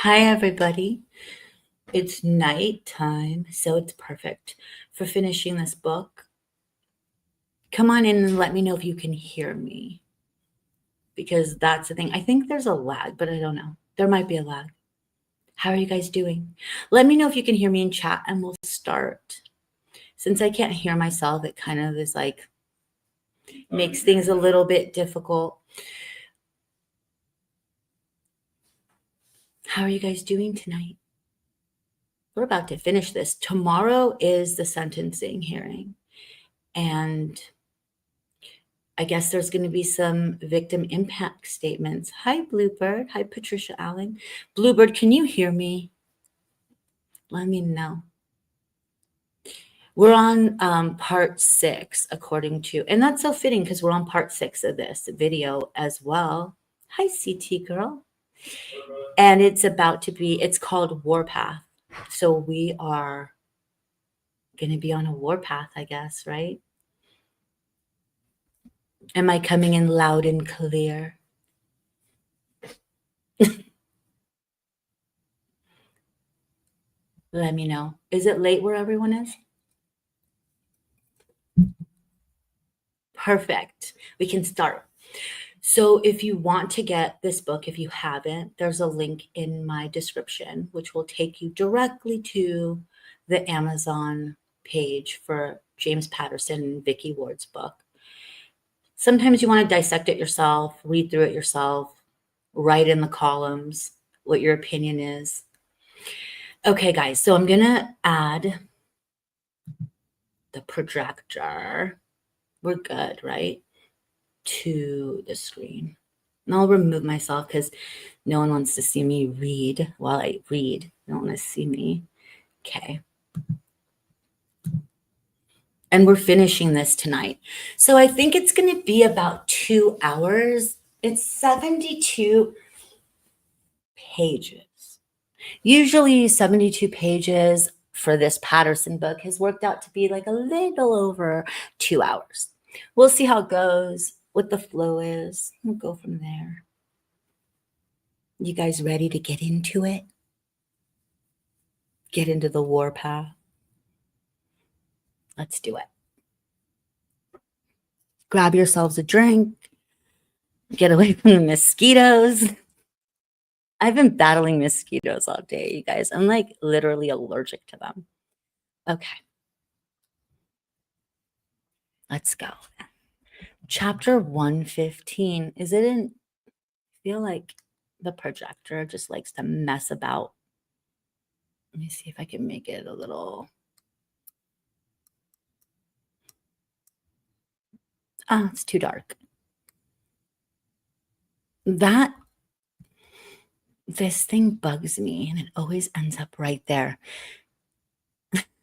Hi, everybody. It's nighttime, so it's perfect for finishing this book. Come on in and let me know if you can hear me, because that's the thing. I think there's a lag, but I don't know. There might be a lag. How are you guys doing? Let me know if you can hear me in chat and we'll start. Since I can't hear myself, it kind of is like makes things a little bit difficult. How are you guys doing tonight? We're about to finish this. Tomorrow is the sentencing hearing, and I guess there's going to be some victim impact statements. Hi, Bluebird. Hi, Patricia Allen. Bluebird, can you hear me? Let me know. We're on part 6, according to, and that's so fitting because we're on part 6 of this video as well. Hi, CT girl. And it's about to be, it's called Warpath. So we are going to be on a warpath, I guess, right? Am I coming in loud and clear? Let me know. Is it late where everyone is? Perfect. We can start. So if you want to get this book, if you haven't, there's a link in my description, which will take you directly to the Amazon page for James Patterson and Vicky Ward's book. Sometimes you want to dissect it yourself, read through it yourself, write in the columns what your opinion is. Okay, guys, so I'm going to add the projector. We're good, right? To the screen. And I'll remove myself because no one wants to see me read while I read. They don't want to see me. Okay. And we're finishing this tonight. So I think it's going to be about 2 hours. It's 72 pages. Usually 72 pages for this Patterson book has worked out to be like a little over 2 hours. We'll see how it goes, what the flow is. We'll go from there. You guys ready to get into it? Get into the warpath? Let's do it. Grab yourselves a drink. Get away from the mosquitoes. I've been battling mosquitoes all day, you guys. I'm like literally allergic to them. Okay. Let's go. Chapter 115. Is it in? I feel like the projector just likes to mess about. Let me see if I can make it a little. Oh, it's too dark. This thing bugs me and it always ends up right there.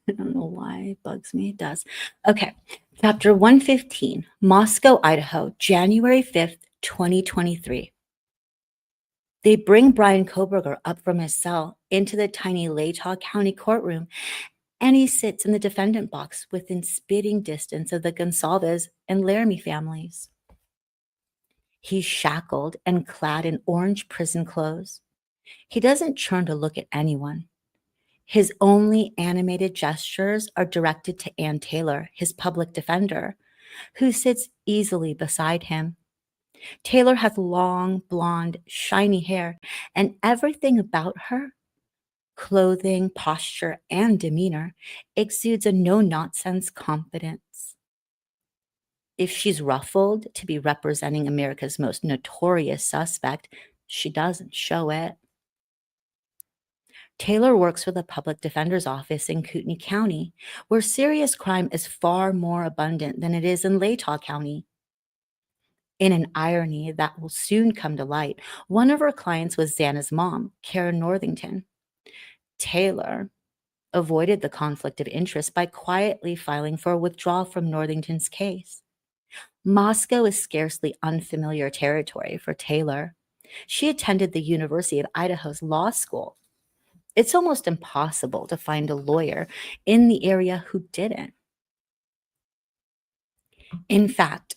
I don't know why it bugs me. It does. Okay. Chapter 115, Moscow, Idaho, January 5th, 2023. They bring Brian Cobberger up from his cell into the tiny Latah County courtroom, and he sits in the defendant box within spitting distance of the Gonsalves and Laramie families. He's shackled and clad in orange prison clothes. He doesn't turn to look at anyone. His only animated gestures are directed to Ann Taylor, his public defender, who sits easily beside him. Taylor has long, blonde, shiny hair, and everything about her, clothing, posture, and demeanor, exudes a no-nonsense confidence. If she's ruffled to be representing America's most notorious suspect, she doesn't show it. Taylor works for the public defender's office in Kootenai County, where serious crime is far more abundant than it is in Latah County. In an irony that will soon come to light, one of her clients was Xana's mom, Karen Northington. Taylor avoided the conflict of interest by quietly filing for a withdrawal from Northington's case. Moscow is scarcely unfamiliar territory for Taylor. She attended the University of Idaho's law school. It's almost impossible to find a lawyer in the area who didn't. In fact,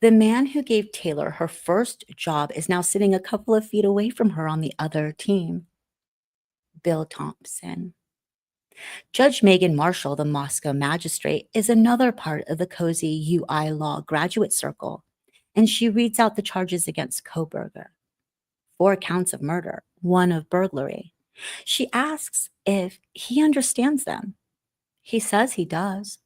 the man who gave Taylor her first job is now sitting a couple of feet away from her on the other team. Bill Thompson. Judge Megan Marshall, the Moscow magistrate, is another part of the cozy UI law graduate circle, and she reads out the charges against Cobberger. 4 counts of murder, 1 of burglary. She asks if he understands them. He says he does.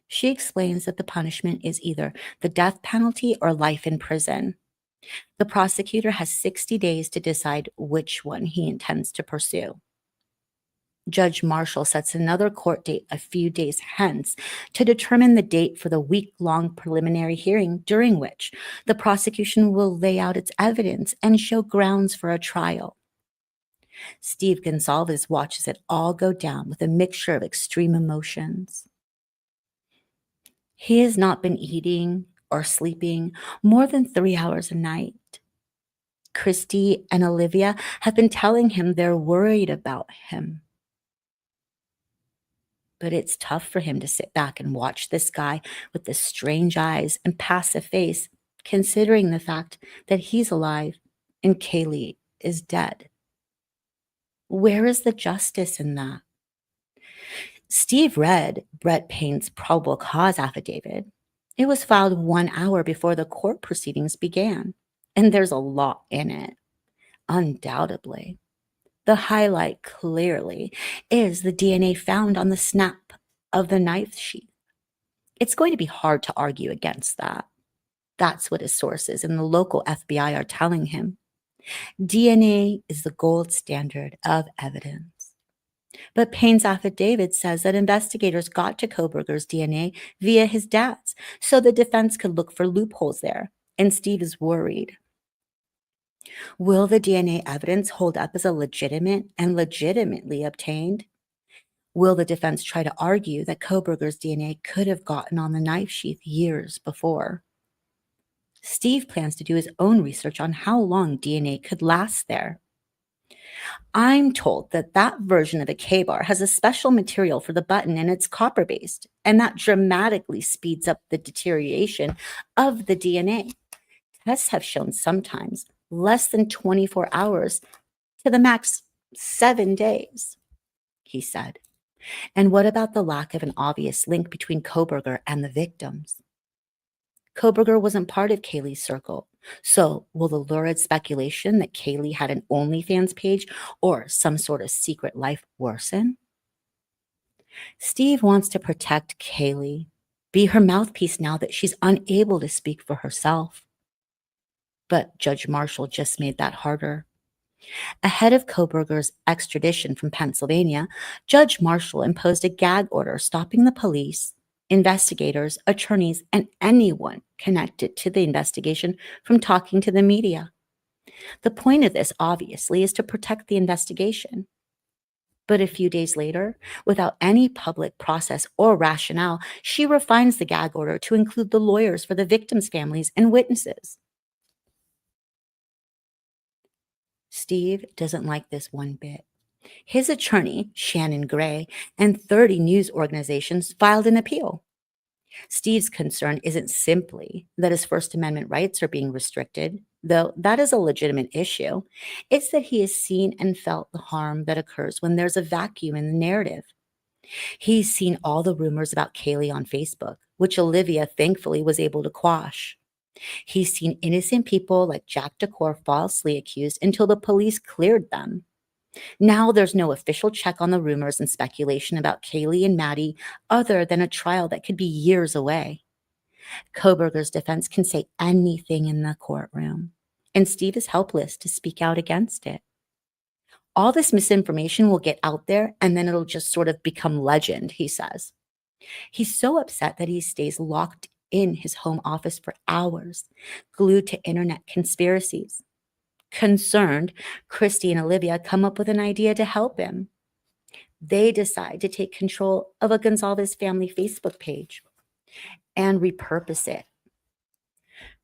She explains that the punishment is either the death penalty or life in prison. The prosecutor has 60 days to decide which one he intends to pursue. Judge Marshall sets another court date a few days hence to determine the date for the week-long preliminary hearing during which the prosecution will lay out its evidence and show grounds for a trial. Steve Gonsalves watches it all go down with a mixture of extreme emotions. He has not been eating or sleeping more than 3 hours a night. Christy and Olivia have been telling him they're worried about him. But it's tough for him to sit back and watch this guy with the strange eyes and passive face, considering the fact that he's alive and Kaylee is dead. Where is the justice in that? Steve read Brett Payne's probable cause affidavit. It was filed 1 hour before the court proceedings began, and there's a lot in it, undoubtedly. The highlight clearly is the DNA found on the snap of the knife sheath. It's going to be hard to argue against that. That's what his sources in the local FBI are telling him. DNA is the gold standard of evidence. But Payne's affidavit says that investigators got to Cobberger's DNA via his dad's, so the defense could look for loopholes there, and Steve is worried. Will the DNA evidence hold up as a legitimate and legitimately obtained? Will the defense try to argue that Cobberger's DNA could have gotten on the knife sheath years before? Steve plans to do his own research on how long DNA could last there. I'm told that that version of a K-bar has a special material for the button and it's copper-based, and that dramatically speeds up the deterioration of the DNA. Tests have shown sometimes less than 24 hours to the max 7 days, he said. And what about the lack of an obvious link between Cobberger and the victims? Cobberger wasn't part of Kaylee's circle, so will the lurid speculation that Kaylee had an OnlyFans page or some sort of secret life worsen? Steve wants to protect Kaylee, be her mouthpiece now that she's unable to speak for herself. But Judge Marshall just made that harder. Ahead of Cobberger's extradition from Pennsylvania, Judge Marshall imposed a gag order stopping the police, investigators, attorneys, and anyone connected to the investigation from talking to the media. The point of this, obviously, is to protect the investigation. But a few days later, without any public process or rationale, she refines the gag order to include the lawyers for the victims' families and witnesses. Steve doesn't like this one bit. His attorney, Shannon Gray, and 30 news organizations filed an appeal. Steve's concern isn't simply that his First Amendment rights are being restricted, though that is a legitimate issue. It's that he has seen and felt the harm that occurs when there's a vacuum in the narrative. He's seen all the rumors about Kaylee on Facebook, which Olivia thankfully was able to quash. He's seen innocent people like Jack Decor falsely accused until the police cleared them. Now there's no official check on the rumors and speculation about Kaylee and Maddie other than a trial that could be years away. Cobberger's defense can say anything in the courtroom, and Steve is helpless to speak out against it. All this misinformation will get out there and then it'll just sort of become legend, he says. He's so upset that he stays locked in his home office for hours, glued to internet conspiracies. Concerned, Christy and Olivia come up with an idea to help him. They decide to take control of a Gonsalves family Facebook page and repurpose it.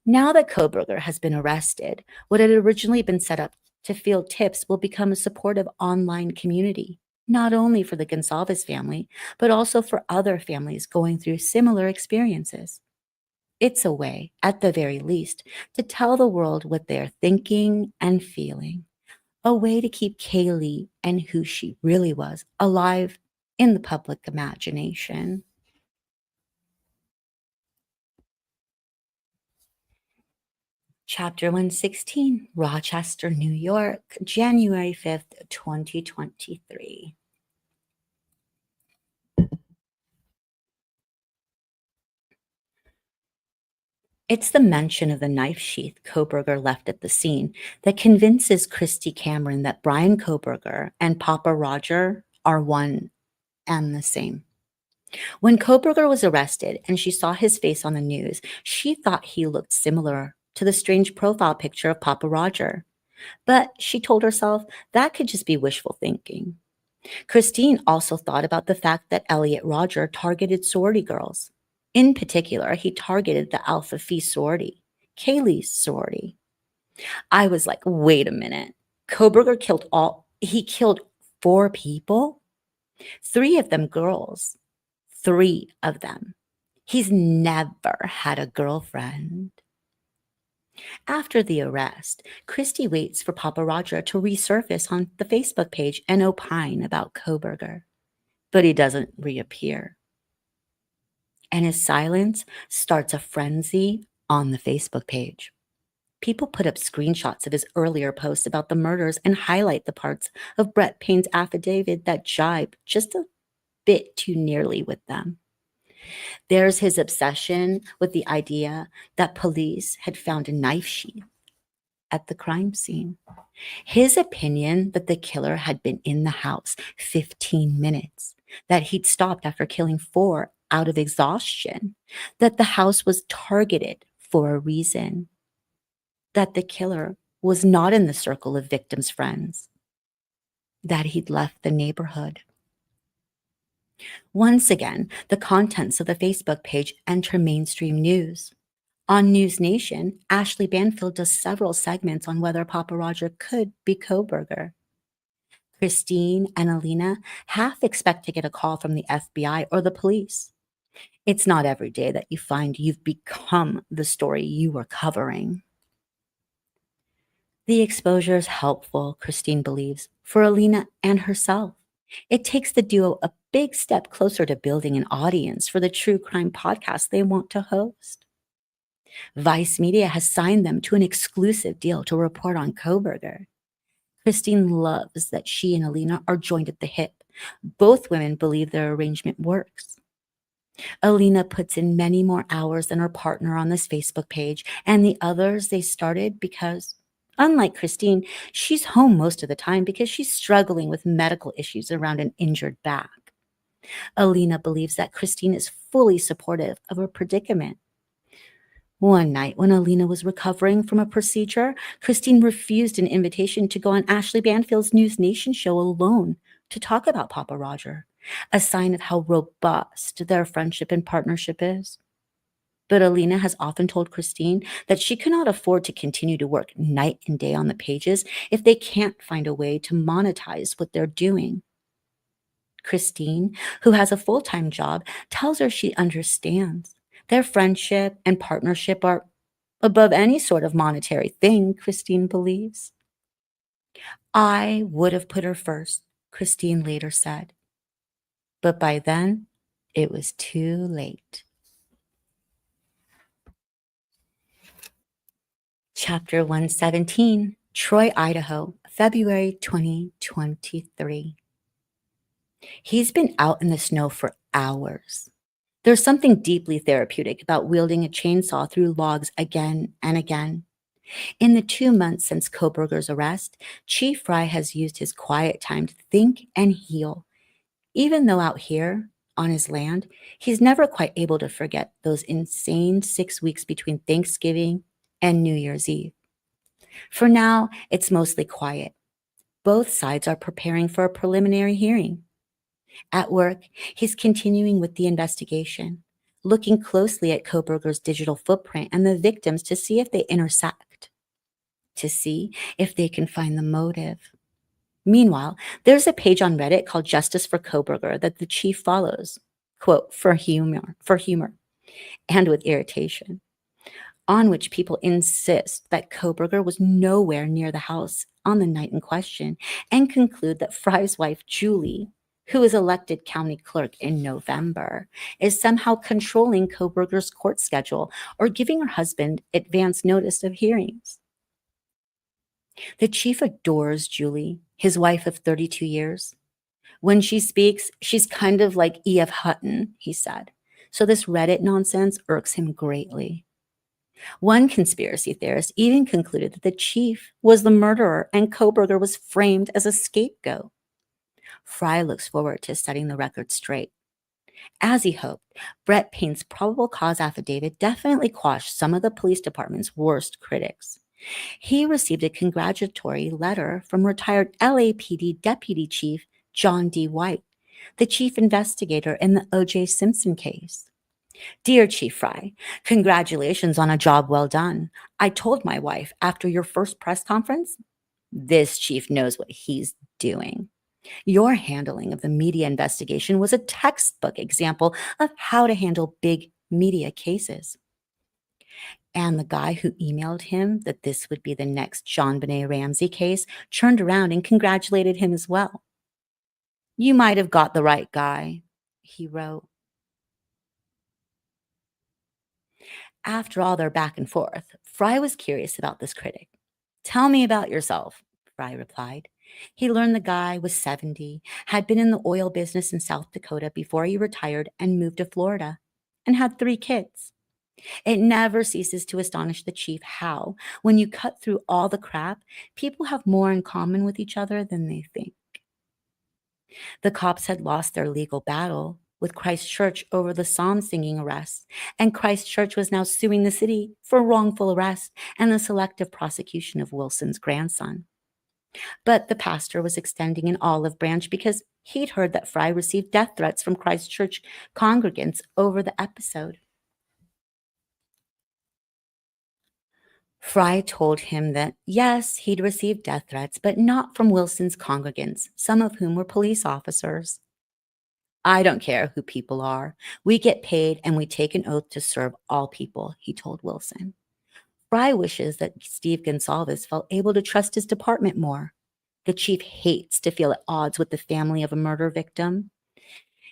Now that Cobberger has been arrested, what had originally been set up to field tips will become a supportive online community, not only for the Gonsalves family, but also for other families going through similar experiences. It's a way, at the very least, to tell the world what they're thinking and feeling. a way to keep Kaylee and who she really was alive in the public imagination. Chapter 116, Rochester, New York, January 5th, 2023. It's the mention of the knife sheath Cobberger left at the scene that convinces Christy Cameron that Brian Cobberger and Papa Rodger are one and the same. When Cobberger was arrested and she saw his face on the news, she thought he looked similar to the strange profile picture of Papa Rodger. But she told herself that could just be wishful thinking. Christine also thought about the fact that Elliot Rodger targeted sorority girls. In particular, he targeted the Alpha Phi sorority, Kaylee's sorority. I was like, wait a minute. He killed 4 people? 3 of them girls. 3 of them. He's never had a girlfriend. After the arrest, Christy waits for Papa Rodger to resurface on the Facebook page and opine about Cobberger. But he doesn't reappear. And his silence starts a frenzy on the Facebook page. People put up screenshots of his earlier posts about the murders and highlight the parts of Brett Payne's affidavit that jibe just a bit too nearly with them. There's his obsession with the idea that police had found a knife sheath at the crime scene. His opinion that the killer had been in the house 15 minutes, that he'd stopped after killing 4 out of exhaustion, that the house was targeted for a reason, that the killer was not in the circle of victims' friends, that he'd left the neighborhood. Once again, the contents of the Facebook page enter mainstream news. On News Nation, Ashley Banfield does several segments on whether Papa Rodger could be Cobberger. Christine and Alina half expect to get a call from the FBI or the police. It's not every day that you find you've become the story you were covering. The exposure is helpful, Christine believes, for Alina and herself. It takes the duo a big step closer to building an audience for the true crime podcast they want to host. Vice Media has signed them to an exclusive deal to report on Cobberger. Christine loves that she and Alina are joined at the hip. Both women believe their arrangement works. Alina puts in many more hours than her partner on this Facebook page, and the others they started because, unlike Christine, she's home most of the time because she's struggling with medical issues around an injured back. Alina believes that Christine is fully supportive of her predicament. One night when Alina was recovering from a procedure, Christine refused an invitation to go on Ashley Banfield's News Nation show alone to talk about Papa Rodger, a sign of how robust their friendship and partnership is. But Alina has often told Christine that she cannot afford to continue to work night and day on the pages if they can't find a way to monetize what they're doing. Christine, who has a full-time job, tells her she understands. Their friendship and partnership are above any sort of monetary thing, Christine believes. I would have put her first, Christine later said. But by then, it was too late. Chapter 117, Troy, Idaho, February 2023. He's been out in the snow for hours. There's something deeply therapeutic about wielding a chainsaw through logs again and again. In the 2 months since Cobberger's arrest, Chief Fry has used his quiet time to think and heal, even though out here, on his land, he's never quite able to forget those insane 6 weeks between Thanksgiving and New Year's Eve. For now, it's mostly quiet. Both sides are preparing for a preliminary hearing. At work, he's continuing with the investigation, looking closely at Cobberger's digital footprint and the victims to see if they intersect, to see if they can find the motive. Meanwhile, there's a page on Reddit called Justice for Cobberger that the chief follows, quote, for humor, and with irritation. on which people insist that Cobberger was nowhere near the house on the night in question and conclude that Fry's wife, Julie, who was elected county clerk in November, is somehow controlling Cobberger's court schedule or giving her husband advance notice of hearings. The chief adores Julie, his wife of 32 years. When she speaks, she's kind of like E.F. Hutton, he said. So this Reddit nonsense irks him greatly. One conspiracy theorist even concluded that the chief was the murderer and Koberger was framed as a scapegoat. Fry looks forward to setting the record straight. As he hoped, Brett Payne's probable cause affidavit definitely quashed some of the police department's worst critics. He received a congratulatory letter from retired LAPD Deputy Chief John D. White, the chief investigator in the O.J. Simpson case. Dear Chief Fry, congratulations on a job well done. I told my wife after your first press conference, this chief knows what he's doing. Your handling of the media investigation was a textbook example of how to handle big media cases. And the guy who emailed him that this would be the next John Benet Ramsey case turned around and congratulated him as well. You might have got the right guy, he wrote. After all their back and forth, Fry was curious about this critic. Tell me about yourself, Fry replied. He learned the guy was 70, had been in the oil business in South Dakota before he retired and moved to Florida, and had 3 kids. It never ceases to astonish the chief how, when you cut through all the crap, people have more in common with each other than they think. The cops had lost their legal battle with Christ Church over the psalm singing arrests, and Christ Church was now suing the city for wrongful arrest and the selective prosecution of Wilson's grandson. But the pastor was extending an olive branch because he'd heard that Fry received death threats from Christ Church congregants over the episode. Fry told him that, yes, he'd received death threats, but not from Wilson's congregants, some of whom were police officers. I don't care who people are. We get paid and we take an oath to serve all people, he told Wilson. Fry wishes that Steve Gonsalves felt able to trust his department more. The chief hates to feel at odds with the family of a murder victim.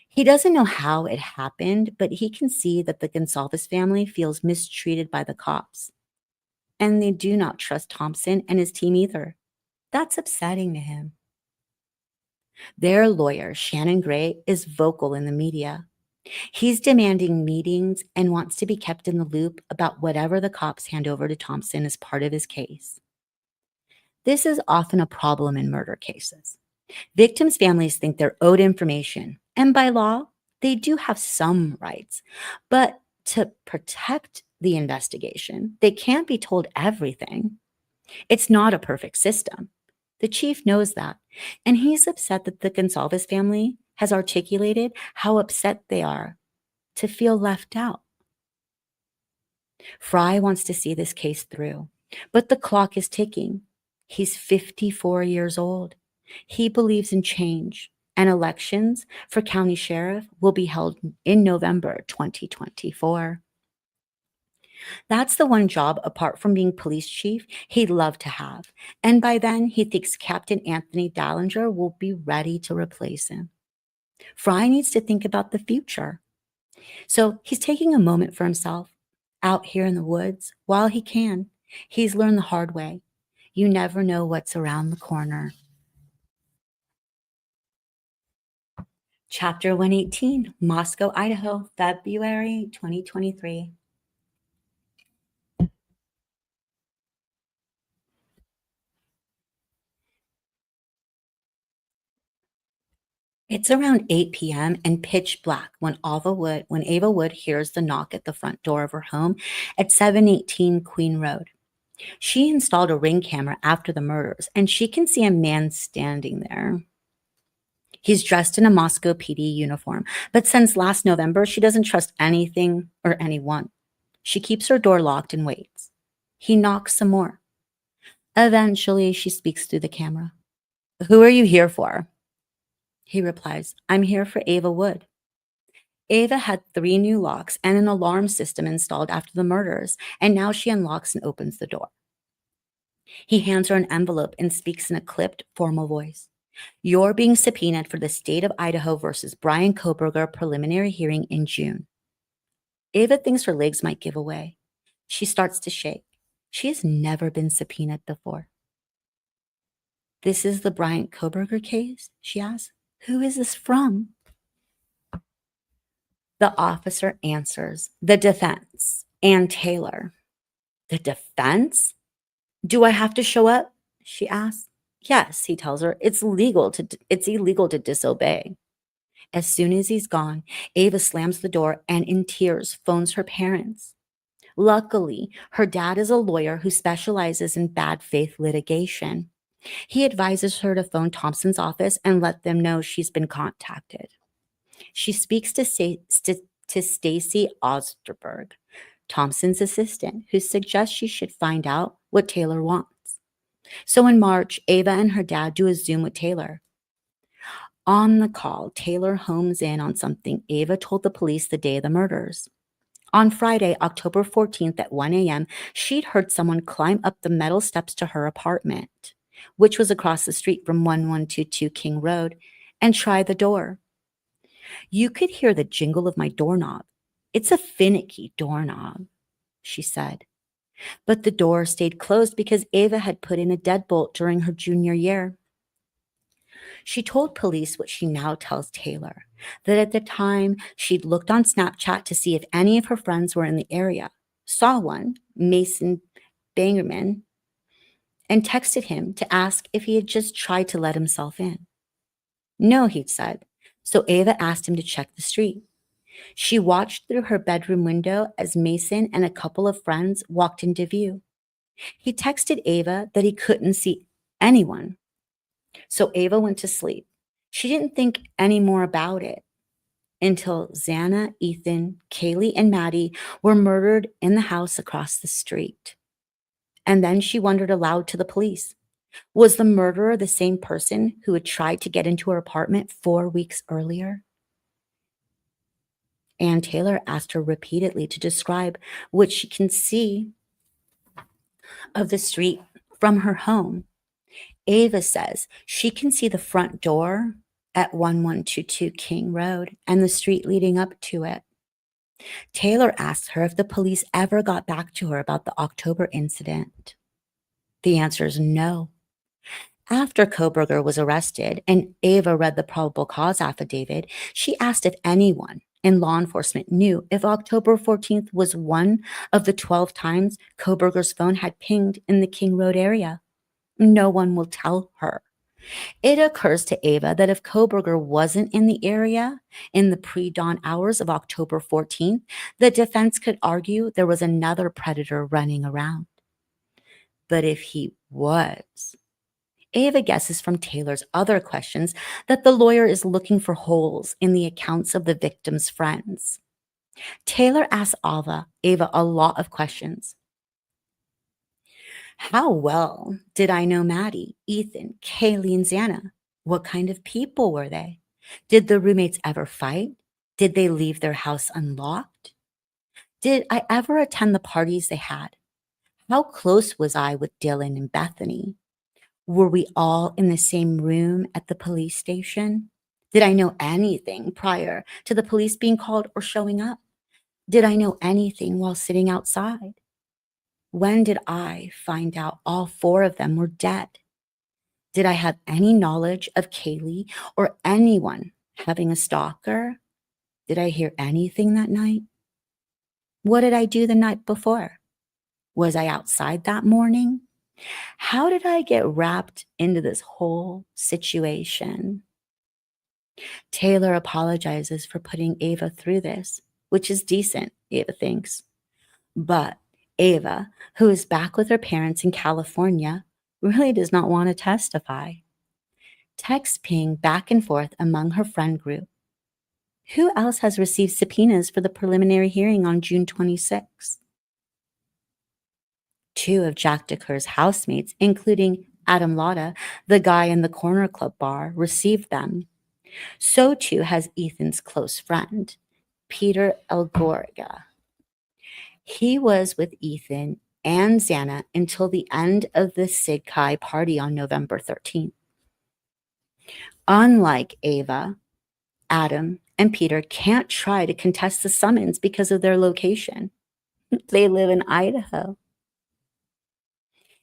He doesn't know how it happened, but he can see that the Gonsalves family feels mistreated by the cops. And they do not trust Thompson and his team either. That's upsetting to him. Their lawyer, Shannon Gray, is vocal in the media. He's demanding meetings and wants to be kept in the loop about whatever the cops hand over to Thompson as part of his case. This is often a problem in murder cases. Victims' families think they're owed information, and by law, they do have some rights. But to protect the investigation, they can't be told everything. It's not a perfect system. The chief knows that, and he's upset that the Gonsalves family has articulated how upset they are to feel left out. Fry wants to see this case through, but the clock is ticking. He's 54 years old. He believes in change, and elections for county sheriff will be held in November 2024. That's the one job, apart from being police chief, he'd love to have. And by then, he thinks Captain Anthony Dallinger will be ready to replace him. Fry needs to think about the future. So he's taking a moment for himself out here in the woods while he can. He's learned the hard way. You never know what's around the corner. Chapter 118, Moscow, Idaho, February 2023. It's around 8 p.m. and pitch black when Ava Wood hears the knock at the front door of her home at 718 Queen Road. She installed a Ring camera after the murders, and she can see a man standing there. He's dressed in a Moscow PD uniform, but since last November, she doesn't trust anything or anyone. She keeps her door locked and waits. He knocks some more. Eventually, she speaks through the camera. "Who are you here for?" He replies, "I'm here for Ava Wood." Ava had 3 new locks and an alarm system installed after the murders, and now she unlocks and opens the door. He hands her an envelope and speaks in a clipped, formal voice. You're being subpoenaed for the state of Idaho versus Brian Cobberger preliminary hearing in June. Ava thinks her legs might give away. She starts to shake. She has never been subpoenaed before. This is the Brian Cobberger case? She asks. Who is this from? The officer answers, the defense and Taylor. The defense? Do I have to show up? She asks. Yes, he tells her. It's illegal to disobey. As soon as he's gone, Ava slams the door and in tears phones her parents. Luckily, her dad is a lawyer who specializes in bad faith litigation. He advises her to phone Thompson's office and let them know she's been contacted. She speaks to Stacy Osterberg, Thompson's assistant, who suggests she should find out what Taylor wants. So in March, Ava and her dad do a Zoom with Taylor. On the call, Taylor homes in on something Ava told the police the day of the murders. On Friday, October 14th at 1 a.m., she'd heard someone climb up the metal steps to her apartment, which was across the street from 1122 King Road, and try the door. You could hear the jingle of my doorknob. It's a finicky doorknob, she said. But the door stayed closed because Ava had put in a deadbolt during her junior year. She told police what she now tells Taylor, that at the time she'd looked on Snapchat to see if any of her friends were in the area, saw one, Mason Bangerman, and texted him to ask if he had just tried to let himself in. No, he'd said, so Ava asked him to check the street. She watched through her bedroom window as Mason and a couple of friends walked into view. He texted Ava that he couldn't see anyone. So Ava went to sleep. She didn't think any more about it until Xana, Ethan, Kaylee, and Maddie were murdered in the house across the street. And then she wondered aloud to the police, was the murderer the same person who had tried to get into her apartment 4 weeks earlier? Ann Taylor asked her repeatedly to describe what she can see of the street from her home. Ava says she can see the front door at 1122 King Road and the street leading up to it. Taylor asked her if the police ever got back to her about the October incident. The answer is no. After Cobberger was arrested and Ava read the probable cause affidavit, she asked if anyone in law enforcement knew if October 14th was one of the 12 times Cobberger's phone had pinged in the King Road area. No one will tell her. It occurs to Ava that if Cobberger wasn't in the area in the pre-dawn hours of October 14th, the defense could argue there was another predator running around. But if he was, Ava guesses from Taylor's other questions that the lawyer is looking for holes in the accounts of the victim's friends. Taylor asks Ava a lot of questions. How well did I know Maddie, Ethan, Kaylee, and Xana? What kind of people were they? Did the roommates ever fight? Did they leave their house unlocked? Did I ever attend the parties they had? How close was I with Dylan and Bethany? Were we all in the same room at the police station? Did I know anything prior to the police being called or showing up? Did I know anything while sitting outside? When did I find out all 4 of them were dead? Did I have any knowledge of Kaylee or anyone having a stalker? Did I hear anything that night? What did I do the night before? Was I outside that morning? How did I get wrapped into this whole situation? Taylor apologizes for putting Ava through this, which is decent, Ava thinks. But Ava, who is back with her parents in California, really does not want to testify. Texts ping back and forth among her friend group. Who else has received subpoenas for the preliminary hearing on June 26th? 2 of Jack DeCur's housemates, including Adam Lotta, the guy in the corner club bar, received them. So too has Ethan's close friend, Peter Elgorga. He was with Ethan and Xana until the end of the Sig Chi party on November 13th. Unlike Ava, Adam, and Peter can't try to contest the summons because of their location. They live in Idaho.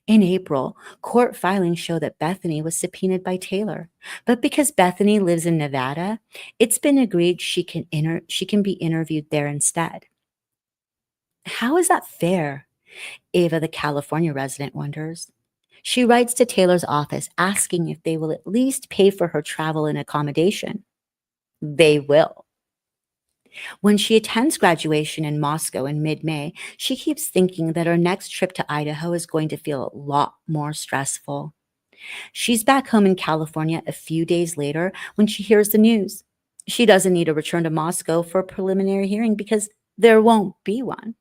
In April, court filings show that Bethany was subpoenaed by Taylor. But because Bethany lives in Nevada, it's been agreed she can be interviewed there instead. How is that fair? Ava, the California resident, wonders. She writes to Taylor's office asking if they will at least pay for her travel and accommodation. They will. When she attends graduation in Moscow in mid-May, she keeps thinking that her next trip to Idaho is going to feel a lot more stressful. She's back home in California a few days later when she hears the news. She doesn't need to return to Moscow for a preliminary hearing because there won't be one.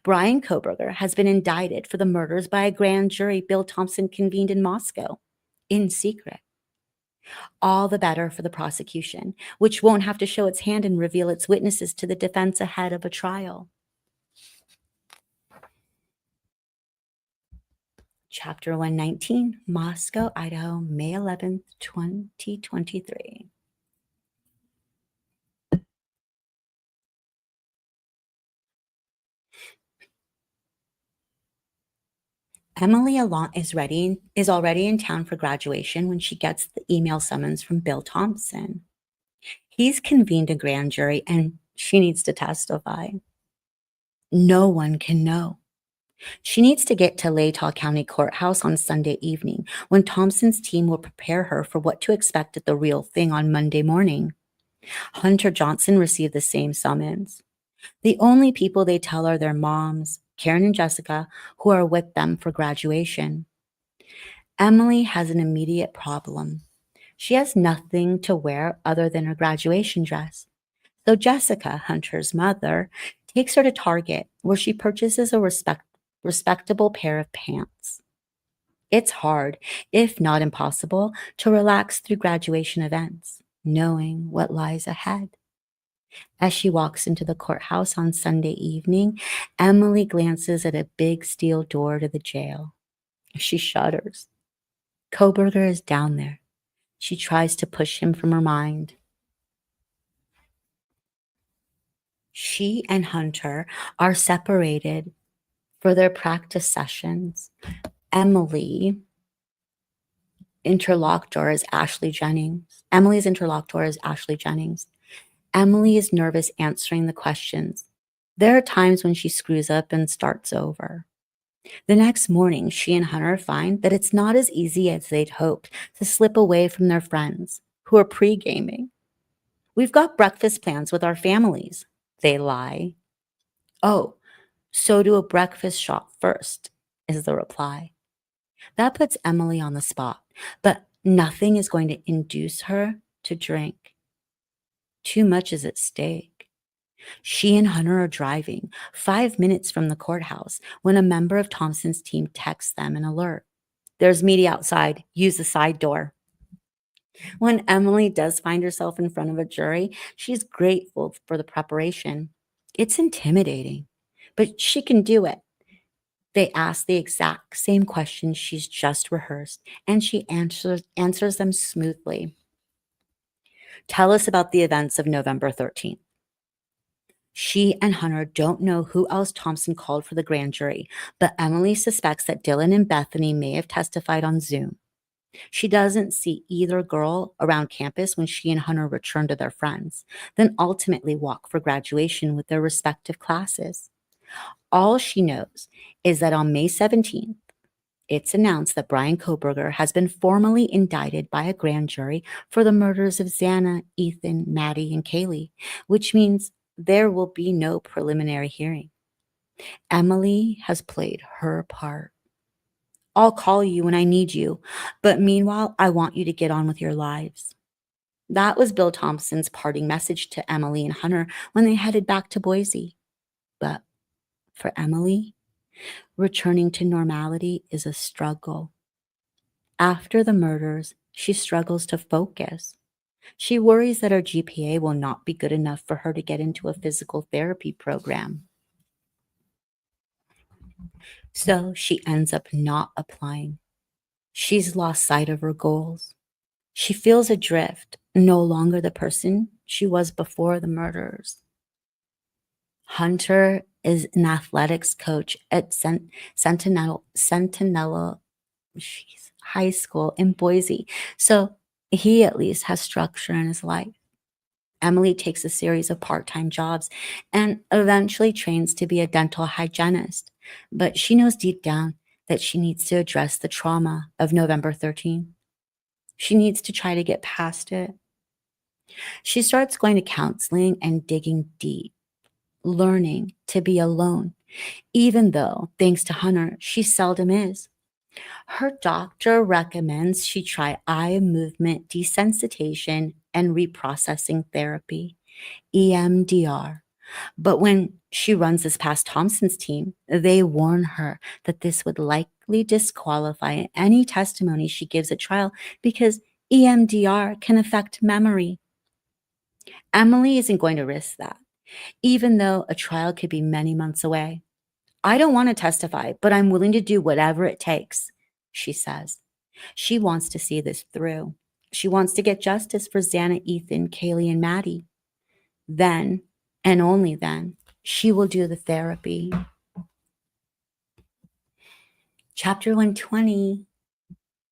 Brian Cobberger has been indicted for the murders by a grand jury Bill Thompson convened in Moscow, in secret. All the better for the prosecution, which won't have to show its hand and reveal its witnesses to the defense ahead of a trial. Chapter 119, Moscow, Idaho, May 11th, 2023. Emily is already in town for graduation when she gets the email summons from Bill Thompson. He's convened a grand jury and she needs to testify. No one can know. She needs to get to Latah County Courthouse on Sunday evening when Thompson's team will prepare her for what to expect at the real thing on Monday morning. Hunter Johnson received the same summons. The only people they tell are their moms, Karen and Jessica, who are with them for graduation. Emily has an immediate problem. She has nothing to wear other than her graduation dress. So Jessica, Hunter's mother, takes her to Target, where she purchases a respectable pair of pants. It's hard, if not impossible, to relax through graduation events, knowing what lies ahead. As she walks into the courthouse on Sunday evening, Emily glances at a big steel door to the jail. She shudders. Cobberger is down there. She tries to push him from her mind. She and Hunter are separated for their practice sessions. Emily's interlocutor is Ashley Jennings. Emily is nervous answering the questions. There are times when she screws up and starts over. The next morning, she and Hunter find that it's not as easy as they'd hoped to slip away from their friends, who are pre-gaming. We've got breakfast plans with our families, they lie. Oh, so do a breakfast shot first, is the reply. That puts Emily on the spot, but nothing is going to induce her to drink. Too much is at stake. She and Hunter are driving 5 minutes from the courthouse when a member of Thompson's team texts them an alert. There's media outside. Use the side door. When Emily does find herself in front of a jury, she's grateful for the preparation. It's intimidating, but she can do it. They ask the exact same questions she's just rehearsed, and she answers them smoothly. Tell us about the events of November 13th. She and Hunter don't know who else Thompson called for the grand jury, but Emily suspects that Dylan and Bethany may have testified on Zoom. She doesn't see either girl around campus when she and Hunter return to their friends, then ultimately walk for graduation with their respective classes. All she knows is that on May 17th, it's announced that Brian Cobberger has been formally indicted by a grand jury for the murders of Xana, Ethan, Maddie, and Kaylee, which means there will be no preliminary hearing. Emily has played her part. I'll call you when I need you, but meanwhile, I want you to get on with your lives. That was Bill Thompson's parting message to Emily and Hunter when they headed back to Boise. But for Emily, returning to normality is a struggle. After the murders, she struggles to focus. She worries that her GPA will not be good enough for her to get into a physical therapy program. So she ends up not applying. She's lost sight of her goals. She feels adrift, no longer the person she was before the murders. Hunter is an athletics coach at Sentinel High School in Boise. So he at least has structure in his life. Emily takes a series of part-time jobs and eventually trains to be a dental hygienist. But she knows deep down that she needs to address the trauma of November 13th. She needs to try to get past it. She starts going to counseling and digging deep, learning to be alone, even though, thanks to Hunter, she seldom is. Her doctor recommends she try eye movement desensitization and reprocessing therapy, EMDR. But when she runs this past Thompson's team, they warn her that this would likely disqualify any testimony she gives at trial because EMDR can affect memory. Emily isn't going to risk that, even though a trial could be many months away. I don't want to testify, but I'm willing to do whatever it takes, she says. She wants to see this through. She wants to get justice for Xana, Ethan, Kaylee, and Maddie. Then, and only then, she will do the therapy. Chapter 120,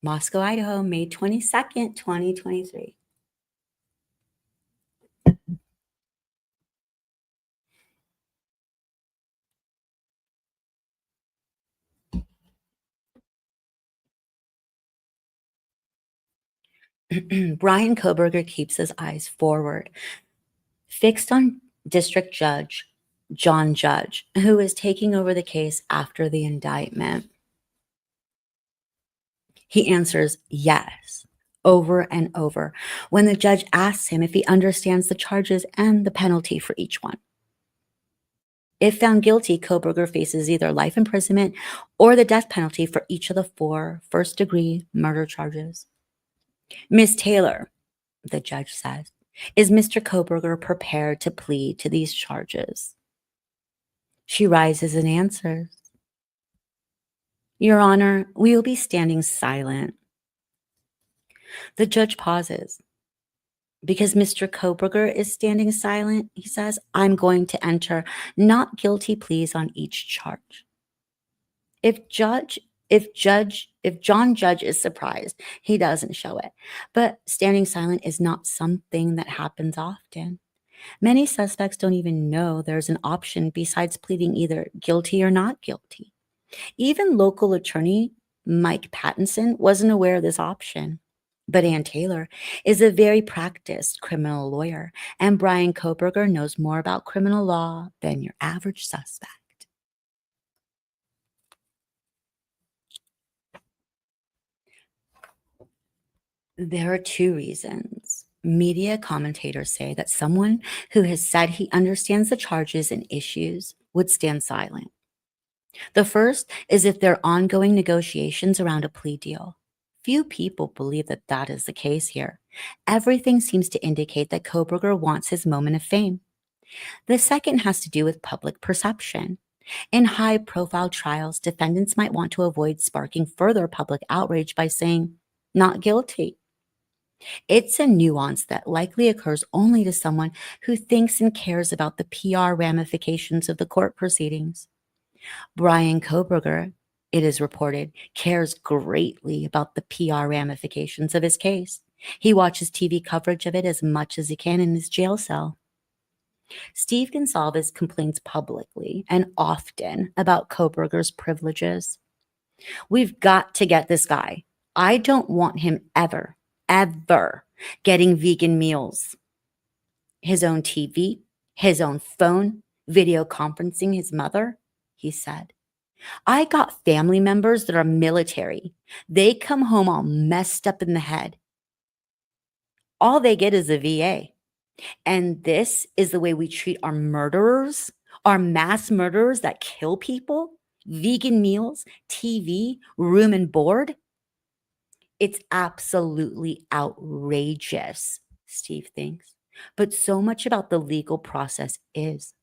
Moscow, Idaho, May 22nd, 2023. Brian Cobberger keeps his eyes forward, fixed on District Judge John Judge, who is taking over the case after the indictment. He answers yes over and over when the judge asks him if he understands the charges and the penalty for each one. If found guilty, Cobberger faces either life imprisonment or the death penalty for each of the 4 first-degree murder charges. Miss Taylor, the judge says, is Mr. Cobberger prepared to plead to these charges? She rises and answers, Your Honor, we will be standing silent. The judge pauses. Because Mr. Cobberger is standing silent, he says, I'm going to enter not guilty pleas on each charge. If John Judge is surprised, he doesn't show it. But standing silent is not something that happens often. Many suspects don't even know there's an option besides pleading either guilty or not guilty. Even local attorney Mike Patterson wasn't aware of this option. But Ann Taylor is a very practiced criminal lawyer, and Brian Cobberger knows more about criminal law than your average suspect. There are 2 reasons. Media commentators say that someone who has said he understands the charges and issues would stand silent. The first is if there are ongoing negotiations around a plea deal. Few people believe that that is the case here. Everything seems to indicate that Cobberger wants his moment of fame. The second has to do with public perception. In high-profile trials, defendants might want to avoid sparking further public outrage by saying, not guilty. It's a nuance that likely occurs only to someone who thinks and cares about the PR ramifications of the court proceedings. Brian Cobberger, it is reported, cares greatly about the PR ramifications of his case. He watches TV coverage of it as much as he can in his jail cell. Steve Gonsalves complains publicly and often about Cobberger's privileges. We've got to get this guy. I don't want him ever getting vegan meals. His own TV, his own phone, video conferencing his mother, he said. I got family members that are military. They come home all messed up in the head. All they get is a VA. And this is the way we treat our murderers, our mass murderers that kill people? Vegan meals, TV, room and board? It's absolutely outrageous, Steve thinks, but so much about the legal process is.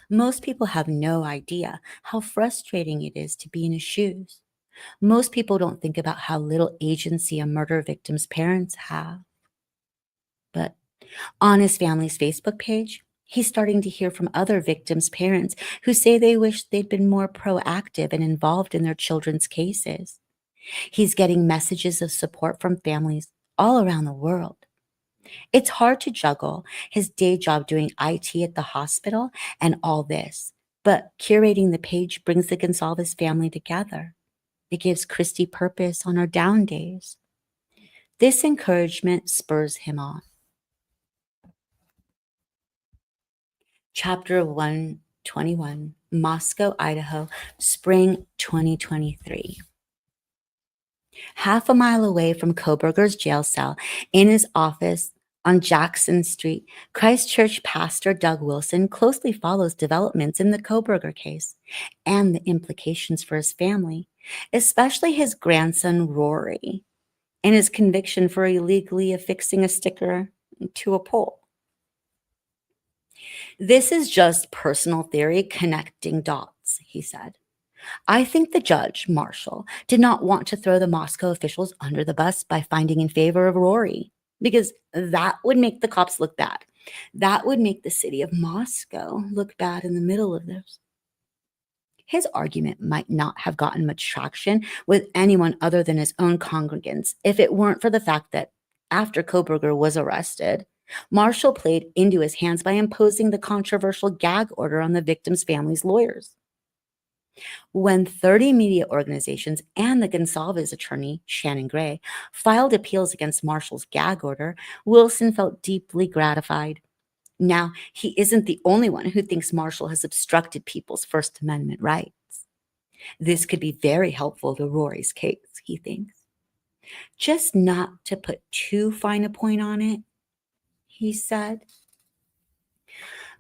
Most people have no idea how frustrating it is to be in his shoes. Most people don't think about how little agency a murder victim's parents have. But on his family's Facebook page, he's starting to hear from other victims' parents who say they wish they'd been more proactive and involved in their children's cases. He's getting messages of support from families all around the world. It's hard to juggle his day job doing IT at the hospital and all this, but curating the page brings the Gonsalves family together. It gives Christy purpose on her down days. This encouragement spurs him on. Chapter 121, Moscow, Idaho, Spring 2023. Half a mile away from Cobberger's jail cell, in his office on Jackson Street, Christchurch pastor Doug Wilson closely follows developments in the Cobberger case and the implications for his family, especially his grandson Rory and his conviction for illegally affixing a sticker to a pole. This is just personal theory connecting dots, he said. I think the judge, Marshall, did not want to throw the Moscow officials under the bus by finding in favor of Rory, because that would make the cops look bad. That would make the city of Moscow look bad in the middle of this. His argument might not have gotten much traction with anyone other than his own congregants if it weren't for the fact that after Cobberger was arrested, Marshall played into his hands by imposing the controversial gag order on the victim's family's lawyers. When 30 media organizations and the Gonsalves attorney, Shannon Gray, filed appeals against Marshall's gag order, Wilson felt deeply gratified. Now, he isn't the only one who thinks Marshall has obstructed people's First Amendment rights. This could be very helpful to Rory's case, he thinks. Just not to put too fine a point on it, he said.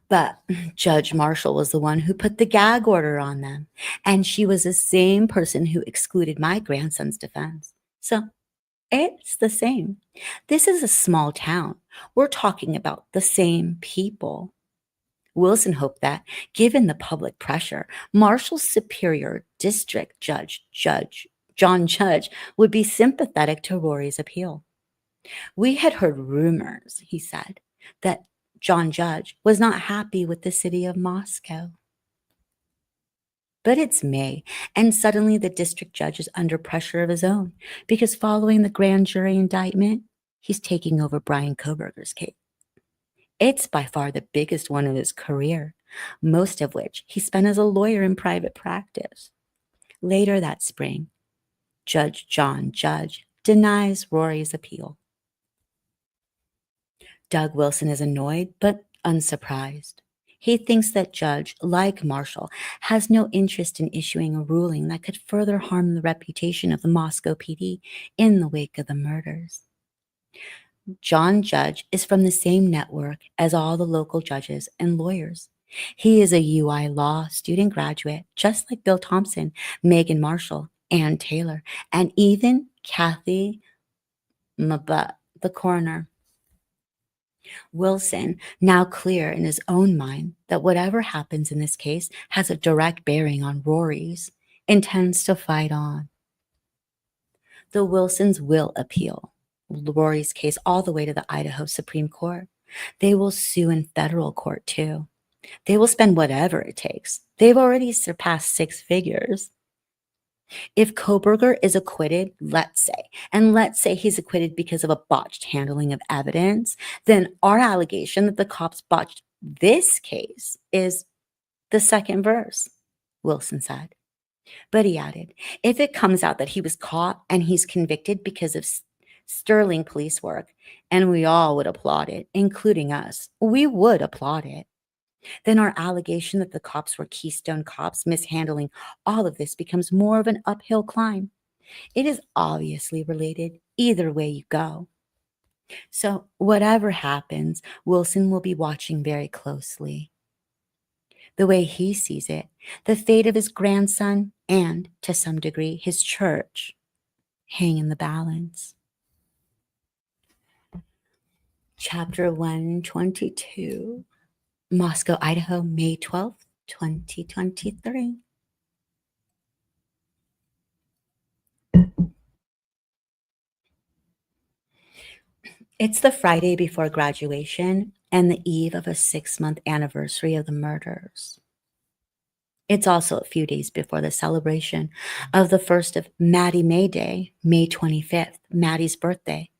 But Judge Marshall was the one who put the gag order on them, and she was the same person who excluded my grandson's defense. So it's the same. This is a small town. We're talking about the same people. Wilson hoped that, given the public pressure, Marshall's superior district judge, John Judge, would be sympathetic to Rory's appeal. We had heard rumors, he said, that John Judge was not happy with the city of Moscow. But it's May, and suddenly the district judge is under pressure of his own, because following the grand jury indictment, he's taking over Brian Cobberger's case. It's by far the biggest one of his career, most of which he spent as a lawyer in private practice. Later that spring, Judge John Judge denies Rory's appeal. Doug Wilson is annoyed but unsurprised. He thinks that Judge, like Marshall, has no interest in issuing a ruling that could further harm the reputation of the Moscow PD in the wake of the murders. John Judge is from the same network as all the local judges and lawyers. He is a UI law student graduate, just like Bill Thompson, Megan Marshall, Ann Taylor, and even Kathy Mabut, the coroner. Wilson, now clear in his own mind that whatever happens in this case has a direct bearing on Rory's, intends to fight on. The Wilsons will appeal Rory's case all the way to the Idaho Supreme Court. They will sue in federal court too. They will spend whatever it takes. They've already surpassed 6 figures. If Cobberger is acquitted, let's say he's acquitted because of a botched handling of evidence, then our allegation that the cops botched this case is the second verse, Wilson said. But he added, if it comes out that he was caught and he's convicted because of sterling police work, and we all would applaud it, including us, we would applaud it, then our allegation that the cops were Keystone cops mishandling all of this becomes more of an uphill climb. It is obviously related either way you go. So whatever happens, Wilson will be watching very closely. The way he sees it, the fate of his grandson and, to some degree, his church hang in the balance. Chapter 122, Moscow, Idaho, May 12th, 2023. It's the Friday before graduation and the eve of a 6-month anniversary of the murders. It's also a few days before the celebration of the first of Maddie May Day, May 25th, Maddie's birthday.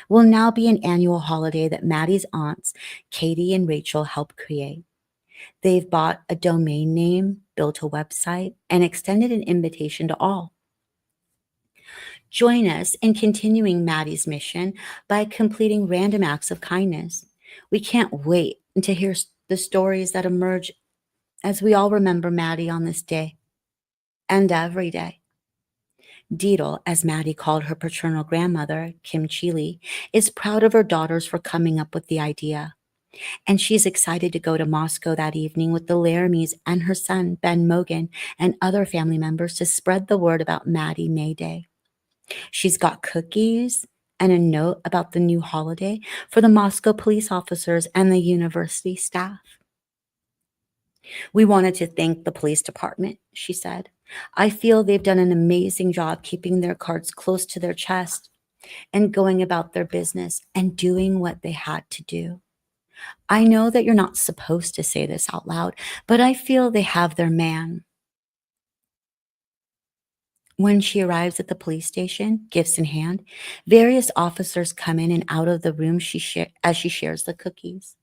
Will now be an annual holiday that Maddie's aunts, Katie and Rachel, helped create. They've bought a domain name, built a website, and extended an invitation to all. Join us in continuing Maddie's mission by completing random acts of kindness. We can't wait to hear the stories that emerge as we all remember Maddie on this day and every day. Deedle, as Maddie called her paternal grandmother, Kim Chili, is proud of her daughters for coming up with the idea. And she's excited to go to Moscow that evening with the Laramies and her son, Ben Mogan, and other family members to spread the word about Maddie May Day. She's got cookies and a note about the new holiday for the Moscow police officers and the university staff. We wanted to thank the police department, she said. I feel they've done an amazing job keeping their cards close to their chest and going about their business and doing what they had to do. I know that you're not supposed to say this out loud, but I feel they have their man. When she arrives at the police station, gifts in hand, various officers come in and out of the room as she shares the cookies.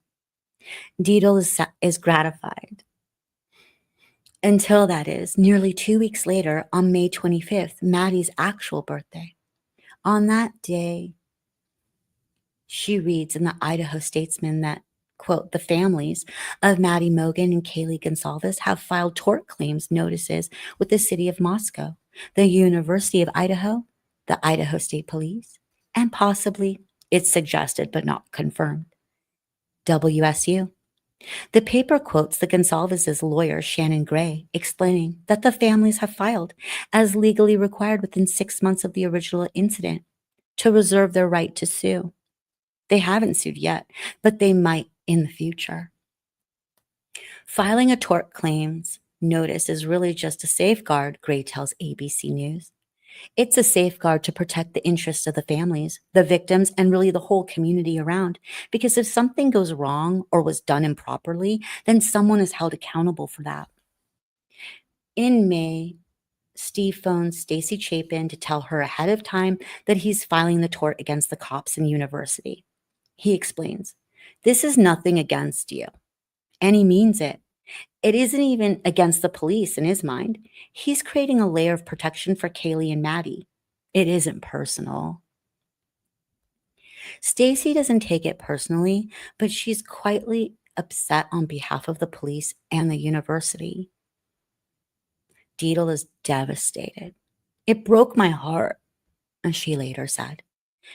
Deedle is gratified. Until that is, nearly 2 weeks later, on May 25th, Maddie's actual birthday. On that day, she reads in the Idaho Statesman that, quote, the families of Maddie Mogan and Kaylee Gonsalves have filed tort claims notices with the city of Moscow, the University of Idaho, the Idaho State Police, and possibly, it's suggested but not confirmed, WSU. The paper quotes the Gonsalves' lawyer, Shannon Gray, explaining that the families have filed, as legally required within 6 months of the original incident, to reserve their right to sue. They haven't sued yet, but they might in the future. Filing a tort claims notice is really just a safeguard, Gray tells ABC News. It's a safeguard to protect the interests of the families, the victims, and really the whole community around. Because if something goes wrong or was done improperly, then someone is held accountable for that. In May, Steve phones Stacy Chapin to tell her ahead of time that he's filing the tort against the cops in university. He explains, this is nothing against you. And he means it. It isn't even against the police in his mind. He's creating a layer of protection for Kaylee and Maddie. It isn't personal. Stacy doesn't take it personally, but she's quietly upset on behalf of the police and the university. Deedle is devastated. It broke my heart, as she later said.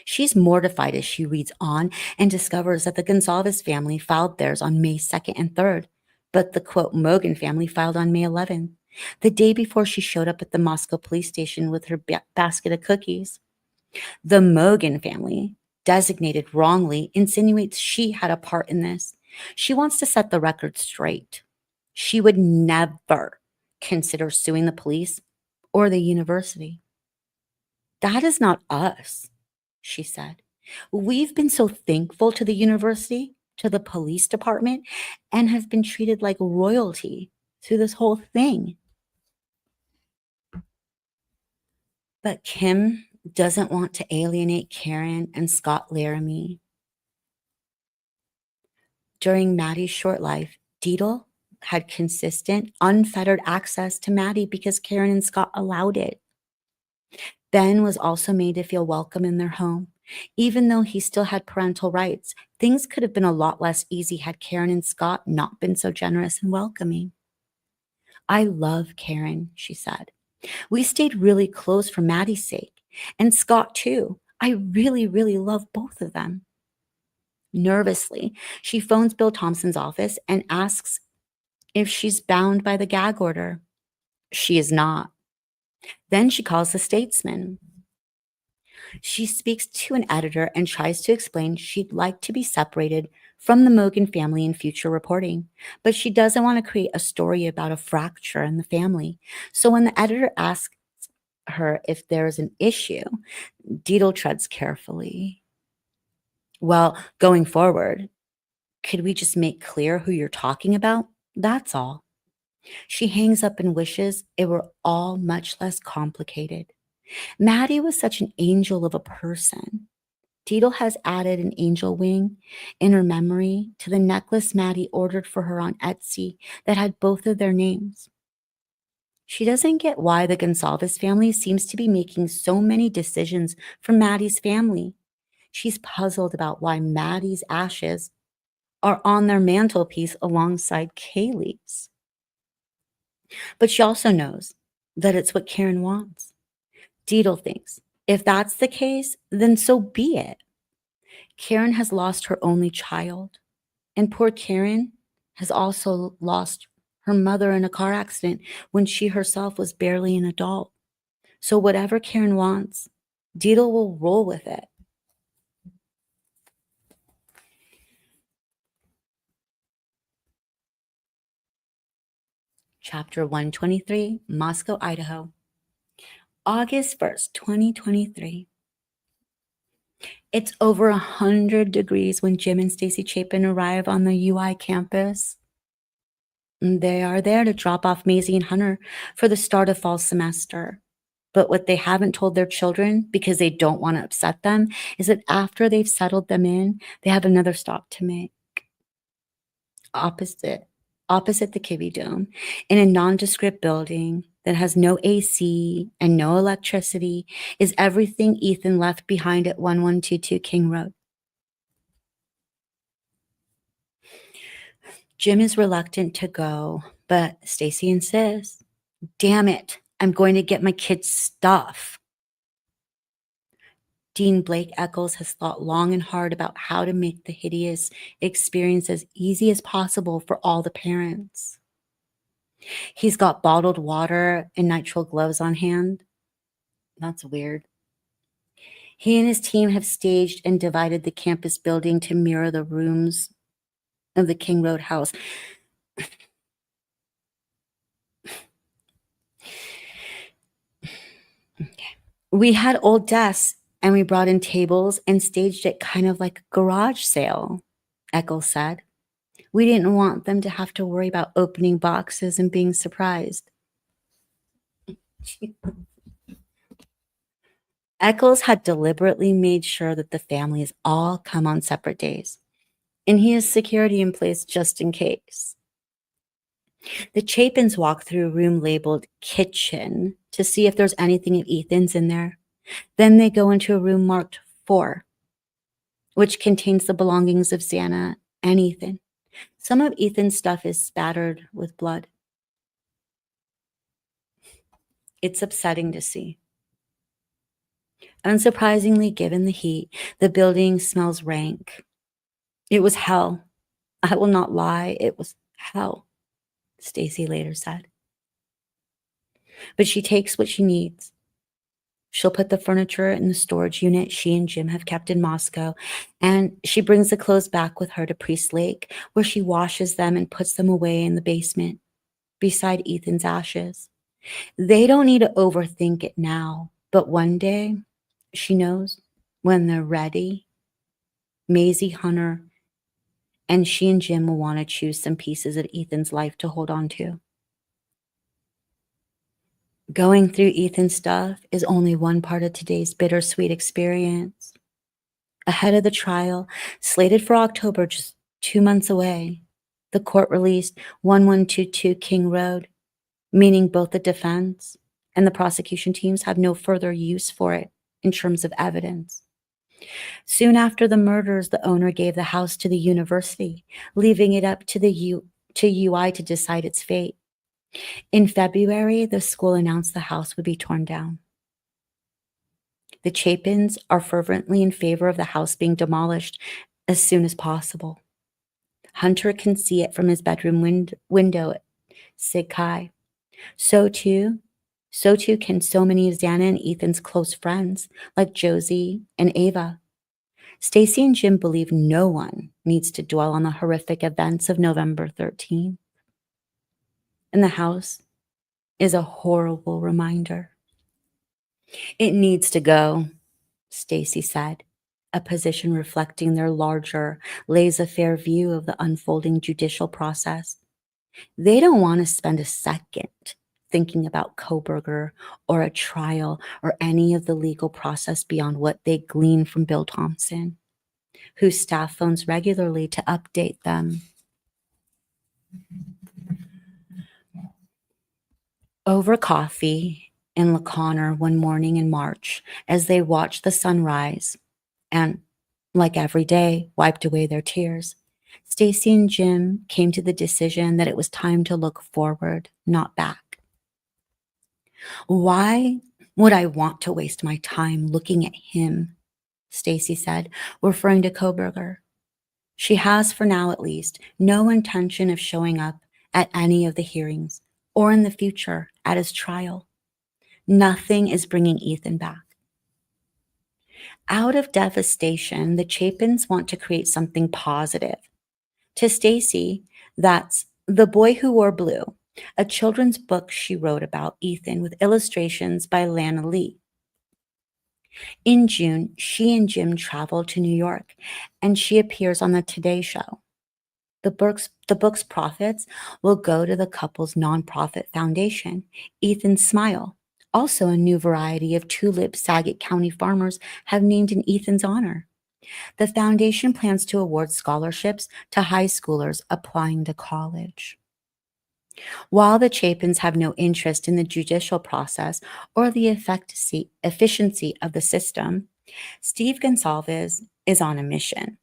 She's mortified as she reads on and discovers that the Gonsalves family filed theirs on May 2nd and 3rd, but the, quote, Mogan family filed on May 11th, the day before she showed up at the Moscow police station with her basket of cookies. The Mogan family, designated wrongly, insinuates she had a part in this. She wants to set the record straight. She would never consider suing the police or the university. That is not us, she said. We've been so thankful to the university, to the police department, and have been treated like royalty through this whole thing. But Kim doesn't want to alienate Karen and Scott Laramie. During Maddie's short life, Deedle had consistent, unfettered access to Maddie because Karen and Scott allowed it. Ben was also made to feel welcome in their home. Even though he still had parental rights, things could have been a lot less easy had Karen and Scott not been so generous and welcoming. I love Karen, she said. We stayed really close for Maddie's sake, and Scott too. I really, really love both of them. Nervously, she phones Bill Thompson's office and asks if she's bound by the gag order. She is not. Then she calls the Statesman. She speaks to an editor and tries to explain she'd like to be separated from the Mogan family in future reporting, but she doesn't want to create a story about a fracture in the family. So when the editor asks her if there's an issue, Deedle treads carefully. Well, going forward, could we just make clear who you're talking about? That's all. She hangs up and wishes it were all much less complicated. Maddie was such an angel of a person. Deedle has added an angel wing in her memory to the necklace Maddie ordered for her on Etsy that had both of their names. She doesn't get why the Gonsalves family seems to be making so many decisions for Maddie's family. She's puzzled about why Maddie's ashes are on their mantelpiece alongside Kaylee's. But she also knows that it's what Karen wants. Deedle thinks, if that's the case, then so be it. Karen has lost her only child, and poor Karen has also lost her mother in a car accident when she herself was barely an adult. So whatever Karen wants, Deedle will roll with it. Chapter 123, Moscow, Idaho. August 1st, 2023. It's over 100 degrees when Jim and Stacy Chapin arrive on the UI campus. They are there to drop off Maisie and Hunter for the start of fall semester. But what they haven't told their children, because they don't want to upset them, is that after they've settled them in, they have another stop to make. Opposite the Kibbe Dome, in a nondescript building that has no AC and no electricity, is everything Ethan left behind at 1122 King Road. Jim is reluctant to go, but Stacy insists. Damn it, I'm going to get my kids' stuff. Dean Blake Eccles has thought long and hard about how to make the hideous experience as easy as possible for all the parents. He's got bottled water and nitrile gloves on hand. That's weird. He and his team have staged and divided the campus building to mirror the rooms of the King Road house. Okay. We had old desks and we brought in tables and staged it kind of like a garage sale, Eccles said. We didn't want them to have to worry about opening boxes and being surprised. Eccles had deliberately made sure that the families all come on separate days, and he has security in place just in case. The Chapins walk through a room labeled kitchen to see if there's anything of Ethan's in there. Then they go into a room marked 4, which contains the belongings of Xana and Ethan. Some of Ethan's stuff is spattered with blood. It's upsetting to see. Unsurprisingly, given the heat, the building smells rank. It was hell. I will not lie, it was hell, Stacy later said. But she takes what she needs. She'll put the furniture in the storage unit she and Jim have kept in Moscow, and she brings the clothes back with her to Priest Lake, where she washes them and puts them away in the basement, beside Ethan's ashes. They don't need to overthink it now, but one day, she knows, when they're ready, Maisie, Hunter, and she and Jim will want to choose some pieces of Ethan's life to hold on to. Going through Ethan's stuff is only one part of today's bittersweet experience. Ahead of the trial, slated for October, just 2 months away, the court released 1122 King Road, meaning both the defense and the prosecution teams have no further use for it in terms of evidence. Soon after the murders, the owner gave the house to the university, leaving it up to UI to decide its fate. In February, the school announced the house would be torn down. The Chapins are fervently in favor of the house being demolished as soon as possible. Hunter can see it from his bedroom window at Sig Chi. So too So too can so many of Xana and Ethan's close friends, like Josie and Ava. Stacy and Jim believe no one needs to dwell on the horrific events of November 13th. And the house is a horrible reminder. It needs to go, Stacy said, a position reflecting their larger, laissez-faire view of the unfolding judicial process. They don't want to spend a second thinking about Cobberger or a trial or any of the legal process beyond what they glean from Bill Thompson, whose staff phones regularly to update them. Over coffee in LaConner one morning in March, as they watched the sun rise and, like every day, wiped away their tears, Stacy and Jim came to the decision that it was time to look forward, not back. Why would I want to waste my time looking at him? Stacy said, referring to Cobberger. She has, for now at least, no intention of showing up at any of the hearings or in the future at his trial. Nothing is bringing Ethan back. Out of devastation, the Chapins want to create something positive. To Stacy, that's The Boy Who Wore Blue, a children's book she wrote about Ethan with illustrations by Lana Lee. In June, she and Jim travel to New York, and she appears on the Today Show. The book's profits will go to the couple's nonprofit foundation, Ethan's Smile. Also, a new variety of tulips Saget County farmers have named in Ethan's honor. The foundation plans to award scholarships to high schoolers applying to college. While the Chapins have no interest in the judicial process or the efficiency of the system, Steve Gonsalves is on a mission.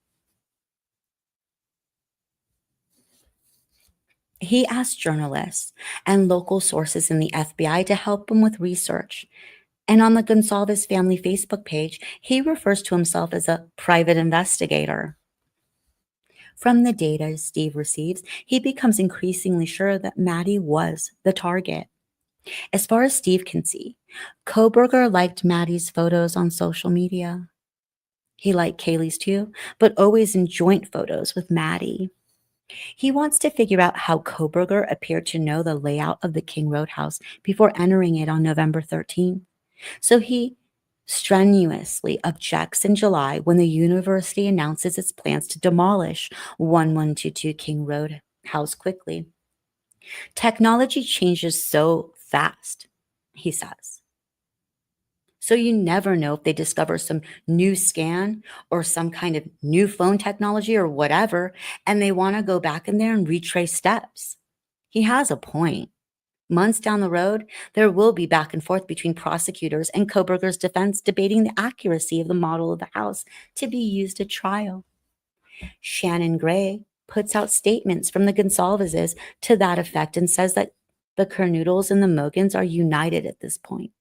He asked journalists and local sources in the FBI to help him with research. And on the Gonsalves family Facebook page, he refers to himself as a private investigator. From the data Steve receives, he becomes increasingly sure that Maddie was the target. As far as Steve can see, Cobberger liked Maddie's photos on social media. He liked Kaylee's too, but always in joint photos with Maddie. He wants to figure out how Cobberger appeared to know the layout of the King Road house before entering it on November 13th. So he strenuously objects in July when the university announces its plans to demolish 1122 King Road house quickly. Technology changes so fast, he says. So you never know if they discover some new scan or some kind of new phone technology or whatever, and they want to go back in there and retrace steps. He has a point. Months down the road, there will be back and forth between prosecutors and Cobberger's defense debating the accuracy of the model of the house to be used at trial. Shannon Gray puts out statements from the Gonsalveses to that effect and says that the Kernoodles and the Mogans are united at this point.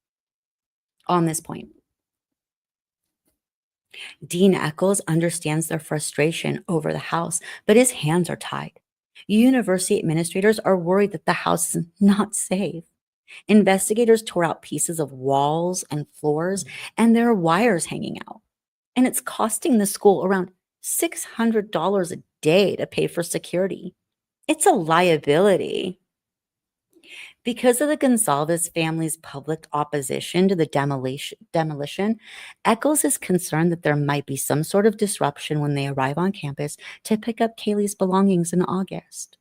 On this point, Dean Eccles understands their frustration over the house, but his hands are tied. University administrators are worried that the house is not safe. Investigators tore out pieces of walls and floors, and there are wires hanging out. And it's costing the school around $600 a day to pay for security. It's a liability. Because of the Gonsalves family's public opposition to the demolition, Eccles is concerned that there might be some sort of disruption when they arrive on campus to pick up Kaylee's belongings in August.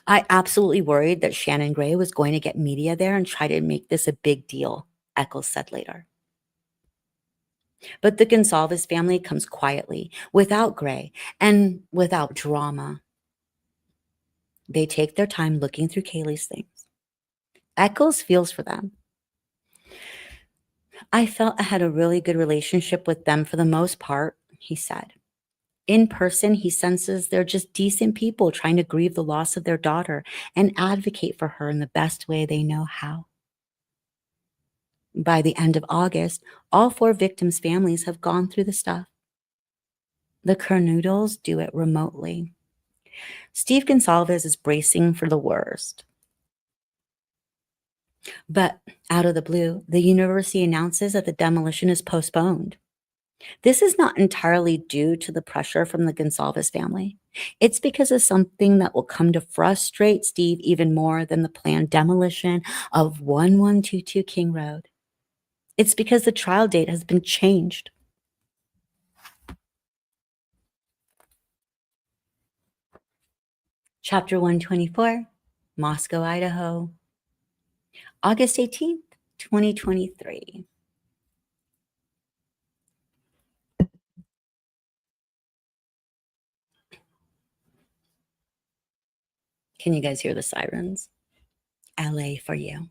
I absolutely worried that Shannon Gray was going to get media there and try to make this a big deal, Eccles said later. But the Gonsalves family comes quietly, without Gray, and without drama. They take their time looking through Kaylee's things. Eccles feels for them. I felt I had a really good relationship with them for the most part, he said. In person, he senses they're just decent people trying to grieve the loss of their daughter and advocate for her in the best way they know how. By the end of August, all 4 victims' families have gone through the stuff. The Kernoodles do it remotely. Steve Gonsalves is bracing for the worst. But out of the blue, the university announces that the demolition is postponed. This is not entirely due to the pressure from the Gonsalves family. It's because of something that will come to frustrate Steve even more than the planned demolition of 1122 King Road. It's because the trial date has been changed. Chapter 124, Moscow, Idaho, August 18th, 2023. Can you guys hear the sirens? LA for you.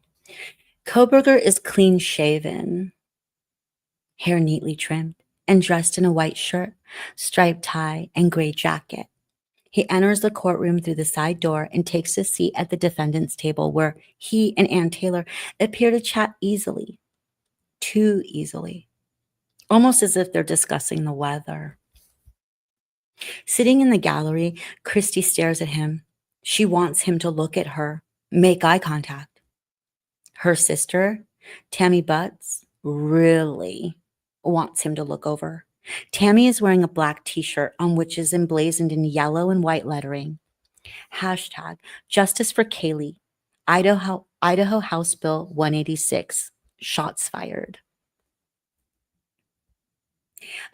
Cobberger is clean shaven, hair neatly trimmed, and dressed in a white shirt, striped tie, and gray jacket. He enters the courtroom through the side door and takes a seat at the defendant's table where he and Ann Taylor appear to chat easily, too easily, almost as if they're discussing the weather. Sitting in the gallery, Christy stares at him. She wants him to look at her, make eye contact. Her sister, Tammy Butts, really wants him to look over. Tammy is wearing a black t-shirt on which is emblazoned in yellow and white lettering. Hashtag Justice for Kaylee. Idaho House Bill 186. Shots fired.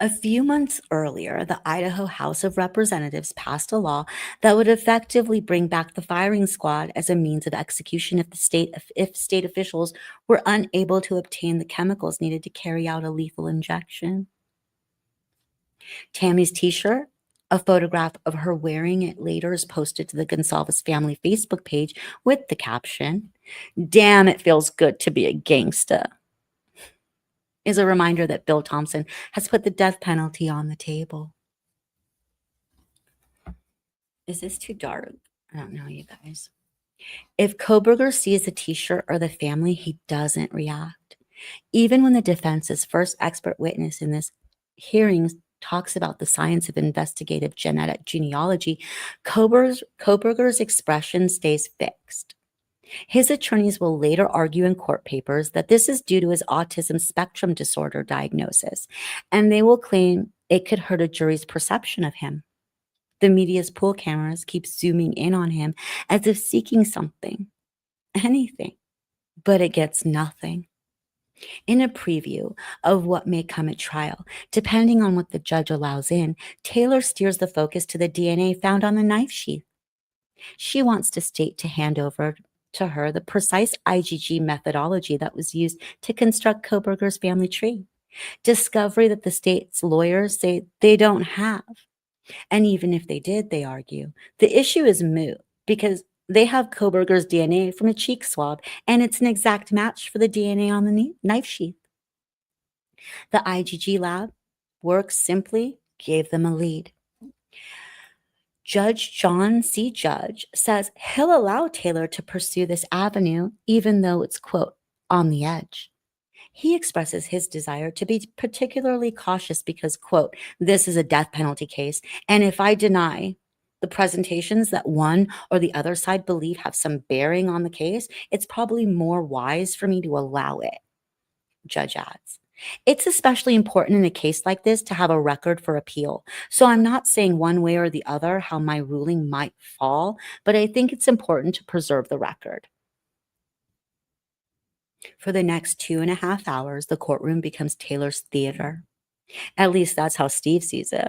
A few months earlier, the Idaho House of Representatives passed a law that would effectively bring back the firing squad as a means of execution if state officials were unable to obtain the chemicals needed to carry out a lethal injection. Tammy's t-shirt, a photograph of her wearing it later, is posted to the Gonsalves family Facebook page with the caption, "Damn, it feels good to be a gangsta," is a reminder that Bill Thompson has put the death penalty on the table. Is this too dark? I don't know, you guys. If Cobberger sees the t-shirt or the family, he doesn't react. Even when the defense's first expert witness in this hearing talks about the science of investigative genetic genealogy, Cobberger's expression stays fixed. His attorneys will later argue in court papers that this is due to his autism spectrum disorder diagnosis, and they will claim it could hurt a jury's perception of him. The media's pool cameras keep zooming in on him as if seeking something, anything, but it gets nothing. In a preview of what may come at trial, depending on what the judge allows in, Taylor steers the focus to the DNA found on the knife sheath. She wants the state to hand over to her the precise IgG methodology that was used to construct Cobberger's family tree, discovery that the state's lawyers say they don't have. And even if they did, they argue, the issue is moot because they have Cobberger's DNA from a cheek swab, and it's an exact match for the DNA on the knife sheath. The IgG lab work simply gave them a lead. Judge John C. Judge says he'll allow Taylor to pursue this avenue, even though it's, quote, on the edge. He expresses his desire to be particularly cautious because, quote, this is a death penalty case, and if I deny the presentations that one or the other side believe have some bearing on the case, it's probably more wise for me to allow it, Judge adds. It's especially important in a case like this to have a record for appeal. So I'm not saying one way or the other how my ruling might fall, but I think it's important to preserve the record. For the next 2.5 hours, the courtroom becomes Taylor's theater. At least that's how Steve sees it.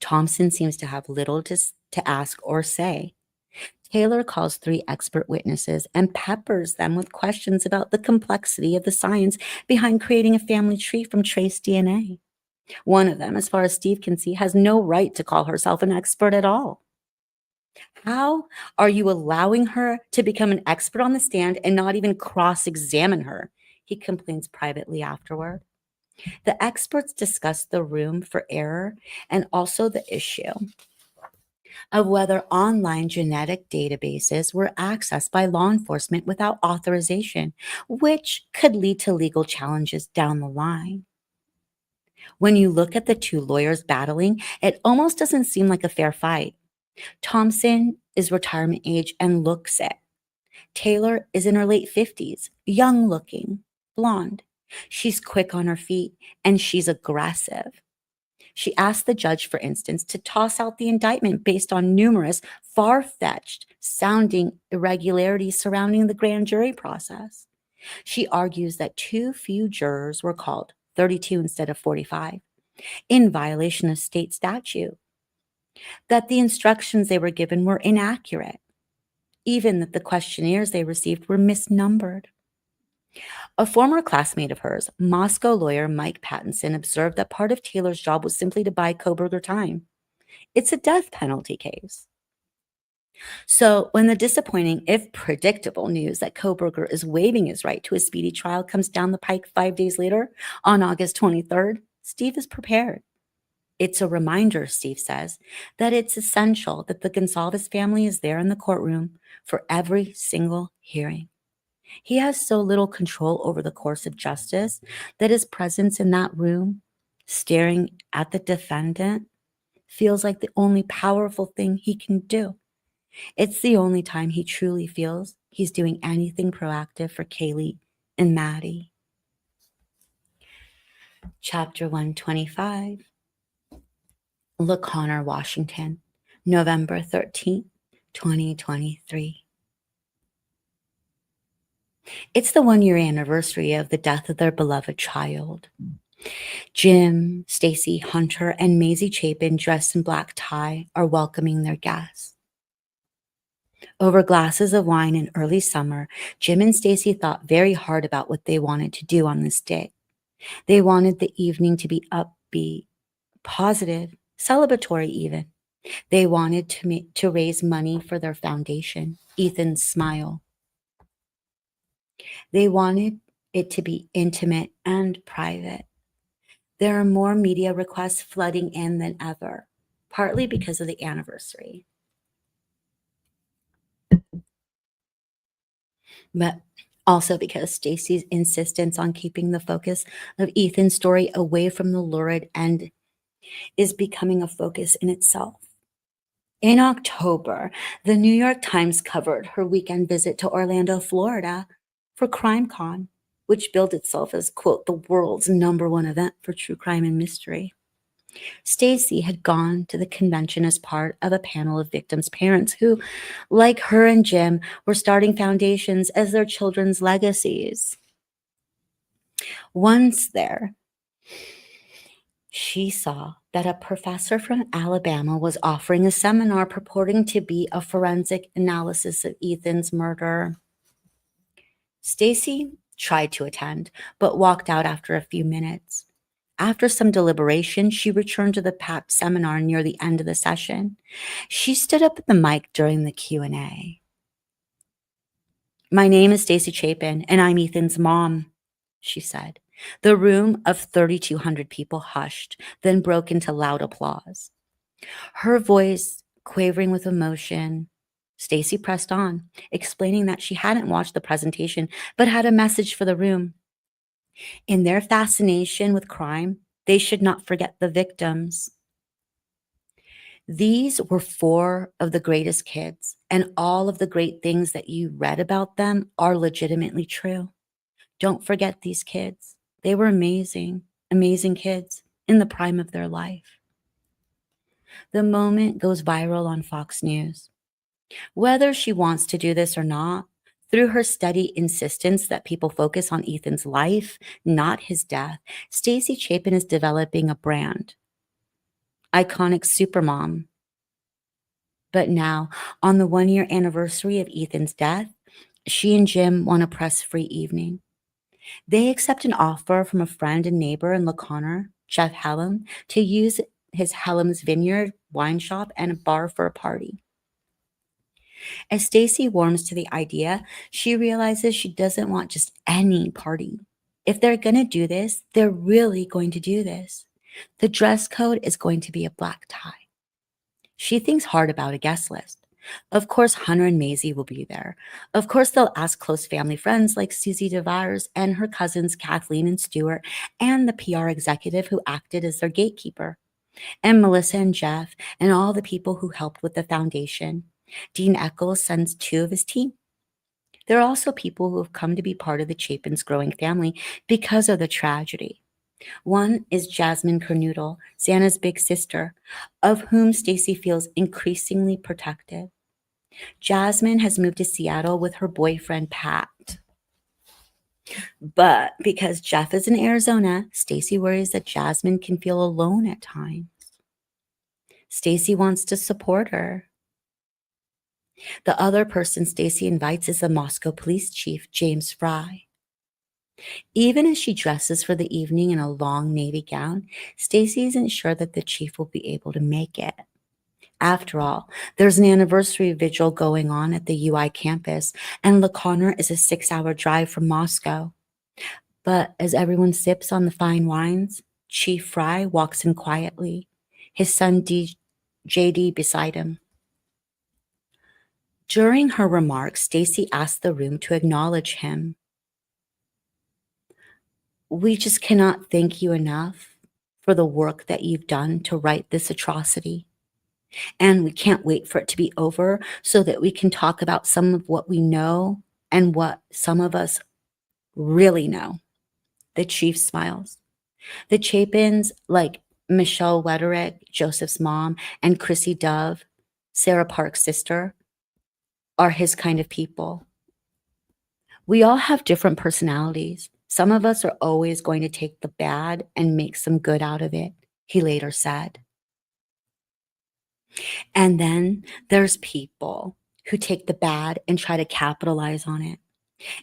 Thompson seems to have little to ask or say. Taylor calls 3 expert witnesses and peppers them with questions about the complexity of the science behind creating a family tree from trace DNA. One of them, as far as Steve can see, has no right to call herself an expert at all. How are you allowing her to become an expert on the stand and not even cross-examine her? He complains privately afterward. The experts discuss the room for error and also the issue of whether online genetic databases were accessed by law enforcement without authorization, which could lead to legal challenges down the line. When you look at the 2 lawyers battling, it almost doesn't seem like a fair fight. Thompson is retirement age and looks it. Taylor is in her late 50s, young looking, blonde. She's quick on her feet and she's aggressive. She asked the judge, for instance, to toss out the indictment based on numerous far-fetched sounding irregularities surrounding the grand jury process. She argues that too few jurors were called, 32 instead of 45, in violation of state statute, that the instructions they were given were inaccurate, even that the questionnaires they received were misnumbered. A former classmate of hers, Moscow lawyer Mike Patterson, observed that part of Taylor's job was simply to buy Cobberger time. It's a death penalty case. So when the disappointing, if predictable, news that Cobberger is waiving his right to a speedy trial comes down the pike 5 days later, on August 23rd, Steve is prepared. It's a reminder, Steve says, that it's essential that the Gonsalves family is there in the courtroom for every single hearing. He has so little control over the course of justice that his presence in that room, staring at the defendant, feels like the only powerful thing he can do. It's the only time he truly feels he's doing anything proactive for Kaylee and Maddie. Chapter 125. LaConner, Washington, November 13th, 2023. It's the 1-year anniversary of the death of their beloved child. Jim, Stacy, Hunter, and Maisie Chapin, dressed in black tie, are welcoming their guests. Over glasses of wine in early summer, Jim and Stacy thought very hard about what they wanted to do on this day. They wanted the evening to be upbeat, positive, celebratory even. They wanted to raise money for their foundation, Ethan's Smile. They wanted it to be intimate and private. There are more media requests flooding in than ever, partly because of the anniversary, but also because Stacy's insistence on keeping the focus of Ethan's story away from the lurid end is becoming a focus in itself. In October, the New York Times covered her weekend visit to Orlando, Florida for CrimeCon, which billed itself as, quote, the world's #1 event for true crime and mystery. Stacy had gone to the convention as part of a panel of victims' parents who, like her and Jim, were starting foundations as their children's legacies. Once there, she saw that a professor from Alabama was offering a seminar purporting to be a forensic analysis of Ethan's murder. Stacy tried to attend, but walked out after a few minutes. After some deliberation, she returned to the PAP seminar near the end of the session. She stood up at the mic during the Q&A. "My name is Stacy Chapin, and I'm Ethan's mom," she said. The room of 3,200 people hushed, then broke into loud applause. Her voice quavering with emotion, Stacy pressed on, explaining that she hadn't watched the presentation, but had a message for the room. In their fascination with crime, they should not forget the victims. These were 4 of the greatest kids, and all of the great things that you read about them are legitimately true. Don't forget these kids. They were amazing, amazing kids in the prime of their life. The moment goes viral on Fox News. Whether she wants to do this or not, through her steady insistence that people focus on Ethan's life, not his death, Stacy Chapin is developing a brand. Iconic supermom. But now, on the 1-year anniversary of Ethan's death, she and Jim want a press-free evening. They accept an offer from a friend and neighbor in LaConner, Jeff Hellam, to use his Hellam's Vineyard wine shop and a bar for a party. As Stacy warms to the idea, she realizes she doesn't want just any party. If they're going to do this, they're really going to do this. The dress code is going to be a black tie. She thinks hard about a guest list. Of course, Hunter and Maisie will be there. Of course, they'll ask close family friends like Susie DeVires and her cousins Kathleen and Stuart, and the PR executive who acted as their gatekeeper, and Melissa and Jeff, and all the people who helped with the foundation. Dean Eccles sends 2 of his team. There are also people who have come to be part of the Chapin's growing family because of the tragedy. One is Jasmine Kernoodle, Xana's big sister, of whom Stacy feels increasingly protective. Jasmine has moved to Seattle with her boyfriend, Pat. But because Jeff is in Arizona, Stacy worries that Jasmine can feel alone at times. Stacy wants to support her. The other person Stacy invites is the Moscow police chief, James Fry. Even as she dresses for the evening in a long navy gown, Stacy isn't sure that the chief will be able to make it. After all, there's an anniversary vigil going on at the UI campus, and La Conner is a 6-hour drive from Moscow. But as everyone sips on the fine wines, Chief Fry walks in quietly, his son JD beside him. During her remarks, Stacy asked the room to acknowledge him. We just cannot thank you enough for the work that you've done to right this atrocity. And we can't wait for it to be over so that we can talk about some of what we know and what some of us really know. The chief smiles. The Chapins, like Michelle Wederick, Joseph's mom, and Chrissy Dove, Sarah Park's sister, are his kind of people. We all have different personalities. Some of us are always going to take the bad and make some good out of it, he later said. And then there's people who take the bad and try to capitalize on it.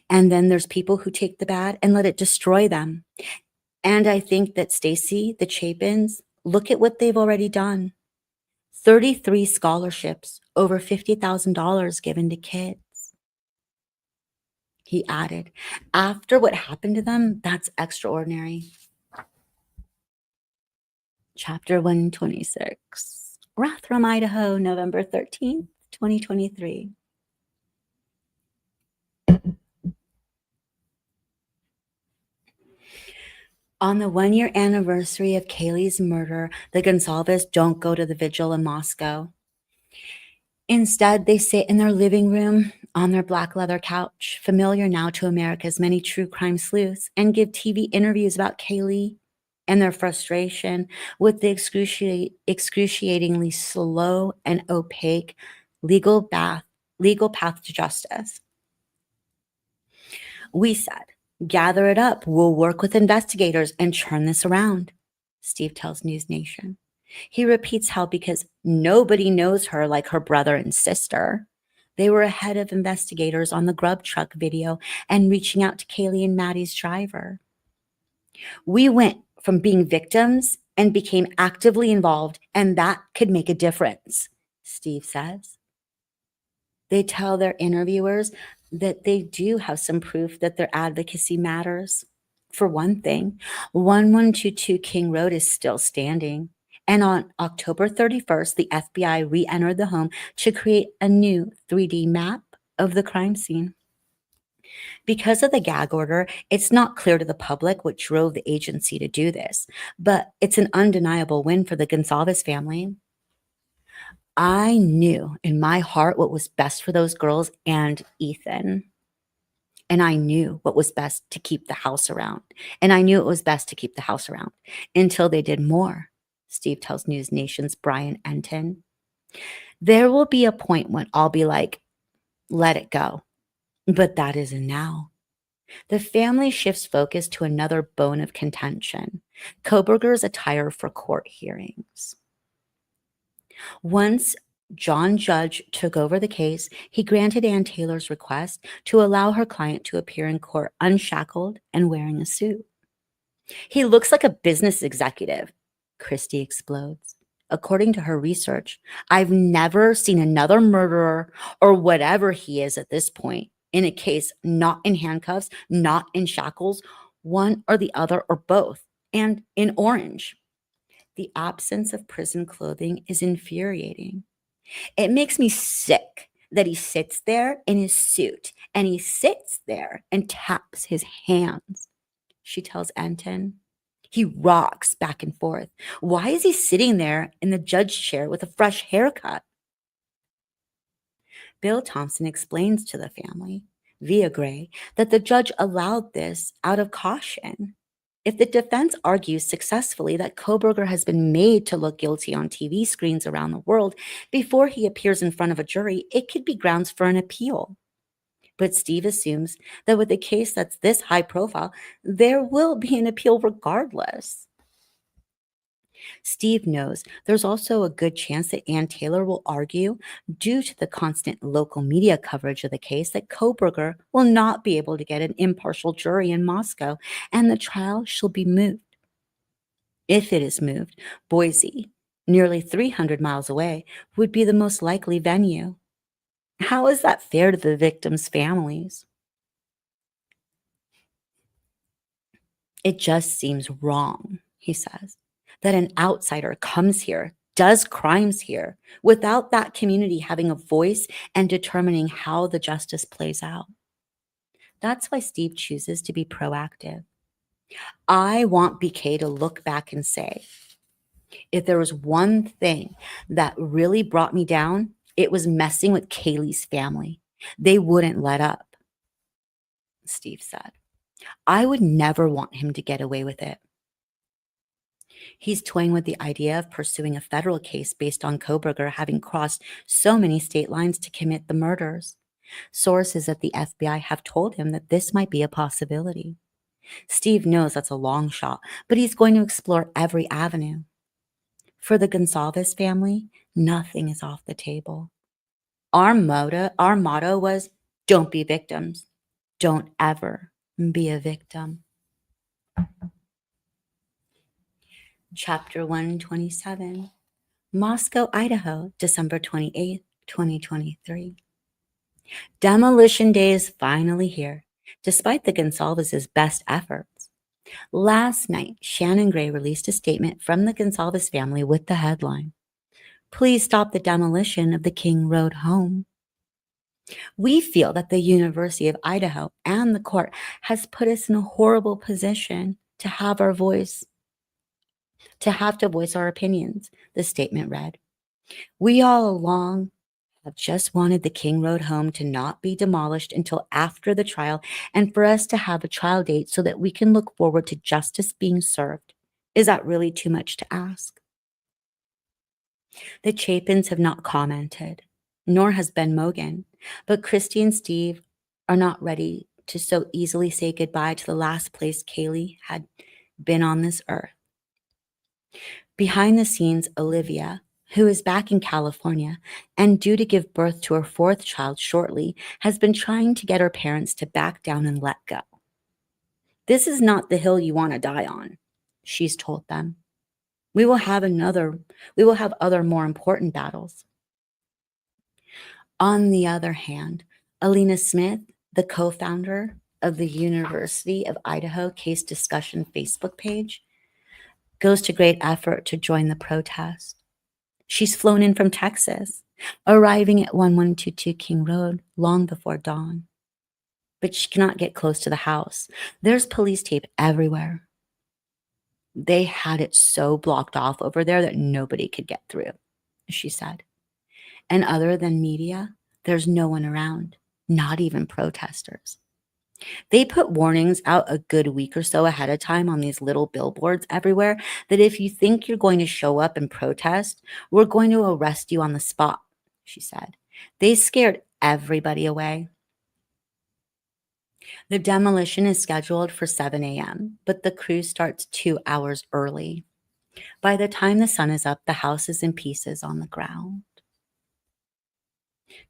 And then there's people who take the bad and let it destroy them. And I think that Stacy, the Chapins, look at what they've already done. 33 scholarships, over $50,000 given to kids. He added, after what happened to them, that's extraordinary. Chapter 126, Rathdrum, Idaho, November 13th, 2023. On the 1-year anniversary of Kaylee's murder, the Gonsalves don't go to the vigil in Moscow. Instead, they sit in their living room on their black leather couch, familiar now to America's many true crime sleuths, and give TV interviews about Kaylee and their frustration with the excruciatingly slow and opaque legal path to justice. We said, gather it up. We'll work with investigators and turn this around, Steve tells News Nation. He repeats how because nobody knows her like her brother and sister, they were ahead of investigators on the grub truck video and reaching out to Kaylee and Maddie's driver. We went from being victims and became actively involved, and that could make a difference, Steve says. They tell their interviewers that they do have some proof that their advocacy matters. For one thing, 1122 King Road is still standing. And on October 31st, the FBI re-entered the home to create a new 3D map of the crime scene. Because of the gag order, it's not clear to the public what drove the agency to do this, but it's an undeniable win for the Gonsalves family. I knew in my heart what was best for those girls and Ethan. And I knew what was best to keep the house around. And I knew it was best to keep the house around until they did more, Steve tells News Nation's Brian Enton. There will be a point when I'll be like, let it go. But that isn't now. The family shifts focus to another bone of contention, Cobberger's attire for court hearings. Once John Judge took over the case, he granted Ann Taylor's request to allow her client to appear in court unshackled and wearing a suit. He looks like a business executive, Christie explodes. According to her research, I've never seen another murderer or whatever he is at this point in a case not in handcuffs, not in shackles, one or the other or both, and in orange. The absence of prison clothing is infuriating. It makes me sick that he sits there in his suit and he sits there and taps his hands, she tells Anton. He rocks back and forth. Why is he sitting there in the judge chair with a fresh haircut? Bill Thompson explains to the family. via Gray that the judge allowed this out of caution. If the defense argues successfully that Cobberger has been made to look guilty on TV screens around the world before he appears in front of a jury, it could be grounds for an appeal. But Steve assumes that with a case that's this high profile, there will be an appeal regardless. Steve knows there's also a good chance that Ann Taylor will argue, due to the constant local media coverage of the case, that Koberger will not be able to get an impartial jury in Moscow and the trial shall be moved. If it is moved, Boise, nearly 300 miles away, would be the most likely venue. How is that fair to the victims' families? It just seems wrong, he says, that an outsider comes here, does crimes here, without that community having a voice and determining how the justice plays out. That's why Steve chooses to be proactive. I want BK to look back and say, if there was one thing that really brought me down, it was messing with Kaylee's family. They wouldn't let up, Steve said. I would never want him to get away with it. He's toying with the idea of pursuing a federal case based on Koberger having crossed so many state lines to commit the murders. Sources at the FBI have told him that this might be a possibility. Steve knows that's a long shot, but he's going to explore every avenue. For the Gonsalves family, nothing is off the table. Our motto was, don't be victims. Don't ever be a victim. Chapter 127, Moscow, Idaho, December 28th, 2023. Demolition day is finally here, despite the Gonsalves' best efforts. Last night, Shannon Gray released a statement from the Gonsalves family with the headline, "Please stop the demolition of the King Road home." We feel that the University of Idaho and the court has put us in a horrible position to have to voice our opinions, the statement read. We all along have just wanted the King Road home to not be demolished until after the trial and for us to have a trial date so that we can look forward to justice being served. Is that really too much to ask? The Chapins have not commented, nor has Ben Mogan, but Christy and Steve are not ready to so easily say goodbye to the last place Kaylee had been on this earth. Behind the scenes, Olivia, who is back in California and due to give birth to her fourth child shortly, has been trying to get her parents to back down and let go. This is not the hill you want to die on, she's told them. We will have other more important battles. On the other hand, Alina Smith, the co-founder of the University of Idaho Case Discussion Facebook page, goes to great effort to join the protest. She's flown in from Texas, arriving at 1122 King Road long before dawn. But she cannot get close to the house. There's police tape everywhere. They had it so blocked off over there that nobody could get through, she said. And other than media, there's no one around, not even protesters. They put warnings out a good week or so ahead of time on these little billboards everywhere that if you think you're going to show up and protest, we're going to arrest you on the spot, she said. They scared everybody away. The demolition is scheduled for 7 a.m., but the crew starts 2 hours early. By the time the sun is up, the house is in pieces on the ground.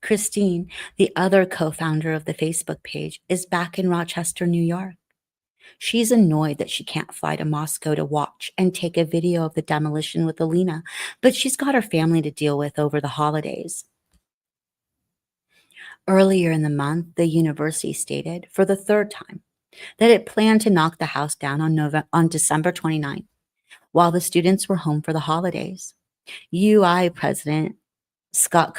Christine, the other co-founder of the Facebook page, is back in Rochester, New York. She's annoyed that she can't fly to Moscow to watch and take a video of the demolition with Alina, but she's got her family to deal with over the holidays. Earlier in the month, the university stated, for the third time, that it planned to knock the house down on December 29th, while the students were home for the holidays. UI President Scott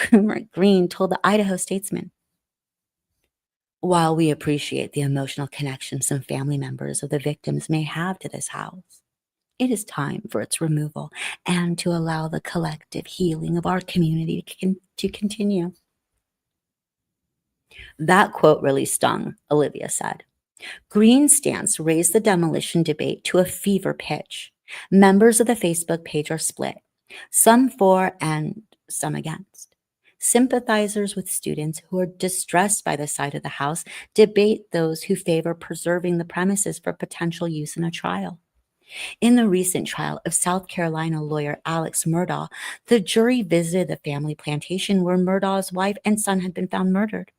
Green told the Idaho Statesman, "While we appreciate the emotional connection some family members of the victims may have to this house, it is time for its removal and to allow the collective healing of our community to continue." That quote really stung, Olivia said. Green's stance raised the demolition debate to a fever pitch. Members of the Facebook page are split, some for and some against. Sympathizers with students who are distressed by the sight of the house debate those who favor preserving the premises for potential use in a trial. In the recent trial of South Carolina lawyer Alex Murdaugh, the jury visited the family plantation where Murdaugh's wife and son had been found murdered.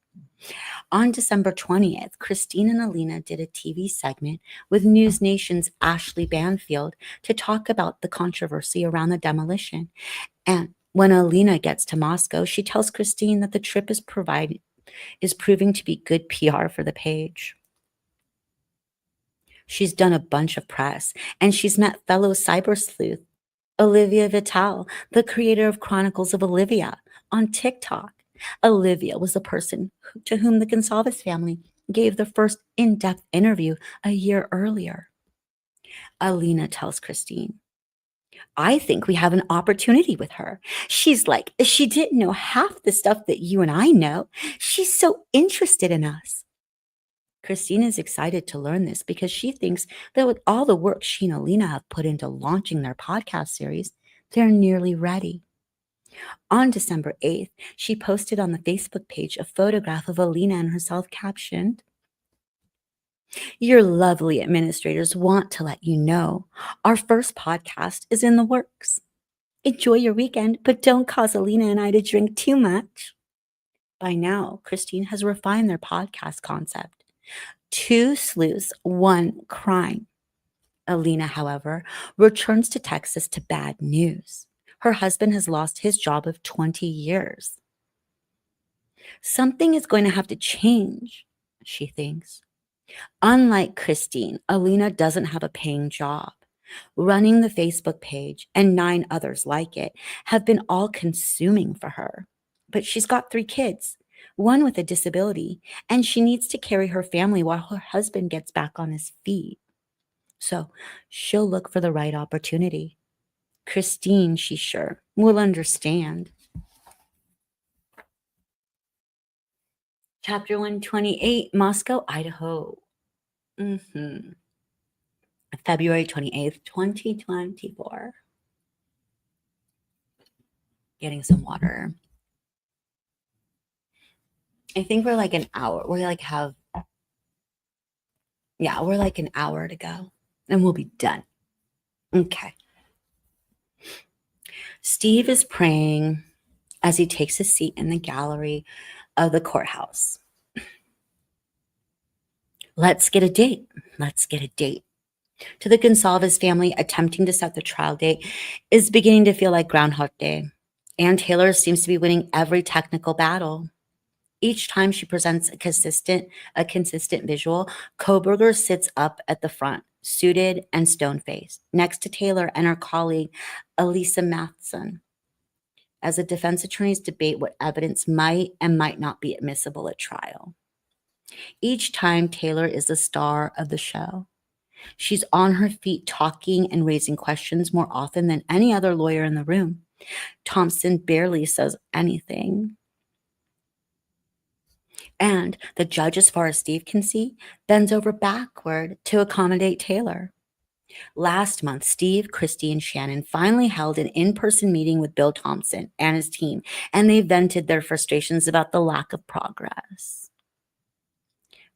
On December 20th, Christine and Alina did a TV segment with News Nation's Ashley Banfield to talk about the controversy around the demolition. And when Alina gets to Moscow, she tells Christine that the trip is proving to be good PR for the page. She's done a bunch of press, and she's met fellow cyber sleuth Olivia Vital, the creator of Chronicles of Olivia, on TikTok. Olivia was the person to whom the Gonsalves family gave the first in-depth interview a year earlier. Alina tells Christine, I think we have an opportunity with her. She's like, she didn't know half the stuff that you and I know. She's so interested in us. Christine is excited to learn this because she thinks that with all the work she and Alina have put into launching their podcast series, they're nearly ready. On December 8th, she posted on the Facebook page a photograph of Alina and herself captioned, Your lovely administrators want to let you know our first podcast is in the works. Enjoy your weekend, but don't cause Alina and I to drink too much. By now, Christine has refined their podcast concept. 2 sleuths, 1 crime. Alina, however, returns to Texas to bad news. Her husband has lost his job of 20 years. Something is going to have to change, she thinks. Unlike Christine, Alina doesn't have a paying job. Running the Facebook page and 9 others like it have been all-consuming for her. But she's got 3 kids, 1 with a disability, and she needs to carry her family while her husband gets back on his feet. So she'll look for the right opportunity. Christine, she's sure, will understand. Chapter 128, Moscow, Idaho. February 28th, 2024. Getting some water. I think we're like an hour. We're like an hour to go and we'll be done. Okay. Steve is praying as he takes his seat in the gallery of the courthouse. Let's get a date. Let's get a date. To the Gonsalves family, attempting to set the trial date is beginning to feel like Groundhog Day. Ann Taylor seems to be winning every technical battle. Each time she presents a consistent visual, Cobberger sits up at the front, suited and stone-faced, next to Taylor and her colleague, Elisa Matheson, as the defense attorneys debate what evidence might and might not be admissible at trial. Each time, Taylor is the star of the show. She's on her feet talking and raising questions more often than any other lawyer in the room. Thompson barely says anything. And the judge, as far as Steve can see, bends over backward to accommodate Taylor. Last month, Steve, Christy, and Shannon finally held an in-person meeting with Bill Thompson and his team, and they vented their frustrations about the lack of progress.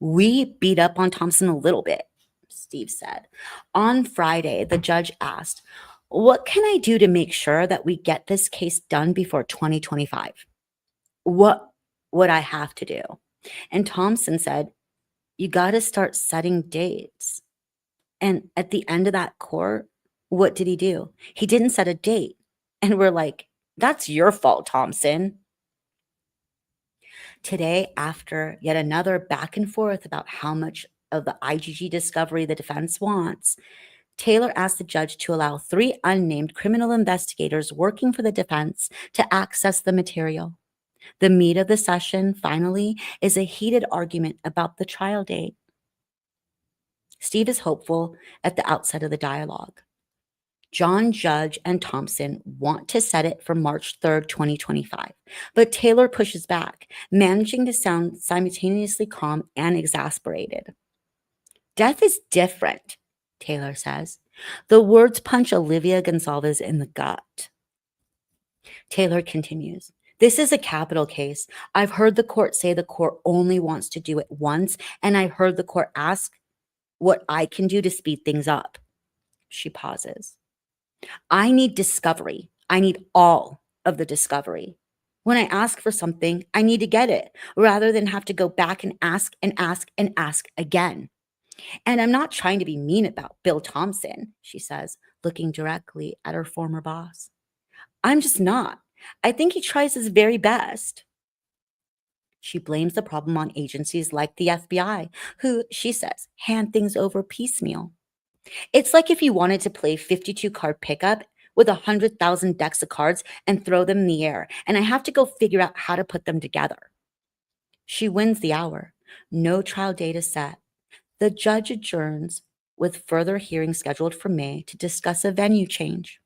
We beat up on Thompson a little bit, Steve said. On Friday, the judge asked, what can I do to make sure that we get this case done before 2025? What would I have to do? And Thompson said, you got to start setting dates. And at the end of that court, what did he do? He didn't set a date. And we're like, that's your fault, Thompson. Today, after yet another back and forth about how much of the IGG discovery the defense wants, Taylor asked the judge to allow 3 unnamed criminal investigators working for the defense to access the material. The meat of the session, finally, is a heated argument about the trial date. Steve is hopeful at the outset of the dialogue. John, Judge, and Thompson want to set it for March 3rd, 2025, but Taylor pushes back, managing to sound simultaneously calm and exasperated. Death is different, Taylor says. The words punch Olivia Gonsalves in the gut. Taylor continues. This is a capital case. I've heard the court say the court only wants to do it once, and I've heard the court ask what I can do to speed things up. She pauses. I need discovery. I need all of the discovery. When I ask for something, I need to get it rather than have to go back and ask and ask and ask again. And I'm not trying to be mean about Bill Thompson, she says, looking directly at her former boss. I'm just not. I think he tries his very best. She blames the problem on agencies like the FBI, who, she says, hand things over piecemeal. It's like if you wanted to play 52 card pickup with 100,000 decks of cards and throw them in the air, and I have to go figure out how to put them together. She wins the hour. No trial date is set. The judge adjourns with further hearings scheduled for May to discuss a venue change.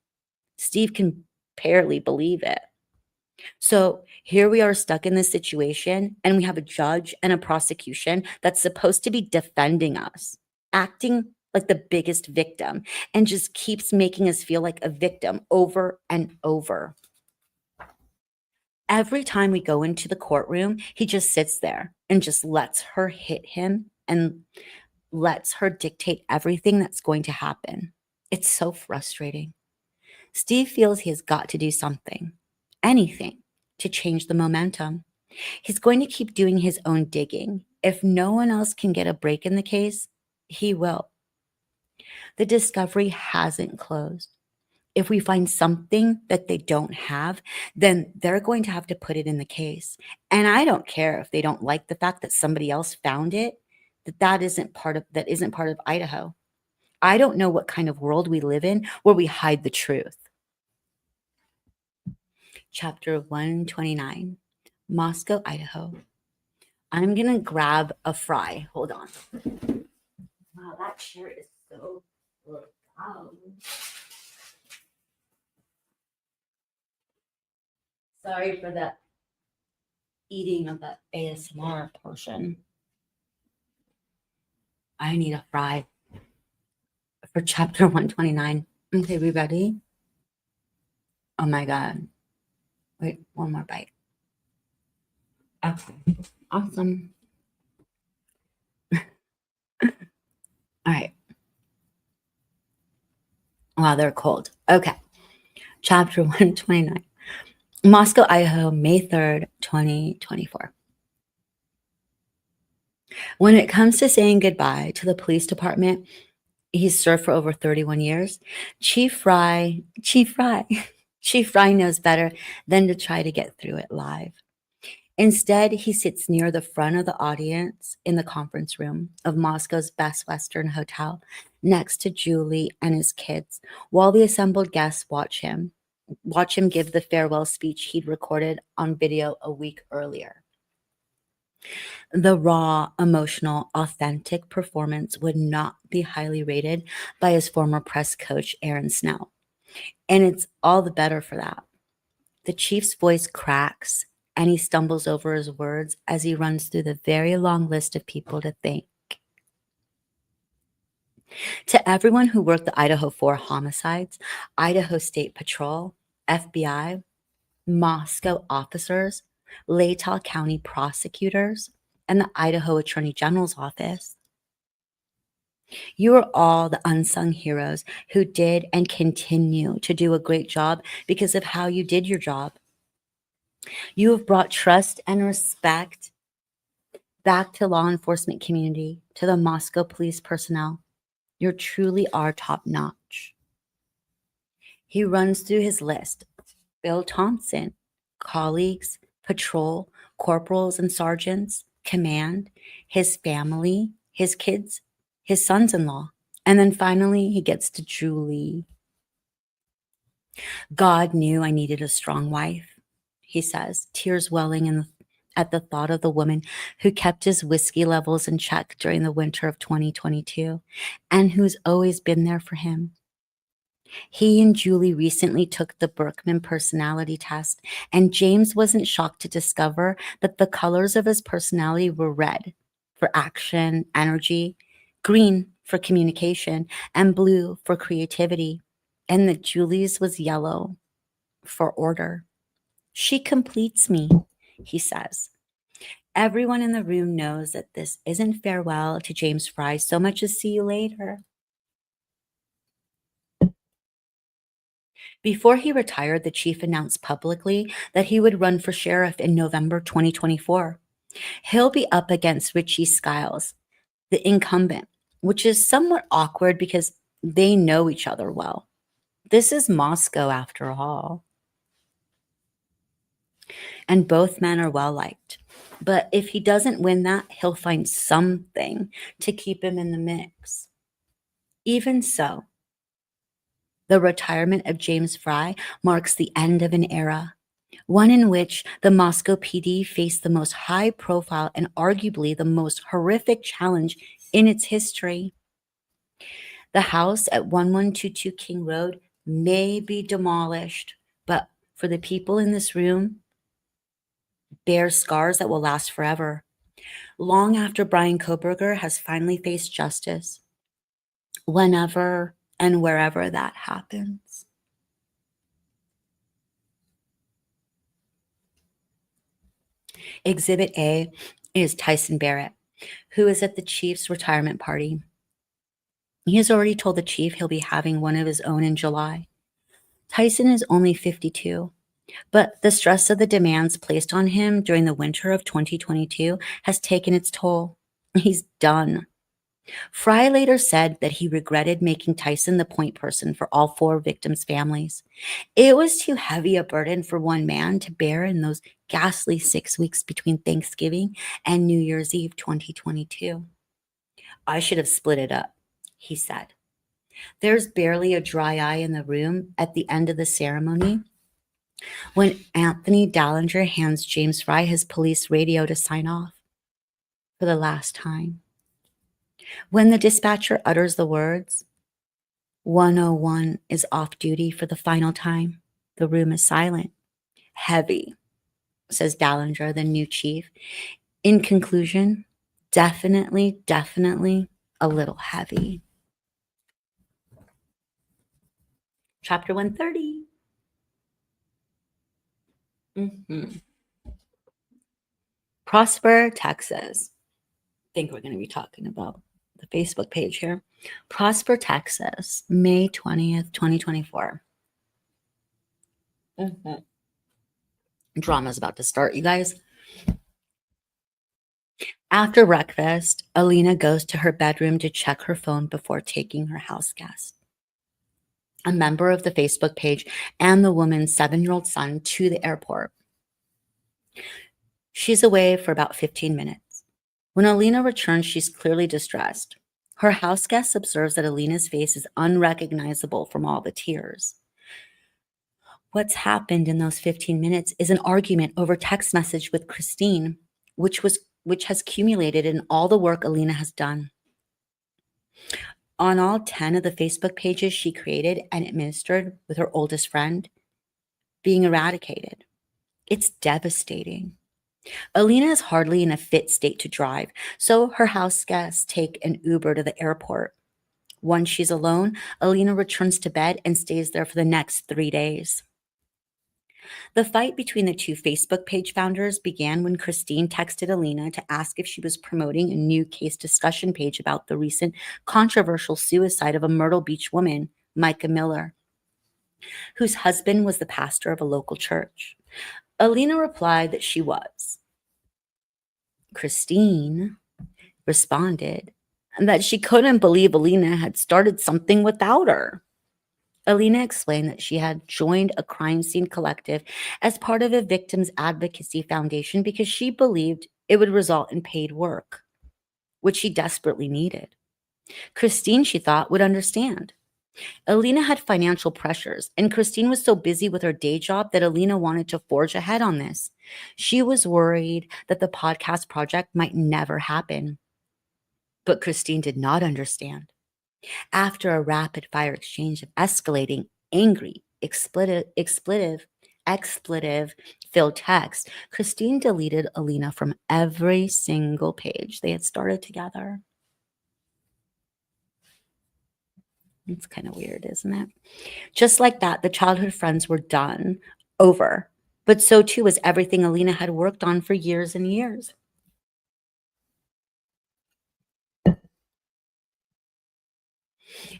Steve can barely believe it. So here we are stuck in this situation, and we have a judge and a prosecution that's supposed to be defending us, acting like the biggest victim, and just keeps making us feel like a victim over and over. Every time we go into the courtroom, he just sits there and just lets her hit him and lets her dictate everything that's going to happen. It's so frustrating. Steve feels he has got to do something, anything, to change the momentum. He's going to keep doing his own digging. If no one else can get a break in the case, he will. The discovery hasn't closed. If we find something that they don't have, then they're going to have to put it in the case. And I don't care if they don't like the fact that somebody else found it, that isn't part of Idaho. I don't know what kind of world we live in where we hide the truth. Chapter 129, Moscow, Idaho. I'm going to grab a fry. Hold on. Wow, that chair is so loud. Sorry for the eating of the ASMR portion. I need a fry for chapter 129. Okay, we ready? Oh my God. Wait, one more bite. Okay, awesome. All right. Wow, they're cold. Okay. Chapter 129. Moscow, Idaho, May 3rd, 2024. When it comes to saying goodbye to the police department he's served for over 31 years, Chief Fry knows better than to try to get through it live. Instead, he sits near the front of the audience in the conference room of Moscow's Best Western Hotel next to Julie and his kids while the assembled guests watch him give the farewell speech he'd recorded on video a week earlier. The raw, emotional, authentic performance would not be highly rated by his former press coach, Aaron Snell. And it's all the better for that. The chief's voice cracks and he stumbles over his words as he runs through the very long list of people to thank. To everyone who worked the Idaho 4 homicides, Idaho State Patrol, FBI, Moscow officers, Latah County prosecutors, and the Idaho Attorney General's office. You are all the unsung heroes who did and continue to do a great job because of how you did your job. You have brought trust and respect back to law enforcement community, to the Moscow police personnel. You truly are top notch. He runs through his list. Bill Thompson, colleagues, patrol, corporals and sergeants, command, his family, his kids, his sons-in-law. And then finally, he gets to Julie. God knew I needed a strong wife, he says, tears welling at the thought of the woman who kept his whiskey levels in check during the winter of 2022 and who's always been there for him. He and Julie recently took the Berkman personality test, and James wasn't shocked to discover that the colors of his personality were red for action, energy, green for communication, and blue for creativity, and that Julie's was yellow for order. She completes me, he says. Everyone in the room knows that this isn't farewell to James Fry so much as see you later. Before he retired, the chief announced publicly that he would run for sheriff in November 2024. He'll be up against Richie Skiles, the incumbent, which is somewhat awkward because they know each other well. This is Moscow after all. And both men are well liked. But if he doesn't win that, he'll find something to keep him in the mix. Even so, the retirement of James Fry marks the end of an era, one in which the Moscow PD faced the most high profile and arguably the most horrific challenge in its history. The house at 1122 King Road may be demolished, but for the people in this room, bears scars that will last forever, long after Brian Cobberger has finally faced justice, whenever and wherever that happens. Exhibit A is Tyson Barrett, who is at the chief's retirement party. He has already told the chief he'll be having one of his own in July. Tyson is only 52, but the stress of the demands placed on him during the winter of 2022 has taken its toll. He's done. Fry later said that he regretted making Tyson the point person for all 4 victims' families. It was too heavy a burden for one man to bear in those ghastly 6 weeks between Thanksgiving and New Year's Eve 2022. I should have split it up, he said. There's barely a dry eye in the room at the end of the ceremony when Anthony Dallinger hands James Fry his police radio to sign off for the last time. When the dispatcher utters the words, 101 is off duty for the final time, the room is silent. Heavy, says Dallinger, the new chief. In conclusion, definitely a little heavy. Chapter 130. Prosper, Texas. I think we're going to be talking about the Facebook page here. Prosper, Texas, May 20th, 2024. Drama's about to start, you guys. After breakfast, Alina goes to her bedroom to check her phone before taking her house guest, a member of the Facebook page, and the woman's 7-year-old son to the airport. She's away for about 15 minutes. When Alina returns, she's clearly distressed. Her house guest observes that Alina's face is unrecognizable from all the tears. What's happened in those 15 minutes is an argument over text message with Christine, which has accumulated in all the work Alina has done. On all 10 of the Facebook pages she created and administered with her oldest friend, being eradicated. It's devastating. Alina is hardly in a fit state to drive, so her house guests take an Uber to the airport. Once she's alone, Alina returns to bed and stays there for the next 3 days. The fight between the 2 Facebook page founders began when Christine texted Alina to ask if she was promoting a new case discussion page about the recent controversial suicide of a Myrtle Beach woman, Micah Miller, whose husband was the pastor of a local church. Alina replied that she was. Christine responded that she couldn't believe Alina had started something without her. Alina explained that she had joined a crime scene collective as part of a victims advocacy foundation because she believed it would result in paid work, which she desperately needed. Christine, she thought, would understand. Alina had financial pressures, and Christine was so busy with her day job that Alina wanted to forge ahead on this. She was worried that the podcast project might never happen. But Christine did not understand. After a rapid-fire exchange of escalating, angry, expletive-filled text, Christine deleted Alina from every single page they had started together. It's kind of weird, isn't it? Just like that, the childhood friends were done, over. But so too was everything Alina had worked on for years and years.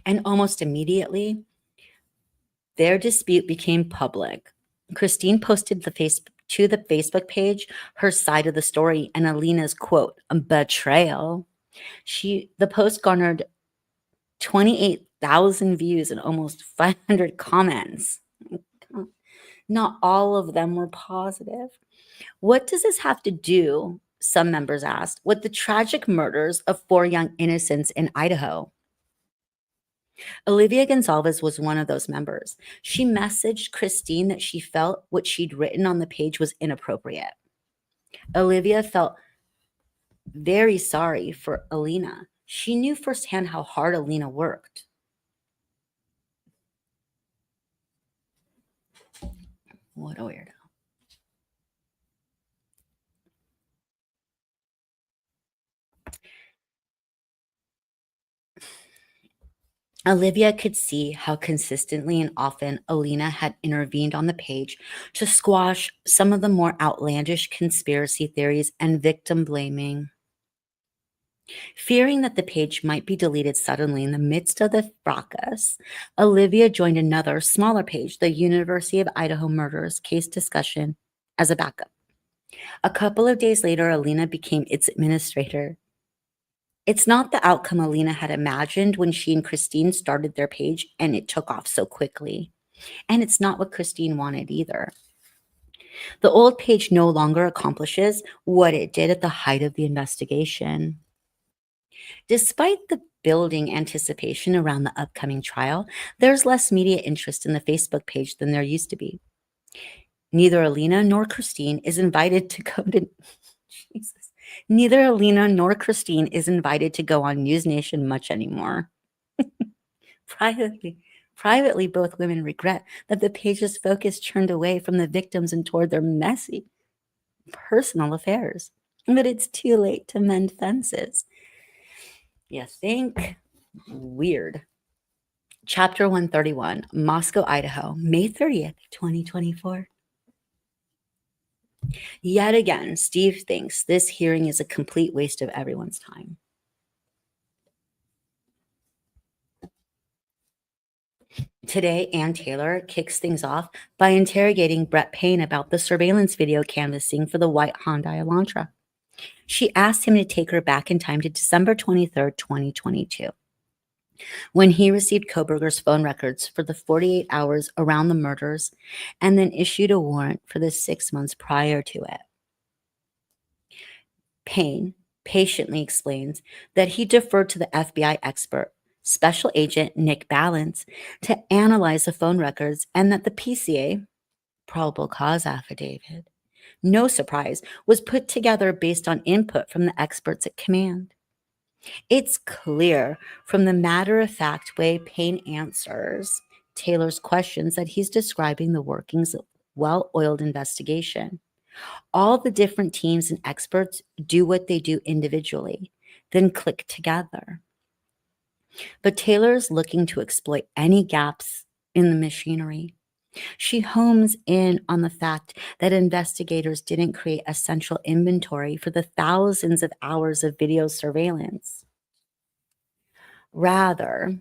And almost immediately, their dispute became public. Christine posted to the Facebook page her side of the story and Alina's quote, betrayal. The post garnered 28,000 views and almost 500 comments. Not all of them were positive. What does this have to do, some members asked, with the tragic murders of 4 young innocents in Idaho? Olivia Gonzalez was one of those members. She messaged Christine that she felt what she'd written on the page was inappropriate. Olivia felt very sorry for Alina. She knew firsthand how hard Alina worked. What a weirdo. Olivia could see how consistently and often Alina had intervened on the page to squash some of the more outlandish conspiracy theories and victim blaming. Fearing that the page might be deleted suddenly in the midst of the fracas, Olivia joined another, smaller page, the University of Idaho Murders Case Discussion, as a backup. A couple of days later, Alina became its administrator. It's not the outcome Alina had imagined when she and Christine started their page and it took off so quickly. And it's not what Christine wanted either. The old page no longer accomplishes what it did at the height of the investigation. Despite the building anticipation around the upcoming trial, there's less media interest in the Facebook page than there used to be. Neither Alina nor Christine is invited to go to Jesus. Neither Alina nor Christine is invited to go on News Nation much anymore. Privately, both women regret that the page's focus turned away from the victims and toward their messy personal affairs. But it's too late to mend fences. You think? Weird. Chapter 131, Moscow, Idaho, May 30th, 2024. Yet again, Steve thinks this hearing is a complete waste of everyone's time. Today, Ann Taylor kicks things off by interrogating Brett Payne about the surveillance video canvassing for the white Hyundai Elantra. She asked him to take her back in time to December 23rd, 2022, when he received Cobberger's phone records for the 48 hours around the murders and then issued a warrant for the 6 months prior to it. Payne patiently explains that he deferred to the FBI expert, Special Agent Nick Balance, to analyze the phone records and that the PCA, probable cause affidavit, no surprise, was put together based on input from the experts at command. It's clear from the matter-of-fact way Payne answers Taylor's questions that he's describing the workings of well-oiled investigation. All the different teams and experts do what they do individually, then click together. But Taylor is looking to exploit any gaps in the machinery. She homes in on the fact that investigators didn't create a central inventory for the thousands of hours of video surveillance. Rather,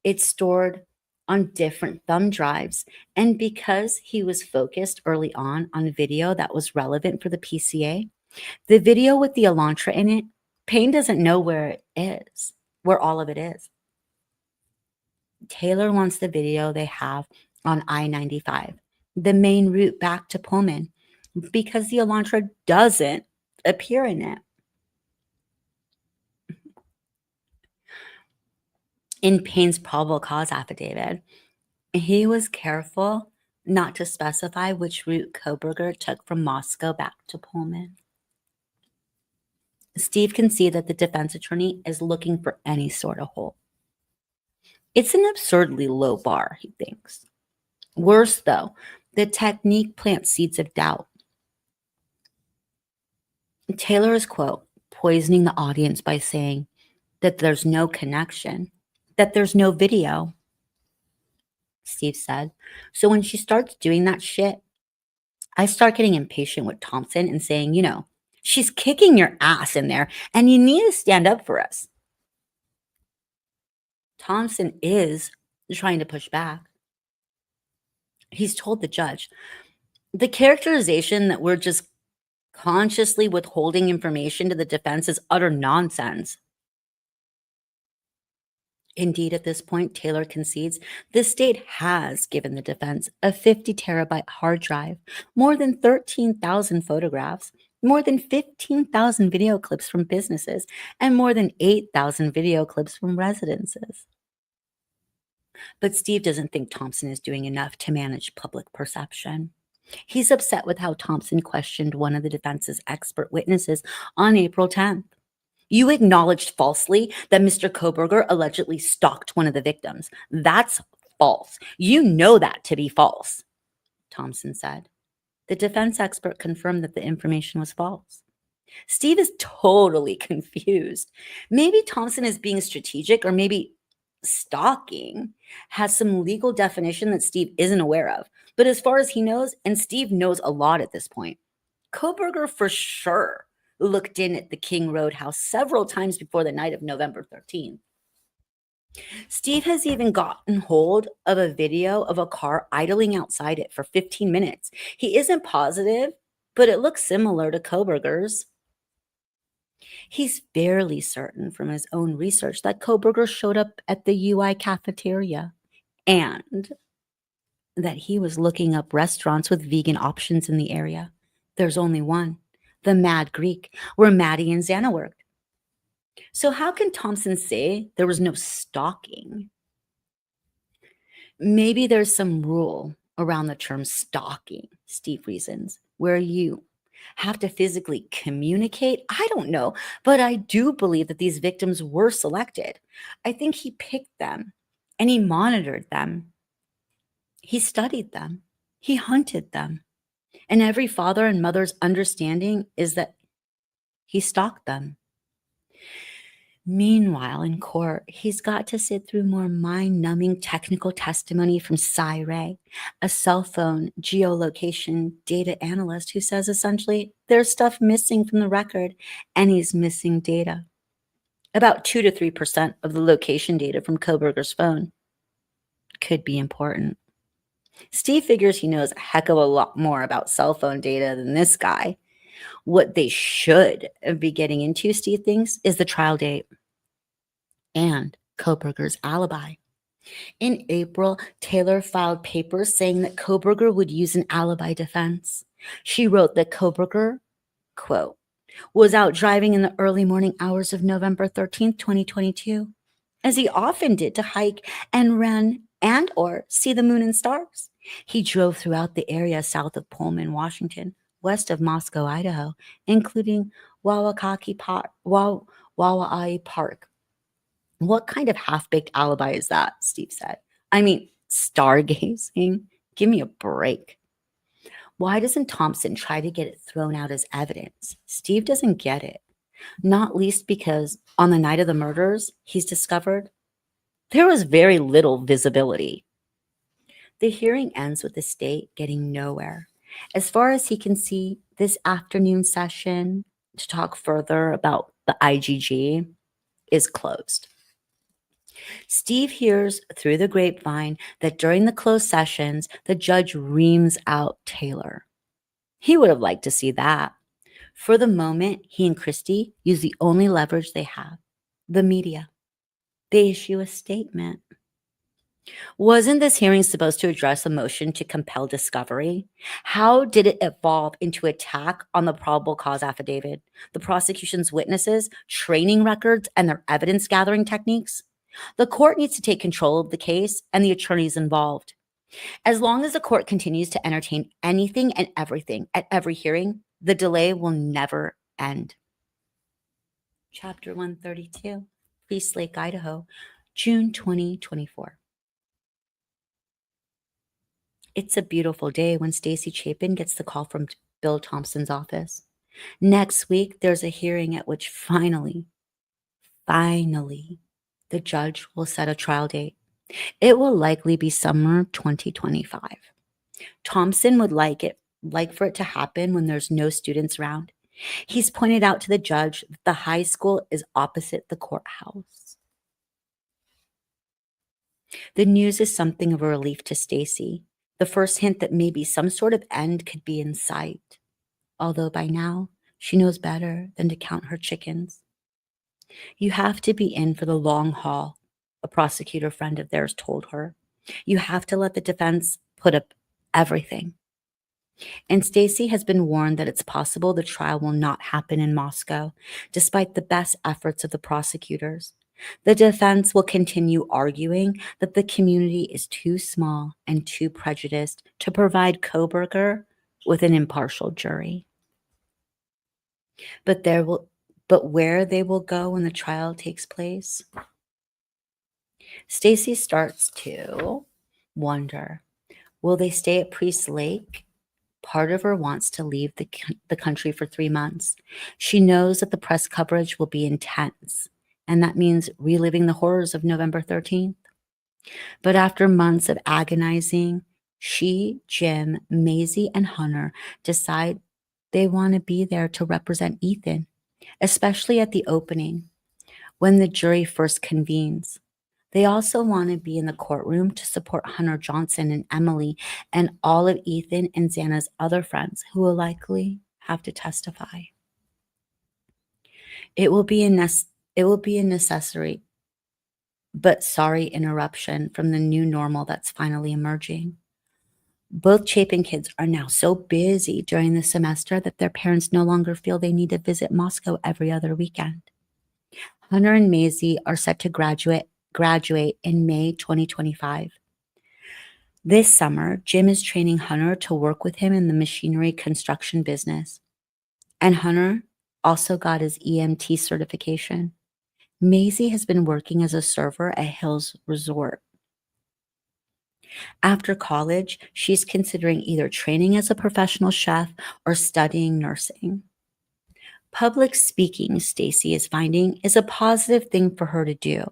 it's stored on different thumb drives. And because he was focused early on video that was relevant for the PCA, the video with the Elantra in it, Payne doesn't know where it is, where all of it is. Taylor wants the video they have on I-95, the main route back to Pullman, because the Elantra doesn't appear in it. In Payne's probable cause affidavit, he was careful not to specify which route Cobberger took from Moscow back to Pullman. Steve can see that the defense attorney is looking for any sort of hole. It's an absurdly low bar, he thinks. Worse, though, the technique plants seeds of doubt. Taylor is, quote, poisoning the audience by saying that there's no connection, that there's no video, Steve said. So when she starts doing that shit, I start getting impatient with Thompson and saying, she's kicking your ass in there and you need to stand up for us. Thompson is trying to push back. He's told the judge, the characterization that we're just consciously withholding information to the defense is utter nonsense. Indeed, at this point, Taylor concedes the state has given the defense a 50 terabyte hard drive, more than 13,000 photographs, more than 15,000 video clips from businesses, and more than 8,000 video clips from residences. But Steve doesn't think Thompson is doing enough to manage public perception. He's upset with how Thompson questioned one of the defense's expert witnesses on April 10th. You acknowledged falsely that Mr. Cobberger allegedly stalked one of the victims. That's false. You know that to be false, Thompson said. The defense expert confirmed that the information was false. Steve is totally confused. Maybe Thompson is being strategic, or maybe stalking has some legal definition that Steve isn't aware of. But as far as he knows, and Steve knows a lot at this point, Cobberger for sure looked in at the King Roadhouse several times before the night of November 13th. Steve has even gotten hold of a video of a car idling outside it for 15 minutes. He isn't positive, but it looks similar to Cobberger's. He's fairly certain from his own research that Cobberger showed up at the UI cafeteria and that he was looking up restaurants with vegan options in the area. There's only one, the Mad Greek, where Maddie and Xana worked. So how can Thompson say there was no stalking? Maybe there's some rule around the term stalking, Steve reasons, where you have to physically communicate. I don't know, but I do believe that these victims were selected. I think he picked them and he monitored them. He studied them. He hunted them. And every father and mother's understanding is that he stalked them. Meanwhile, in court, he's got to sit through more mind-numbing technical testimony from Cy Ray, a cell phone geolocation data analyst who says essentially there's stuff missing from the record and he's missing data. About 2 to 3% of the location data from Cobberger's phone could be important. Steve figures he knows a heck of a lot more about cell phone data than this guy. What they should be getting into, Steve thinks, is the trial date and Cobberger's alibi. In April, Taylor filed papers saying that Cobberger would use an alibi defense. She wrote that Cobberger, quote, was out driving in the early morning hours of November 13th, 2022, as he often did to hike and run and or see the moon and stars. He drove throughout the area south of Pullman, Washington, west of Moscow, Idaho, including Wauwaukai Park. What kind of half-baked alibi is that? Steve said. I mean, stargazing? Give me a break. Why doesn't Thompson try to get it thrown out as evidence? Steve doesn't get it. Not least because on the night of the murders, he's discovered there was very little visibility. The hearing ends with the state getting nowhere. As far as he can see, this afternoon session to talk further about the IGG is closed. Steve hears through the grapevine that during the closed sessions, the judge reams out Taylor. He would have liked to see that. For the moment, he and Christie use the only leverage they have, the media. They issue a statement. Wasn't this hearing supposed to address a motion to compel discovery? How did it evolve into attack on the probable cause affidavit, the prosecution's witnesses, training records, and their evidence gathering techniques? The court needs to take control of the case and the attorneys involved. As long as the court continues to entertain anything and everything at every hearing, the delay will never end. Chapter 132, Priest Lake, Idaho, June 2024. It's a beautiful day when Stacy Chapin gets the call from Bill Thompson's office. Next week, there's a hearing at which finally, the judge will set a trial date. It will likely be summer 2025. Thompson would like for it to happen when there's no students around. He's pointed out to the judge that the high school is opposite the courthouse. The news is something of a relief to Stacy, the first hint that maybe some sort of end could be in sight, although by now she knows better than to count her chickens. You have to be in for the long haul, a prosecutor friend of theirs told her. You have to let the defense put up everything. And Stacy has been warned that it's possible the trial will not happen in Moscow, despite the best efforts of the prosecutors. The defense will continue arguing that the community is too small and too prejudiced to provide Cobberger with an impartial jury. But where they will go when the trial takes place, Stacy starts to wonder. Will they stay at Priest Lake? Part of her wants to leave the country for 3 months. She knows that the press coverage will be intense, and that means reliving the horrors of November 13th. But after months of agonizing, she, Jim, Maisie, and Hunter decide they want to be there to represent Ethan, especially at the opening, when the jury first convenes. They also want to be in the courtroom to support Hunter Johnson and Emily and all of Ethan and Xana's other friends who will likely have to testify. It will be a necessary but sorry interruption from the new normal that's finally emerging. Both Chapin kids are now so busy during the semester that their parents no longer feel they need to visit Moscow every other weekend. Hunter and Maisie are set to graduate in May 2025. This summer, Jim is training Hunter to work with him in the machinery construction business. And Hunter also got his EMT certification. Maisie has been working as a server at Hills Resort. After college, she's considering either training as a professional chef or studying nursing. Public speaking, Stacy is finding, is a positive thing for her to do,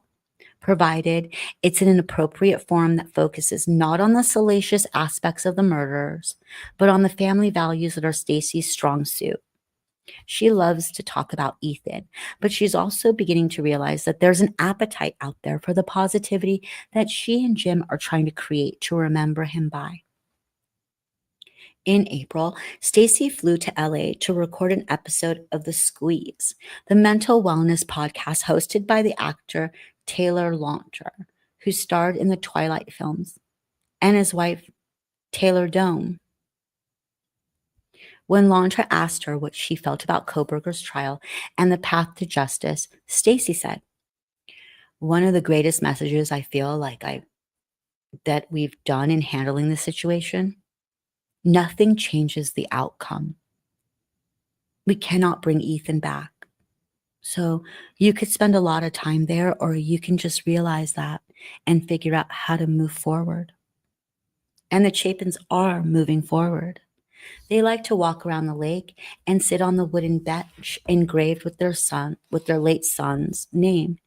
provided it's in an appropriate form that focuses not on the salacious aspects of the murders, but on the family values that are Stacy's strong suit. She loves to talk about Ethan, but she's also beginning to realize that there's an appetite out there for the positivity that she and Jim are trying to create to remember him by. In April, Stacy flew to LA to record an episode of The Squeeze, the mental wellness podcast hosted by the actor Taylor Lautner, who starred in the Twilight films, and his wife, Taylor Dome. When Lautner asked her what she felt about Cobberger's trial and the path to justice, Stacy said, "One of the greatest messages I feel like that we've done in handling the situation, nothing changes the outcome. We cannot bring Ethan back. So you could spend a lot of time there, or you can just realize that and figure out how to move forward." And the Chapins are moving forward. They like to walk around the lake and sit on the wooden bench engraved with their late son's name.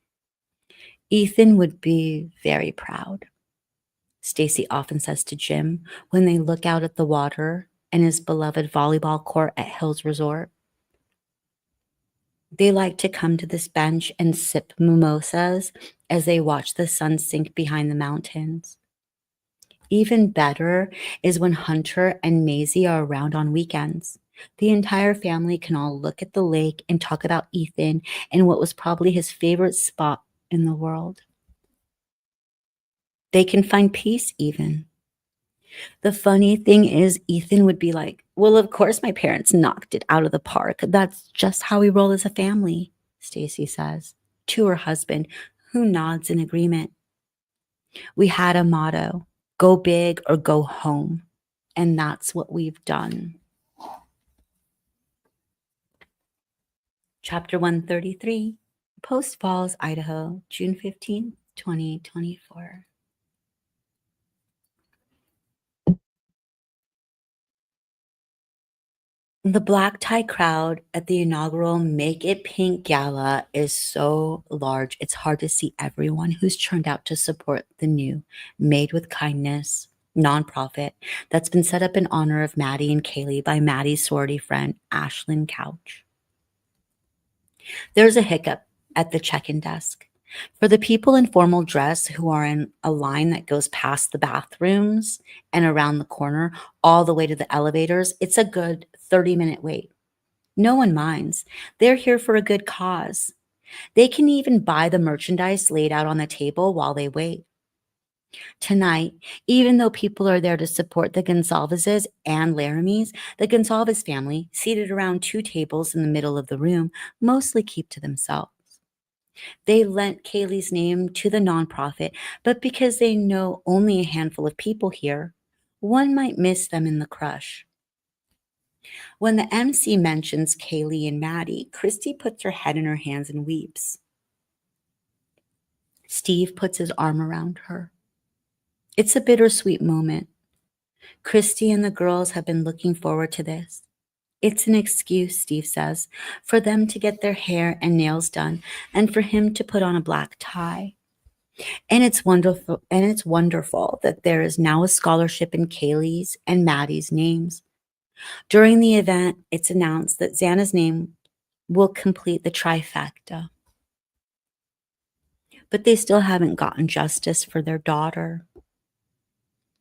Ethan would be very proud, Stacy often says to Jim when they look out at the water and his beloved volleyball court at Hills Resort. They like to come to this bench and sip mimosas as they watch the sun sink behind the mountains. Even better is when Hunter and Maisie are around on weekends. The entire family can all look at the lake and talk about Ethan and what was probably his favorite spot in the world. They can find peace even. The funny thing is, Ethan would be like, "Well, of course my parents knocked it out of the park. That's just how we roll as a family," Stacy says to her husband, who nods in agreement. "We had a motto, go big or go home, and that's what we've done." Chapter 133, Post Falls, Idaho, June 15th, 2024. The black tie crowd at the inaugural Make It Pink Gala is so large, it's hard to see everyone who's turned out to support the new Made with Kindness nonprofit that's been set up in honor of Maddie and Kaylee by Maddie's sorority friend, Ashlyn Couch. There's a hiccup at the check-in desk. For the people in formal dress who are in a line that goes past the bathrooms and around the corner all the way to the elevators, it's a good 30-minute wait. No one minds. They're here for a good cause. They can even buy the merchandise laid out on the table while they wait. Tonight, even though people are there to support the Gonsalveses and Laramies, the Gonsalves family, seated around two tables in the middle of the room, mostly keep to themselves. They lent Kaylee's name to the nonprofit, but because they know only a handful of people here, one might miss them in the crush. When the MC mentions Kaylee and Maddie, Christy puts her head in her hands and weeps. Steve puts his arm around her. It's a bittersweet moment. Christy and the girls have been looking forward to this. It's an excuse, Steve says, for them to get their hair and nails done and for him to put on a black tie. And it's wonderful that there is now a scholarship in Kaylee's and Maddie's names. During the event, it's announced that Xana's name will complete the trifecta. But they still haven't gotten justice for their daughter.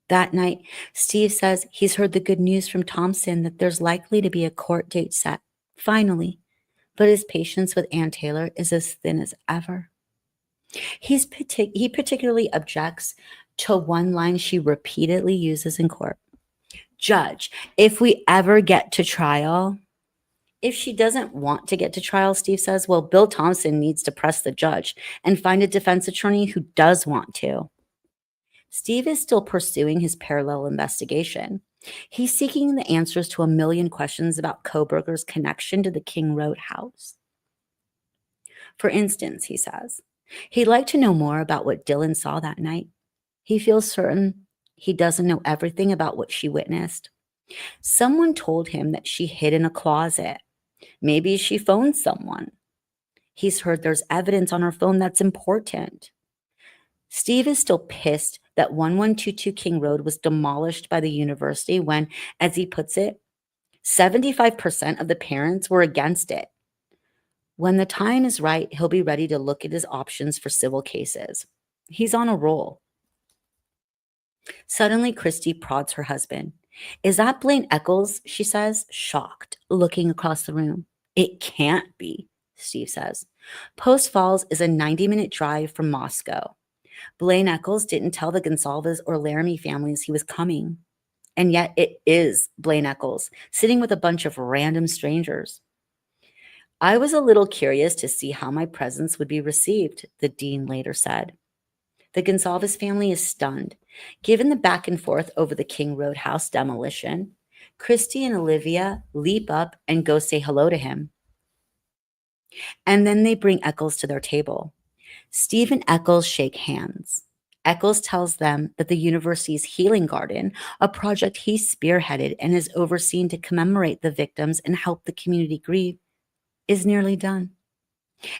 That night, Steve says he's heard the good news from Thompson that there's likely to be a court date set, finally, but his patience with Ann Taylor is as thin as ever. He particularly objects to one line she repeatedly uses in court. Judge, if we ever get to trial, if she doesn't want to get to trial, Steve says, well, Bill Thompson needs to press the judge and find a defense attorney who does want to. Steve is still pursuing his parallel investigation. He's seeking the answers to a million questions about Cobberger's connection to the King Road house. For instance, he says, he'd like to know more about what Dylan saw that night. He feels certain he doesn't know everything about what she witnessed. Someone told him that she hid in a closet. Maybe she phoned someone. He's heard there's evidence on her phone that's important. Steve is still pissed that 1122 King Road was demolished by the university when, as he puts it, 75% of the parents were against it. When the time is right, he'll be ready to look at his options for civil cases. He's on a roll. Suddenly, Christy prods her husband. Is that Blaine Eccles? She says, shocked, looking across the room. It can't be, Steve says. Post Falls is a 90-minute drive from Moscow. Blaine Eccles didn't tell the Gonsalves or Laramie families he was coming. And yet it is Blaine Eccles, sitting with a bunch of random strangers. I was a little curious to see how my presence would be received, the dean later said. The Gonsalves family is stunned. Given the back and forth over the King Road house demolition, Christy and Olivia leap up and go say hello to him. And then they bring Eccles to their table. Steve and Eccles shake hands. Eccles tells them that the university's Healing Garden, a project he spearheaded and has overseen to commemorate the victims and help the community grieve, is nearly done.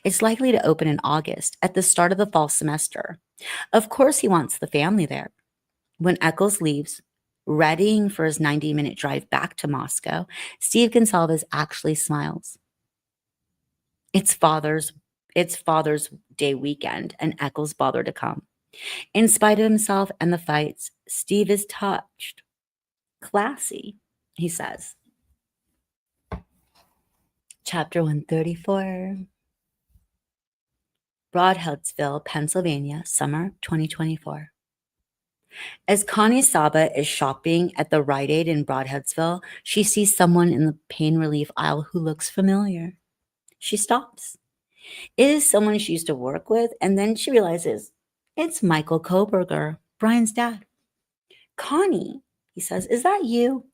It's likely to open in August, at the start of the fall semester. Of course, he wants the family there. When Eccles leaves, readying for his 90-minute drive back to Moscow, Steve Gonsalves actually smiles. It's Father's Day weekend, and Eccles bothered to come. In spite of himself and the fights, Steve is touched. Classy, he says. Chapter 134. Broadheadsville, Pennsylvania, summer 2024. As Connie Saba is shopping at the Rite Aid in Broadheadsville, she sees someone in the pain relief aisle who looks familiar. She stops. It is someone she used to work with, and then she realizes it's Michael Cobberger, Brian's dad. Connie, he says, is that you?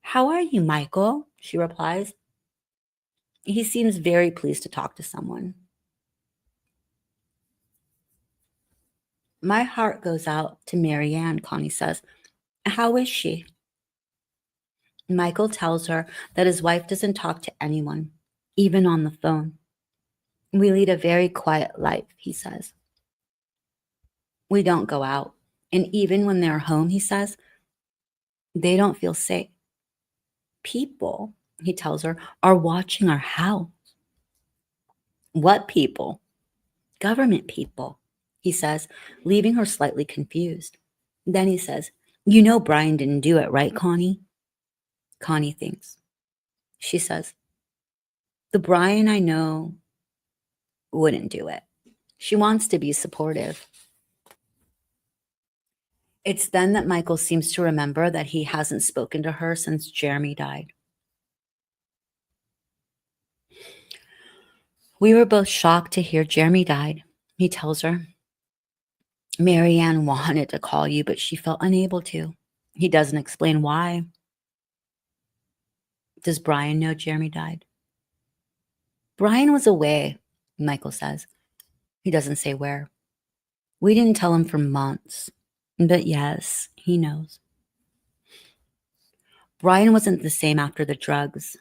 How are you, Michael? She replies. He seems very pleased to talk to someone. My heart goes out to Marianne, Connie says. How is she? Michael tells her that his wife doesn't talk to anyone, even on the phone. We lead a very quiet life, he says. We don't go out. And even when they're home, he says, they don't feel safe. People, he tells her, are watching our house. What people? Government people, he says, leaving her slightly confused. Then he says, you know Brian didn't do it, right, Connie? Connie thinks. She says, the Brian I know wouldn't do it. She wants to be supportive. It's then that Michael seems to remember that he hasn't spoken to her since Jeremy died. We were both shocked to hear Jeremy died, he tells her. Marianne wanted to call you, but she felt unable to. He doesn't explain why. Does Brian know Jeremy died? Brian was away, Michael says. He doesn't say where. We didn't tell him for months. But yes, he knows. Brian wasn't the same after the drugs,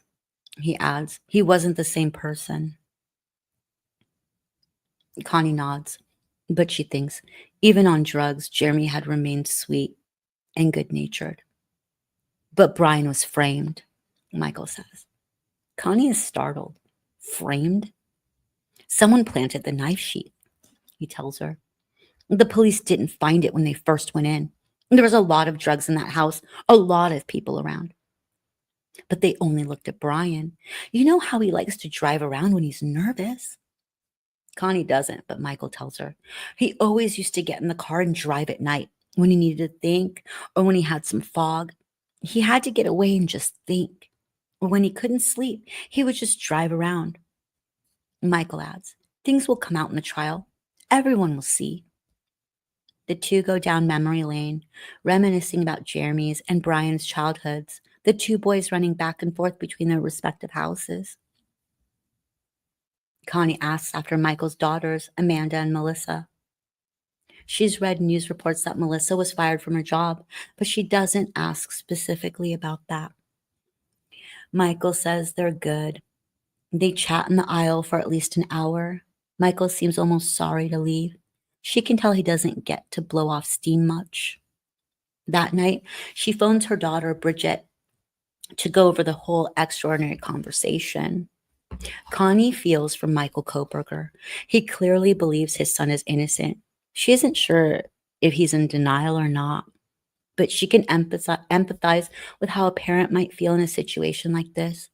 he adds. He wasn't the same person. Connie nods, but she thinks, even on drugs, Jeremy had remained sweet and good-natured. But Brian was framed, Michael says. Connie is startled. Framed? Someone planted the knife sheath, he tells her. The police didn't find it when they first went in. There was a lot of drugs in that house, a lot of people around. But they only looked at Brian. You know how he likes to drive around when he's nervous? Connie doesn't, but Michael tells her. He always used to get in the car and drive at night when he needed to think or when he had some fog. He had to get away and just think. Or when he couldn't sleep, he would just drive around. Michael adds, things will come out in the trial. Everyone will see. The two go down memory lane, reminiscing about Jeremy's and Brian's childhoods, the two boys running back and forth between their respective houses. Connie asks after Michael's daughters, Amanda and Melissa. She's read news reports that Melissa was fired from her job, but she doesn't ask specifically about that. Michael says they're good. They chat in the aisle for at least an hour. Michael seems almost sorry to leave. She can tell he doesn't get to blow off steam much. That night, she phones her daughter, Bridget, to go over the whole extraordinary conversation. Connie feels for Michael Cobberger. He clearly believes his son is innocent. She isn't sure if he's in denial or not, but she can empathize with how a parent might feel in a situation like this,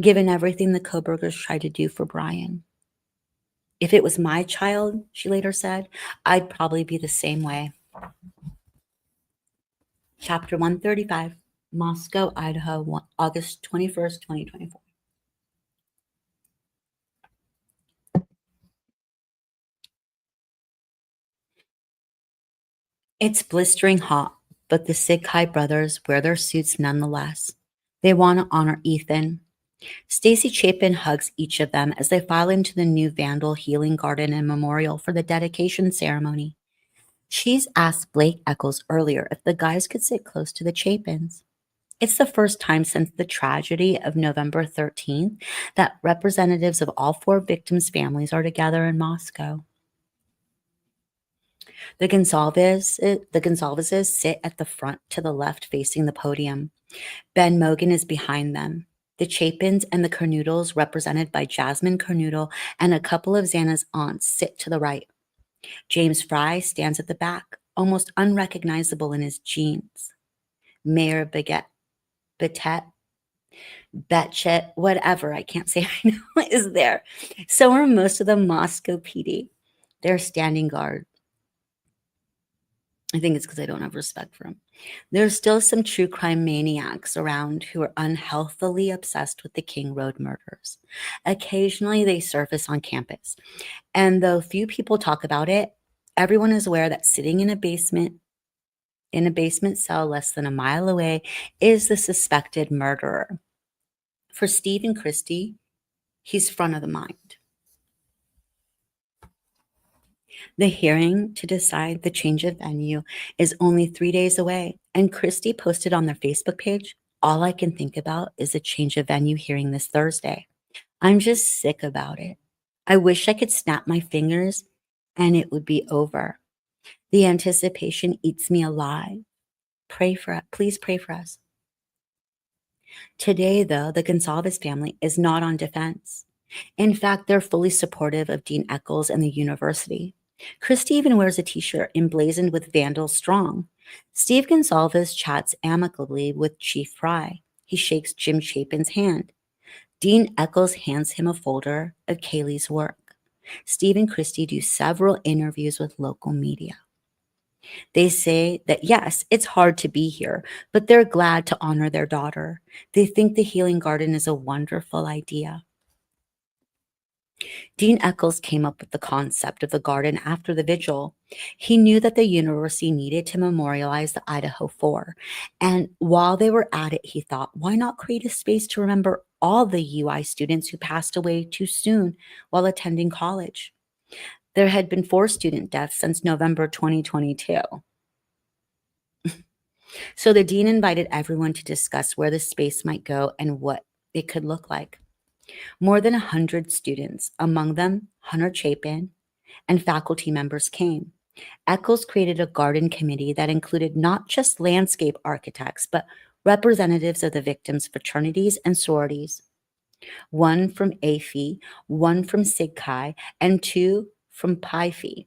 given everything the Cobbergers tried to do for Brian. If it was my child, she later said, I'd probably be the same way. Chapter 135, Moscow, Idaho, August 21st, 2024. It's blistering hot, but the Sikhai brothers wear their suits nonetheless. They want to honor Ethan. Stacy Chapin hugs each of them as they file into the new Vandal Healing Garden and Memorial for the dedication ceremony. She's asked Blake Eccles earlier if the guys could sit close to the Chapins. It's the first time since the tragedy of November 13th that representatives of all four victims' families are together in Moscow. The Gonsalveses sit at the front to the left facing the podium. Ben Mogan is behind them. The Chapins and the Cornoodles, represented by Jasmine Cornoodle and a couple of Xana's aunts, sit to the right. James Fry stands at the back, almost unrecognizable in his jeans. Mayor Betchet, whatever, I can't say I know, is there. So are most of the Moscow PD. They're standing guard. I think it's because I don't have respect for him. There's still some true crime maniacs around who are unhealthily obsessed with the King Road murders. Occasionally they surface on campus. And though few people talk about it, everyone is aware that sitting in a basement cell less than a mile away is the suspected murderer. For Steve and Christy, he's front of the mind. The hearing to decide the change of venue is only 3 days away, and Christy posted on their Facebook page, "All I can think about is a change of venue hearing this Thursday. I'm just sick about it. I wish I could snap my fingers and it would be over. The anticipation eats me alive. Please pray for us." Today, though, the Gonsalves family is not on defense. In fact, they're fully supportive of Dean Eccles and the university. Christy even wears a t-shirt emblazoned with Vandal Strong. Steve Gonsalves chats amicably with Chief Fry. He shakes Jim Chapin's hand. Dean Eccles hands him a folder of Kaylee's work. Steve and Christy do several interviews with local media. They say that, yes, it's hard to be here, but they're glad to honor their daughter. They think the healing garden is a wonderful idea. Dean Eccles came up with the concept of the garden after the vigil. He knew that the university needed to memorialize the Idaho Four. And while they were at it, he thought, why not create a space to remember all the UI students who passed away too soon while attending college? There had been 4 student deaths since November 2022. So the dean invited everyone to discuss where the space might go and what it could look like. More than 100 students, among them Hunter Chapin, and faculty members came. Eccles created a garden committee that included not just landscape architects, but representatives of the victims' fraternities and sororities. 1 from APhi, 1 from Sig Chi, and 2 from Pi Phi.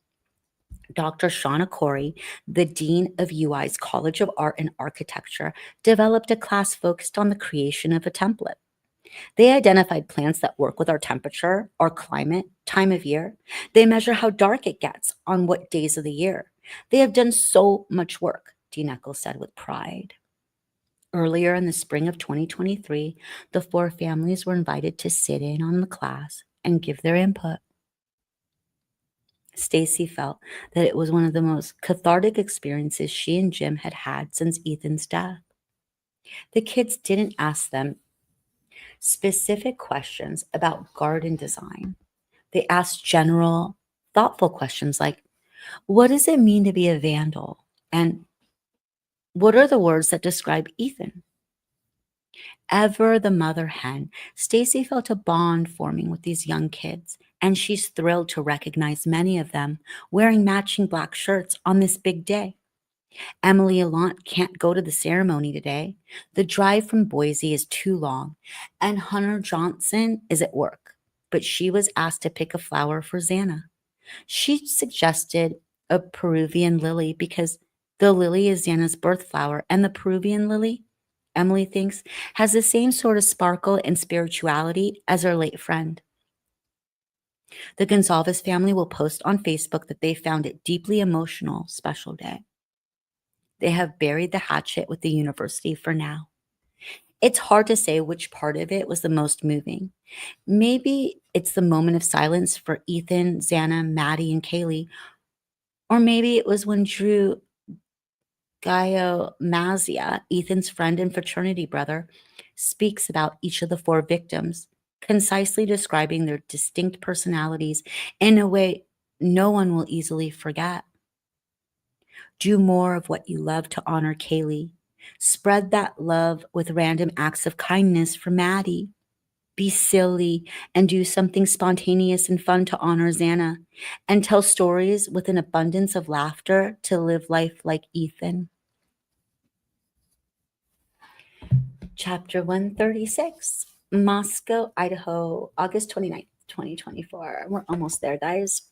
Dr. Shauna Corey, the dean of UI's College of Art and Architecture, developed a class focused on the creation of a template. They identified plants that work with our temperature, our climate, time of year. They measure how dark it gets on what days of the year. They have done so much work, Dean Eccles said with pride. Earlier in the spring of 2023, the 4 families were invited to sit in on the class and give their input. Stacy felt that it was one of the most cathartic experiences she and Jim had had since Ethan's death. The kids didn't ask them specific questions about garden design. They asked general, thoughtful questions like, what does it mean to be a vandal? And what are the words that describe Ethan? Ever the mother hen, Stacy felt a bond forming with these young kids, and she's thrilled to recognize many of them wearing matching black shirts on this big day. Emily Allant can't go to the ceremony today. The drive from Boise is too long, and Hunter Johnson is at work, but she was asked to pick a flower for Xana. She suggested a Peruvian lily because the lily is Xana's birth flower, and the Peruvian lily, Emily thinks, has the same sort of sparkle and spirituality as her late friend. The Gonsalves family will post on Facebook that they found it deeply emotional, special day. They have buried the hatchet with the university for now. It's hard to say which part of it was the most moving. Maybe it's the moment of silence for Ethan, Xana, Maddie, and Kaylee. Or maybe it was when Drew Mazia, Ethan's friend and fraternity brother, speaks about each of the 4 victims, concisely describing their distinct personalities in a way no one will easily forget. Do more of what you love to honor Kaylee. Spread that love with random acts of kindness for Maddie. Be silly and do something spontaneous and fun to honor Xana. And tell stories with an abundance of laughter to live life like Ethan. Chapter 136, Moscow, Idaho, August 29th, 2024. We're almost there, guys.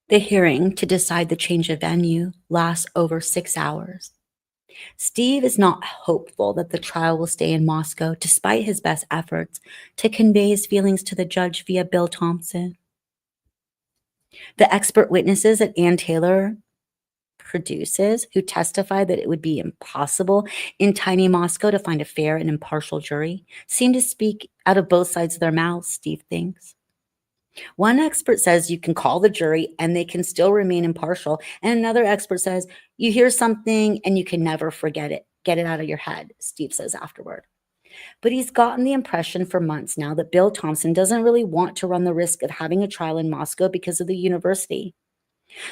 The hearing to decide the change of venue lasts over 6 hours. Steve is not hopeful that the trial will stay in Moscow despite his best efforts to convey his feelings to the judge via Bill Thompson. The expert witnesses that Ann Taylor produces, who testify that it would be impossible in tiny Moscow to find a fair and impartial jury, seem to speak out of both sides of their mouths, Steve thinks. One expert says you can call the jury and they can still remain impartial. And another expert says you hear something and you can never forget it. Get it out of your head, Steve says afterward. But he's gotten the impression for months now that Bill Thompson doesn't really want to run the risk of having a trial in Moscow because of the university.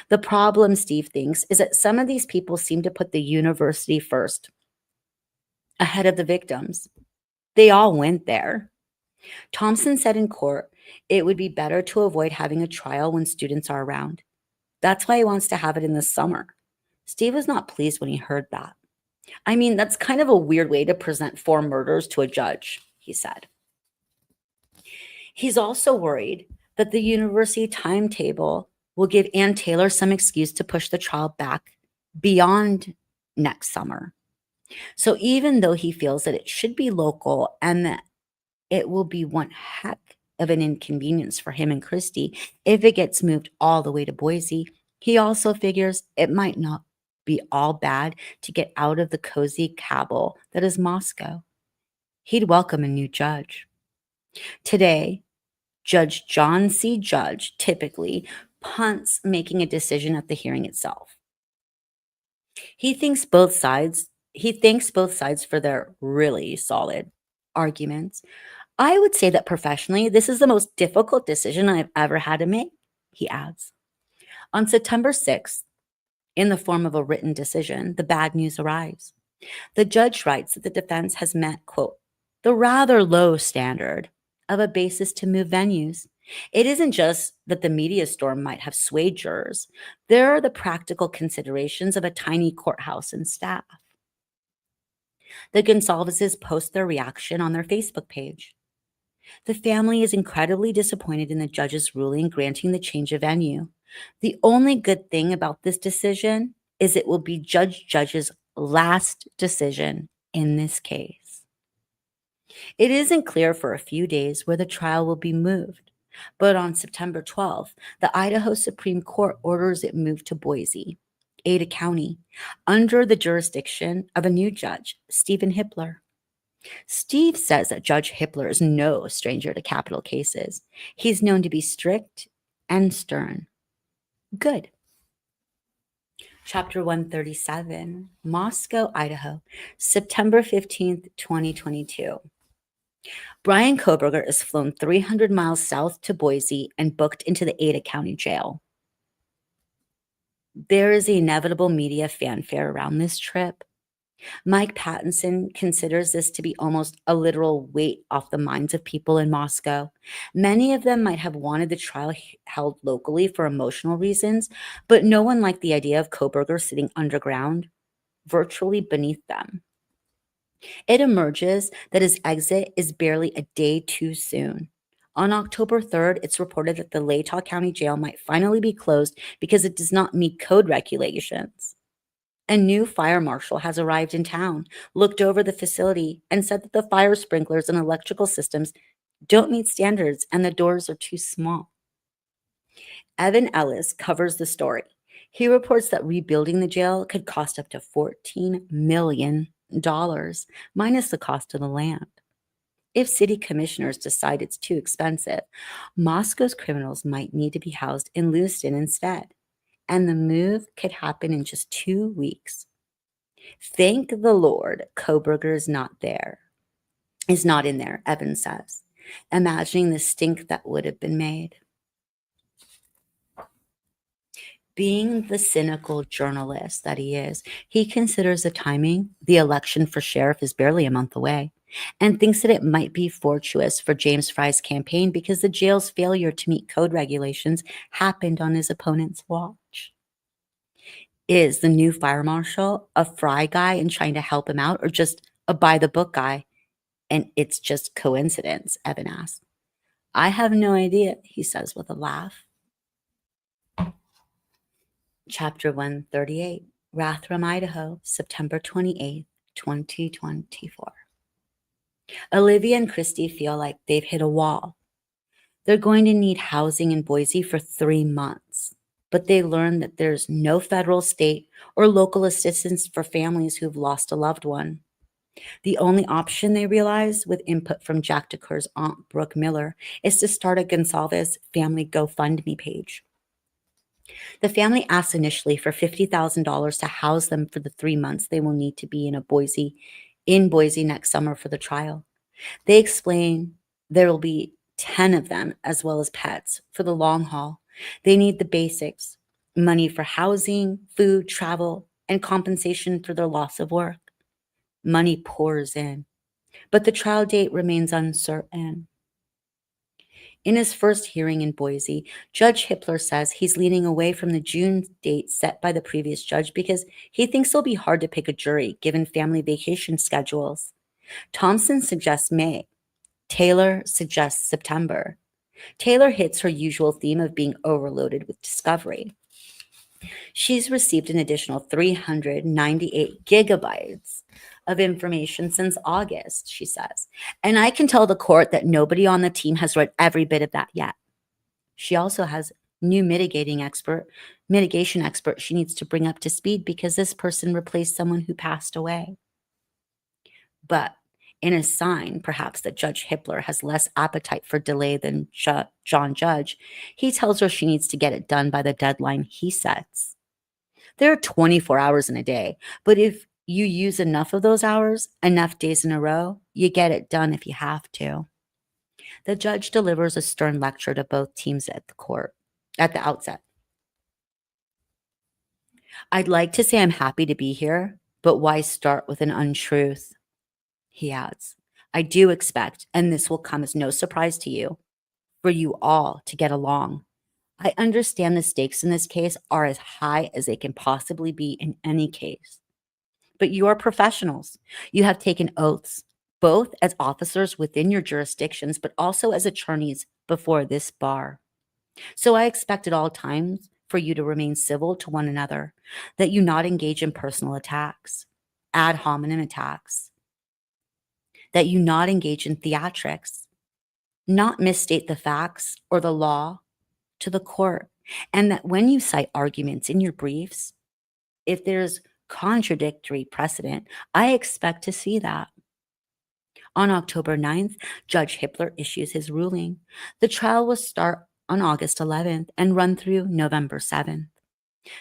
The problem, Steve thinks, is that some of these people seem to put the university first, ahead of the victims. They all went there. Thompson said in court it would be better to avoid having a trial when students are around. That's why he wants to have it in the summer. Steve was not pleased when he heard that. I mean, that's kind of a weird way to present 4 murders to a judge, he said. He's also worried that the university timetable will give Ann Taylor some excuse to push the trial back beyond next summer. So even though he feels that it should be local and that it will be one heck of an inconvenience for him and Christy if it gets moved all the way to Boise, he also figures it might not be all bad to get out of the cozy cabal that is Moscow. He'd welcome a new judge. Today, Judge John C. Judge typically punts making a decision at the hearing itself. He thanks both sides for their really solid arguments. I would say that professionally, this is the most difficult decision I've ever had to make, he adds. On September 6th, in the form of a written decision, the bad news arrives. The judge writes that the defense has met, quote, the rather low standard of a basis to move venues. It isn't just that the media storm might have swayed jurors. There are the practical considerations of a tiny courthouse and staff. The Gonsalveses post their reaction on their Facebook page. The family is incredibly disappointed in the judge's ruling granting the change of venue. The only good thing about this decision is it will be Judge Judge's last decision in this case. It isn't clear for a few days where the trial will be moved, but on September 12th, the Idaho Supreme Court orders it moved to Boise, Ada County, under the jurisdiction of a new judge, Stephen Hippler. Steve says that Judge Hippler is no stranger to capital cases. He's known to be strict and stern. Good. Chapter 137, Moscow, Idaho, September 15th, 2022. Brian Cobberger is flown 300 miles south to Boise and booked into the Ada County Jail. There is inevitable media fanfare around this trip. Mike Patterson considers this to be almost a literal weight off the minds of people in Moscow. Many of them might have wanted the trial held locally for emotional reasons, but no one liked the idea of Cobberger sitting underground, virtually beneath them. It emerges that his exit is barely a day too soon. On October 3rd, it's reported that the Latah County Jail might finally be closed because it does not meet code regulations. A new fire marshal has arrived in town, looked over the facility, and said that the fire sprinklers and electrical systems don't meet standards and the doors are too small. Evan Ellis covers the story. He reports that rebuilding the jail could cost up to $14 million, minus the cost of the land. If city commissioners decide it's too expensive, Moscow's criminals might need to be housed in Lewiston instead, and the move could happen in just 2 weeks. Thank the Lord Cobberger is not in there, Evans says, imagining the stink that would have been made. Being the cynical journalist that he is, he considers the timing, the election for sheriff is barely a month away, and thinks that it might be fortuitous for James Fry's campaign because the jail's failure to meet code regulations happened on his opponent's watch. Is the new fire marshal a Fry guy and trying to help him out, or just a by-the-book guy and it's just coincidence, Evan asks. I have no idea, he says with a laugh. Chapter 138, Rathdrum, Idaho, September 28th, 2024. Olivia and Christy feel like they've hit a wall. They're going to need housing in Boise for 3 months, but they learn that there's no federal, state, or local assistance for families who've lost a loved one. The only option, they realize, with input from Jack DeCoeur's aunt, Brooke Miller, is to start a Gonsalves family GoFundMe page. The family asks initially for $50,000 to house them for the 3 months they will need to be in Boise next summer for the trial. They explain there will be 10 of them as well as pets for the long haul. They need the basics: money for housing, food, travel, and compensation for their loss of work. Money pours in, but the trial date remains uncertain. In his first hearing in Boise, Judge Hippler says he's leaning away from the June date set by the previous judge because he thinks it'll be hard to pick a jury given family vacation schedules. Thompson suggests May. Taylor suggests September. Taylor hits her usual theme of being overloaded with discovery. She's received an additional 398 gigabytes of information since August, she says. And I can tell the court that nobody on the team has read every bit of that yet. She also has new mitigation expert she needs to bring up to speed because this person replaced someone who passed away. But in a sign, perhaps, that Judge Hippler has less appetite for delay than John Judge, he tells her she needs to get it done by the deadline he sets. There are 24 hours in a day, but if you use enough of those hours, enough days in a row, you get it done if you have to. The judge delivers a stern lecture to both teams at the outset. I'd like to say I'm happy to be here, but why start with an untruth? He adds, I do expect, and this will come as no surprise to you, for you all to get along. I understand the stakes in this case are as high as they can possibly be in any case. But you are professionals. You have taken oaths, both as officers within your jurisdictions, but also as attorneys before this bar. So I expect at all times for you to remain civil to one another, that you not engage in personal attacks, ad hominem attacks, that you not engage in theatrics, not misstate the facts or the law to the court, and that when you cite arguments in your briefs, if there's contradictory precedent, I expect to see that. On October 9th, Judge Hippler issues his ruling. The trial will start on August 11th and run through November 7th.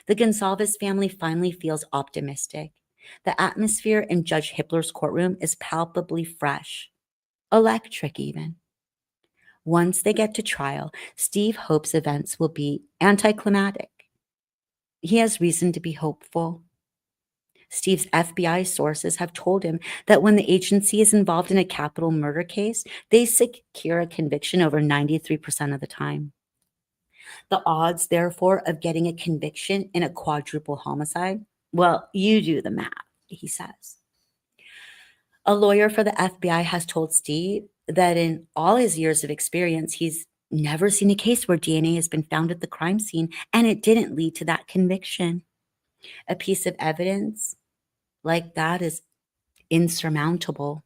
The Gonsalves family finally feels optimistic. The atmosphere in Judge Hippler's courtroom is palpably fresh, electric even. Once they get to trial, Steve hopes events will be anticlimactic. He has reason to be hopeful. Steve's FBI sources have told him that when the agency is involved in a capital murder case, they secure a conviction over 93% of the time. The odds, therefore, of getting a conviction in a quadruple homicide, well, you do the math, he says. A lawyer for the FBI has told Steve that in all his years of experience, he's never seen a case where DNA has been found at the crime scene and it didn't lead to that conviction. A piece of evidence like that is insurmountable.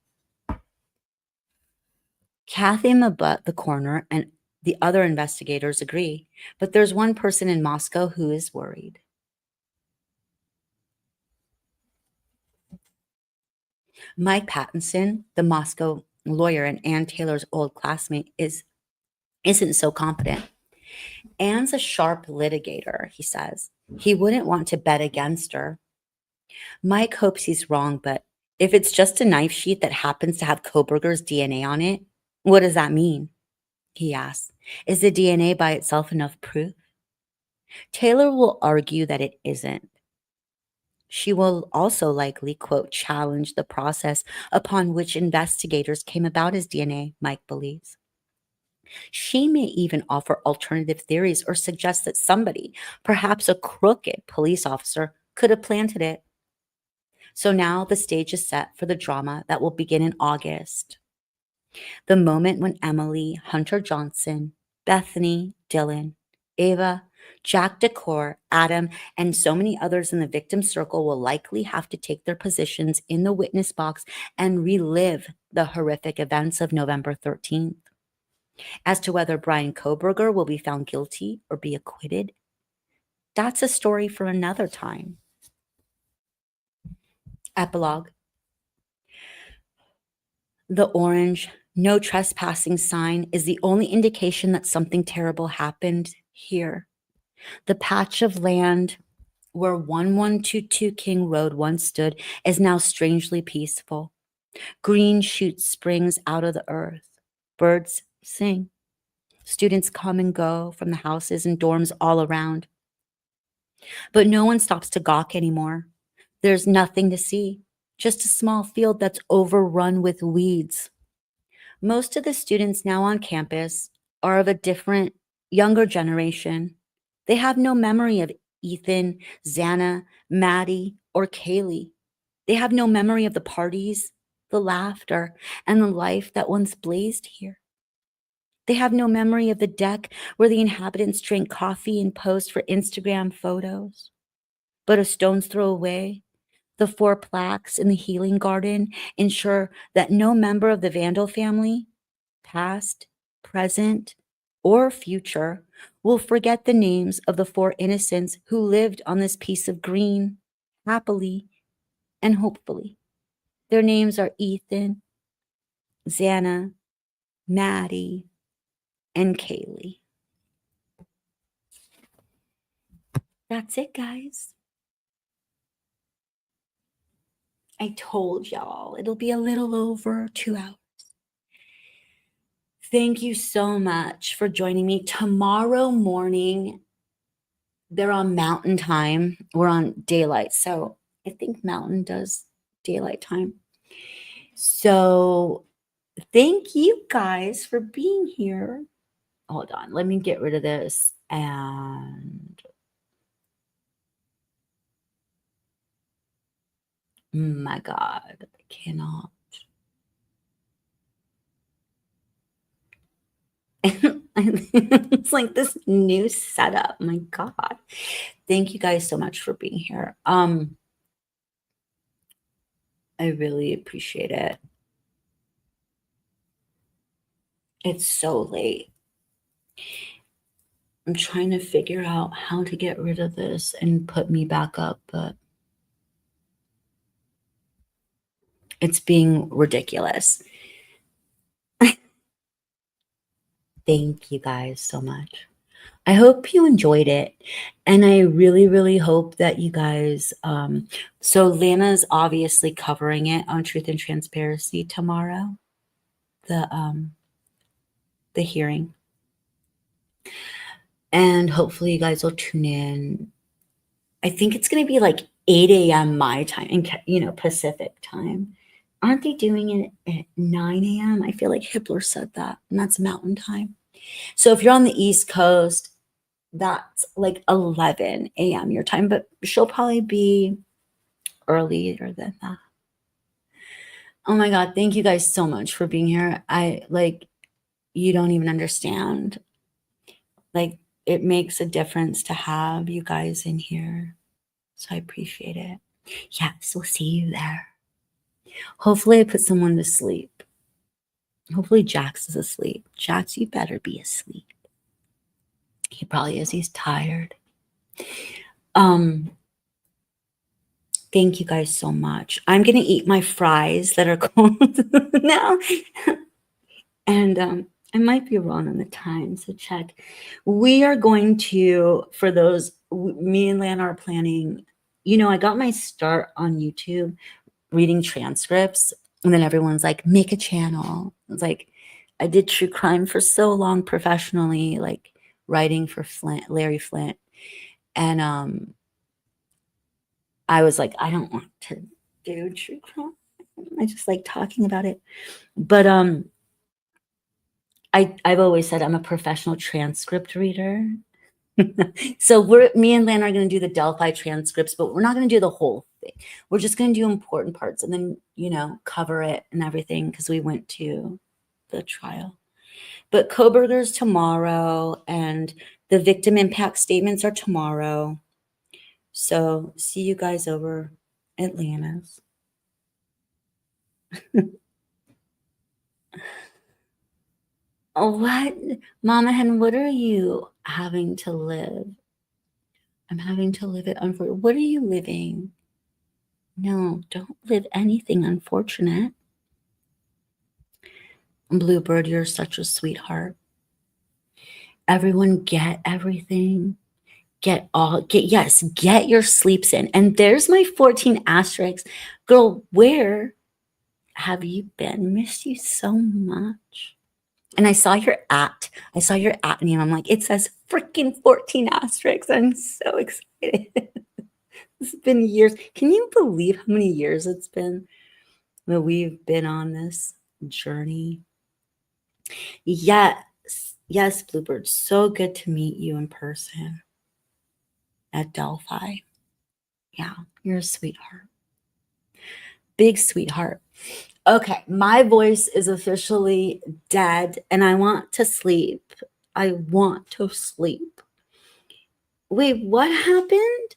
Kathy Mabut, the coroner, and the other investigators agree, but there's one person in Moscow who is worried. Mike Patterson, the Moscow lawyer and Ann Taylor's old classmate, isn't so confident. Ann's a sharp litigator, he says. He wouldn't want to bet against her. Mike hopes he's wrong, but if it's just a knife sheath that happens to have Cobberger's DNA on it, what does that mean? He asks. Is the DNA by itself enough proof? Taylor will argue that it isn't. She will also likely, quote, challenge the process upon which investigators came about his DNA, Mike believes. She may even offer alternative theories or suggest that somebody, perhaps a crooked police officer, could have planted it. So now the stage is set for the drama that will begin in August. The moment when Emily, Hunter Johnson, Bethany, Dylan, Ava, Jack Decor, Adam, and so many others in the victim circle will likely have to take their positions in the witness box and relive the horrific events of November 13th. As to whether Brian Cobberger will be found guilty or be acquitted, that's a story for another time. Epilogue. The orange "no trespassing" sign is the only indication that something terrible happened here. The patch of land where 1122 King Road once stood is now strangely peaceful. Green shoots springs out of the earth. Birds sing. Students come and go from the houses and dorms all around. But no one stops to gawk anymore. There's nothing to see, just a small field that's overrun with weeds. Most of the students now on campus are of a different, younger generation. They have no memory of Ethan, Xana, Maddie, or Kaylee. They have no memory of the parties, the laughter, and the life that once blazed here. They have no memory of the deck where the inhabitants drank coffee and posed for Instagram photos. But a stone's throw away, the 4 plaques in the healing garden ensure that no member of the Vandal family, past, present, or future, will forget the names of the 4 innocents who lived on this piece of green, happily and hopefully. Their names are Ethan, Xana, Maddie, and Kaylee. That's it, guys. I told y'all it'll be a little over 2 hours. Thank you so much for joining me. Tomorrow morning, they're on Mountain Time. We're on daylight. So I think Mountain does daylight time. So thank you guys for being here. Hold on. Let me get rid of this. And my God, I cannot. It's like this new setup. My God. Thank you guys so much for being here. I really appreciate it. It's so late. I'm trying to figure out how to get rid of this and put me back up, but it's being ridiculous. Thank you guys so much. I hope you enjoyed it. And I really, really hope that you guys, so Lana's obviously covering it on Truth and Transparency tomorrow, the hearing. And hopefully you guys will tune in. I think it's going to be like 8 a.m. my time and, Pacific time. Aren't they doing it at 9 a.m.? I feel like Hitler said that, and that's Mountain Time. So if you're on the East Coast, that's like 11 a.m. your time, but she'll probably be earlier than that. Oh my God, thank you guys so much for being here. You don't even understand. It makes a difference to have you guys in here. So I appreciate it. Yes, we'll see you there. Hopefully I put someone to sleep. Hopefully Jax is asleep. Jax, you better be asleep. He probably is. He's tired. Thank you guys so much. I'm going to eat my fries that are cold now. And I might be wrong on the time, so check. We are going to, for those, me and Lana are planning, I got my start on YouTube reading transcripts, and then everyone's like, make a channel. It's like, I did true crime for so long professionally, like writing for Larry Flint. And I was like, I don't want to do true crime. I just like talking about it. But I've always said I'm a professional transcript reader. So me and Lan are going to do the Delphi transcripts, but we're not going to do the whole thing. We're just going to do important parts and then, cover it and everything because we went to the trial. But Cobberger's tomorrow and the victim impact statements are tomorrow. So see you guys over at Lana's. What? Mama Hen, what are you having to live? I'm having to live it unfortunate. What are you living? No, don't live anything unfortunate. Bluebird, you're such a sweetheart. Everyone get everything. Get your sleeps in. And there's my 14 asterisks. Girl, where have you been? Missed you so much. And I saw your name. I'm like, it says freaking 14 asterisks. I'm so excited. It's been years. Can you believe how many years it's been that we've been on this journey? Yes, Bluebird. So good to meet you in person at Delphi. Yeah, you're a sweetheart. Big sweetheart. Okay, my voice is officially dead and I want to sleep. I want to sleep. Wait, what happened?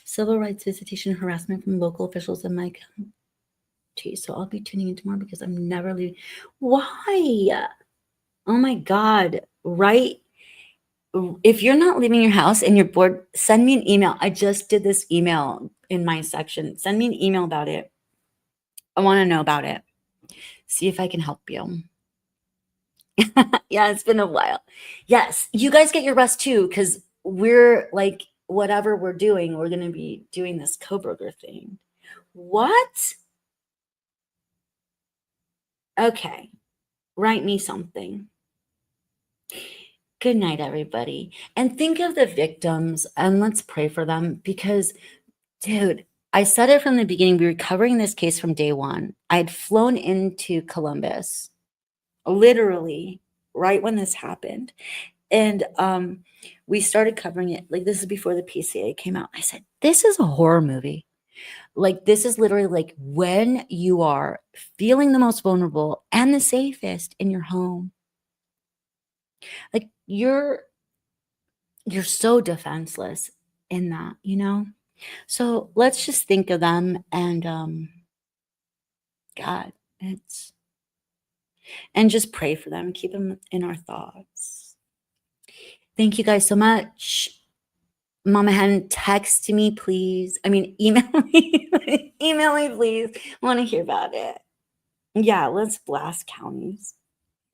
Civil rights visitation harassment from local officials in my county. So I'll be tuning in tomorrow because I'm never leaving. Why? Oh my God. Right? If you're not leaving your house and you're bored, send me an email. I just did this email in my section. Send me an email about it. I want to know about it. See if I can help you. Yeah, it's been a while. Yes, you guys get your rest too, because we're like, whatever we're doing, we're going to be doing this Cobberger thing. What? Okay, write me something. Good night, everybody. And think of the victims and let's pray for them because, dude, I said it from the beginning. We were covering this case from day one. I had flown into Columbus, literally, right when this happened. And we started covering it. Like, this is before the PCA came out. I said, this is a horror movie. Like, this is literally like when you are feeling the most vulnerable and the safest in your home. Like, you're so defenseless in that, you know? So let's just think of them and God, and just pray for them, keep them in our thoughts. Thank you guys so much. Mama Hen, text me, please. I mean, email me. Email me, please. I want to hear about it. Yeah, let's blast counties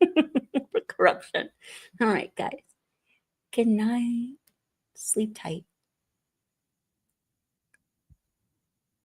for corruption. All right, guys. Good night. Sleep tight.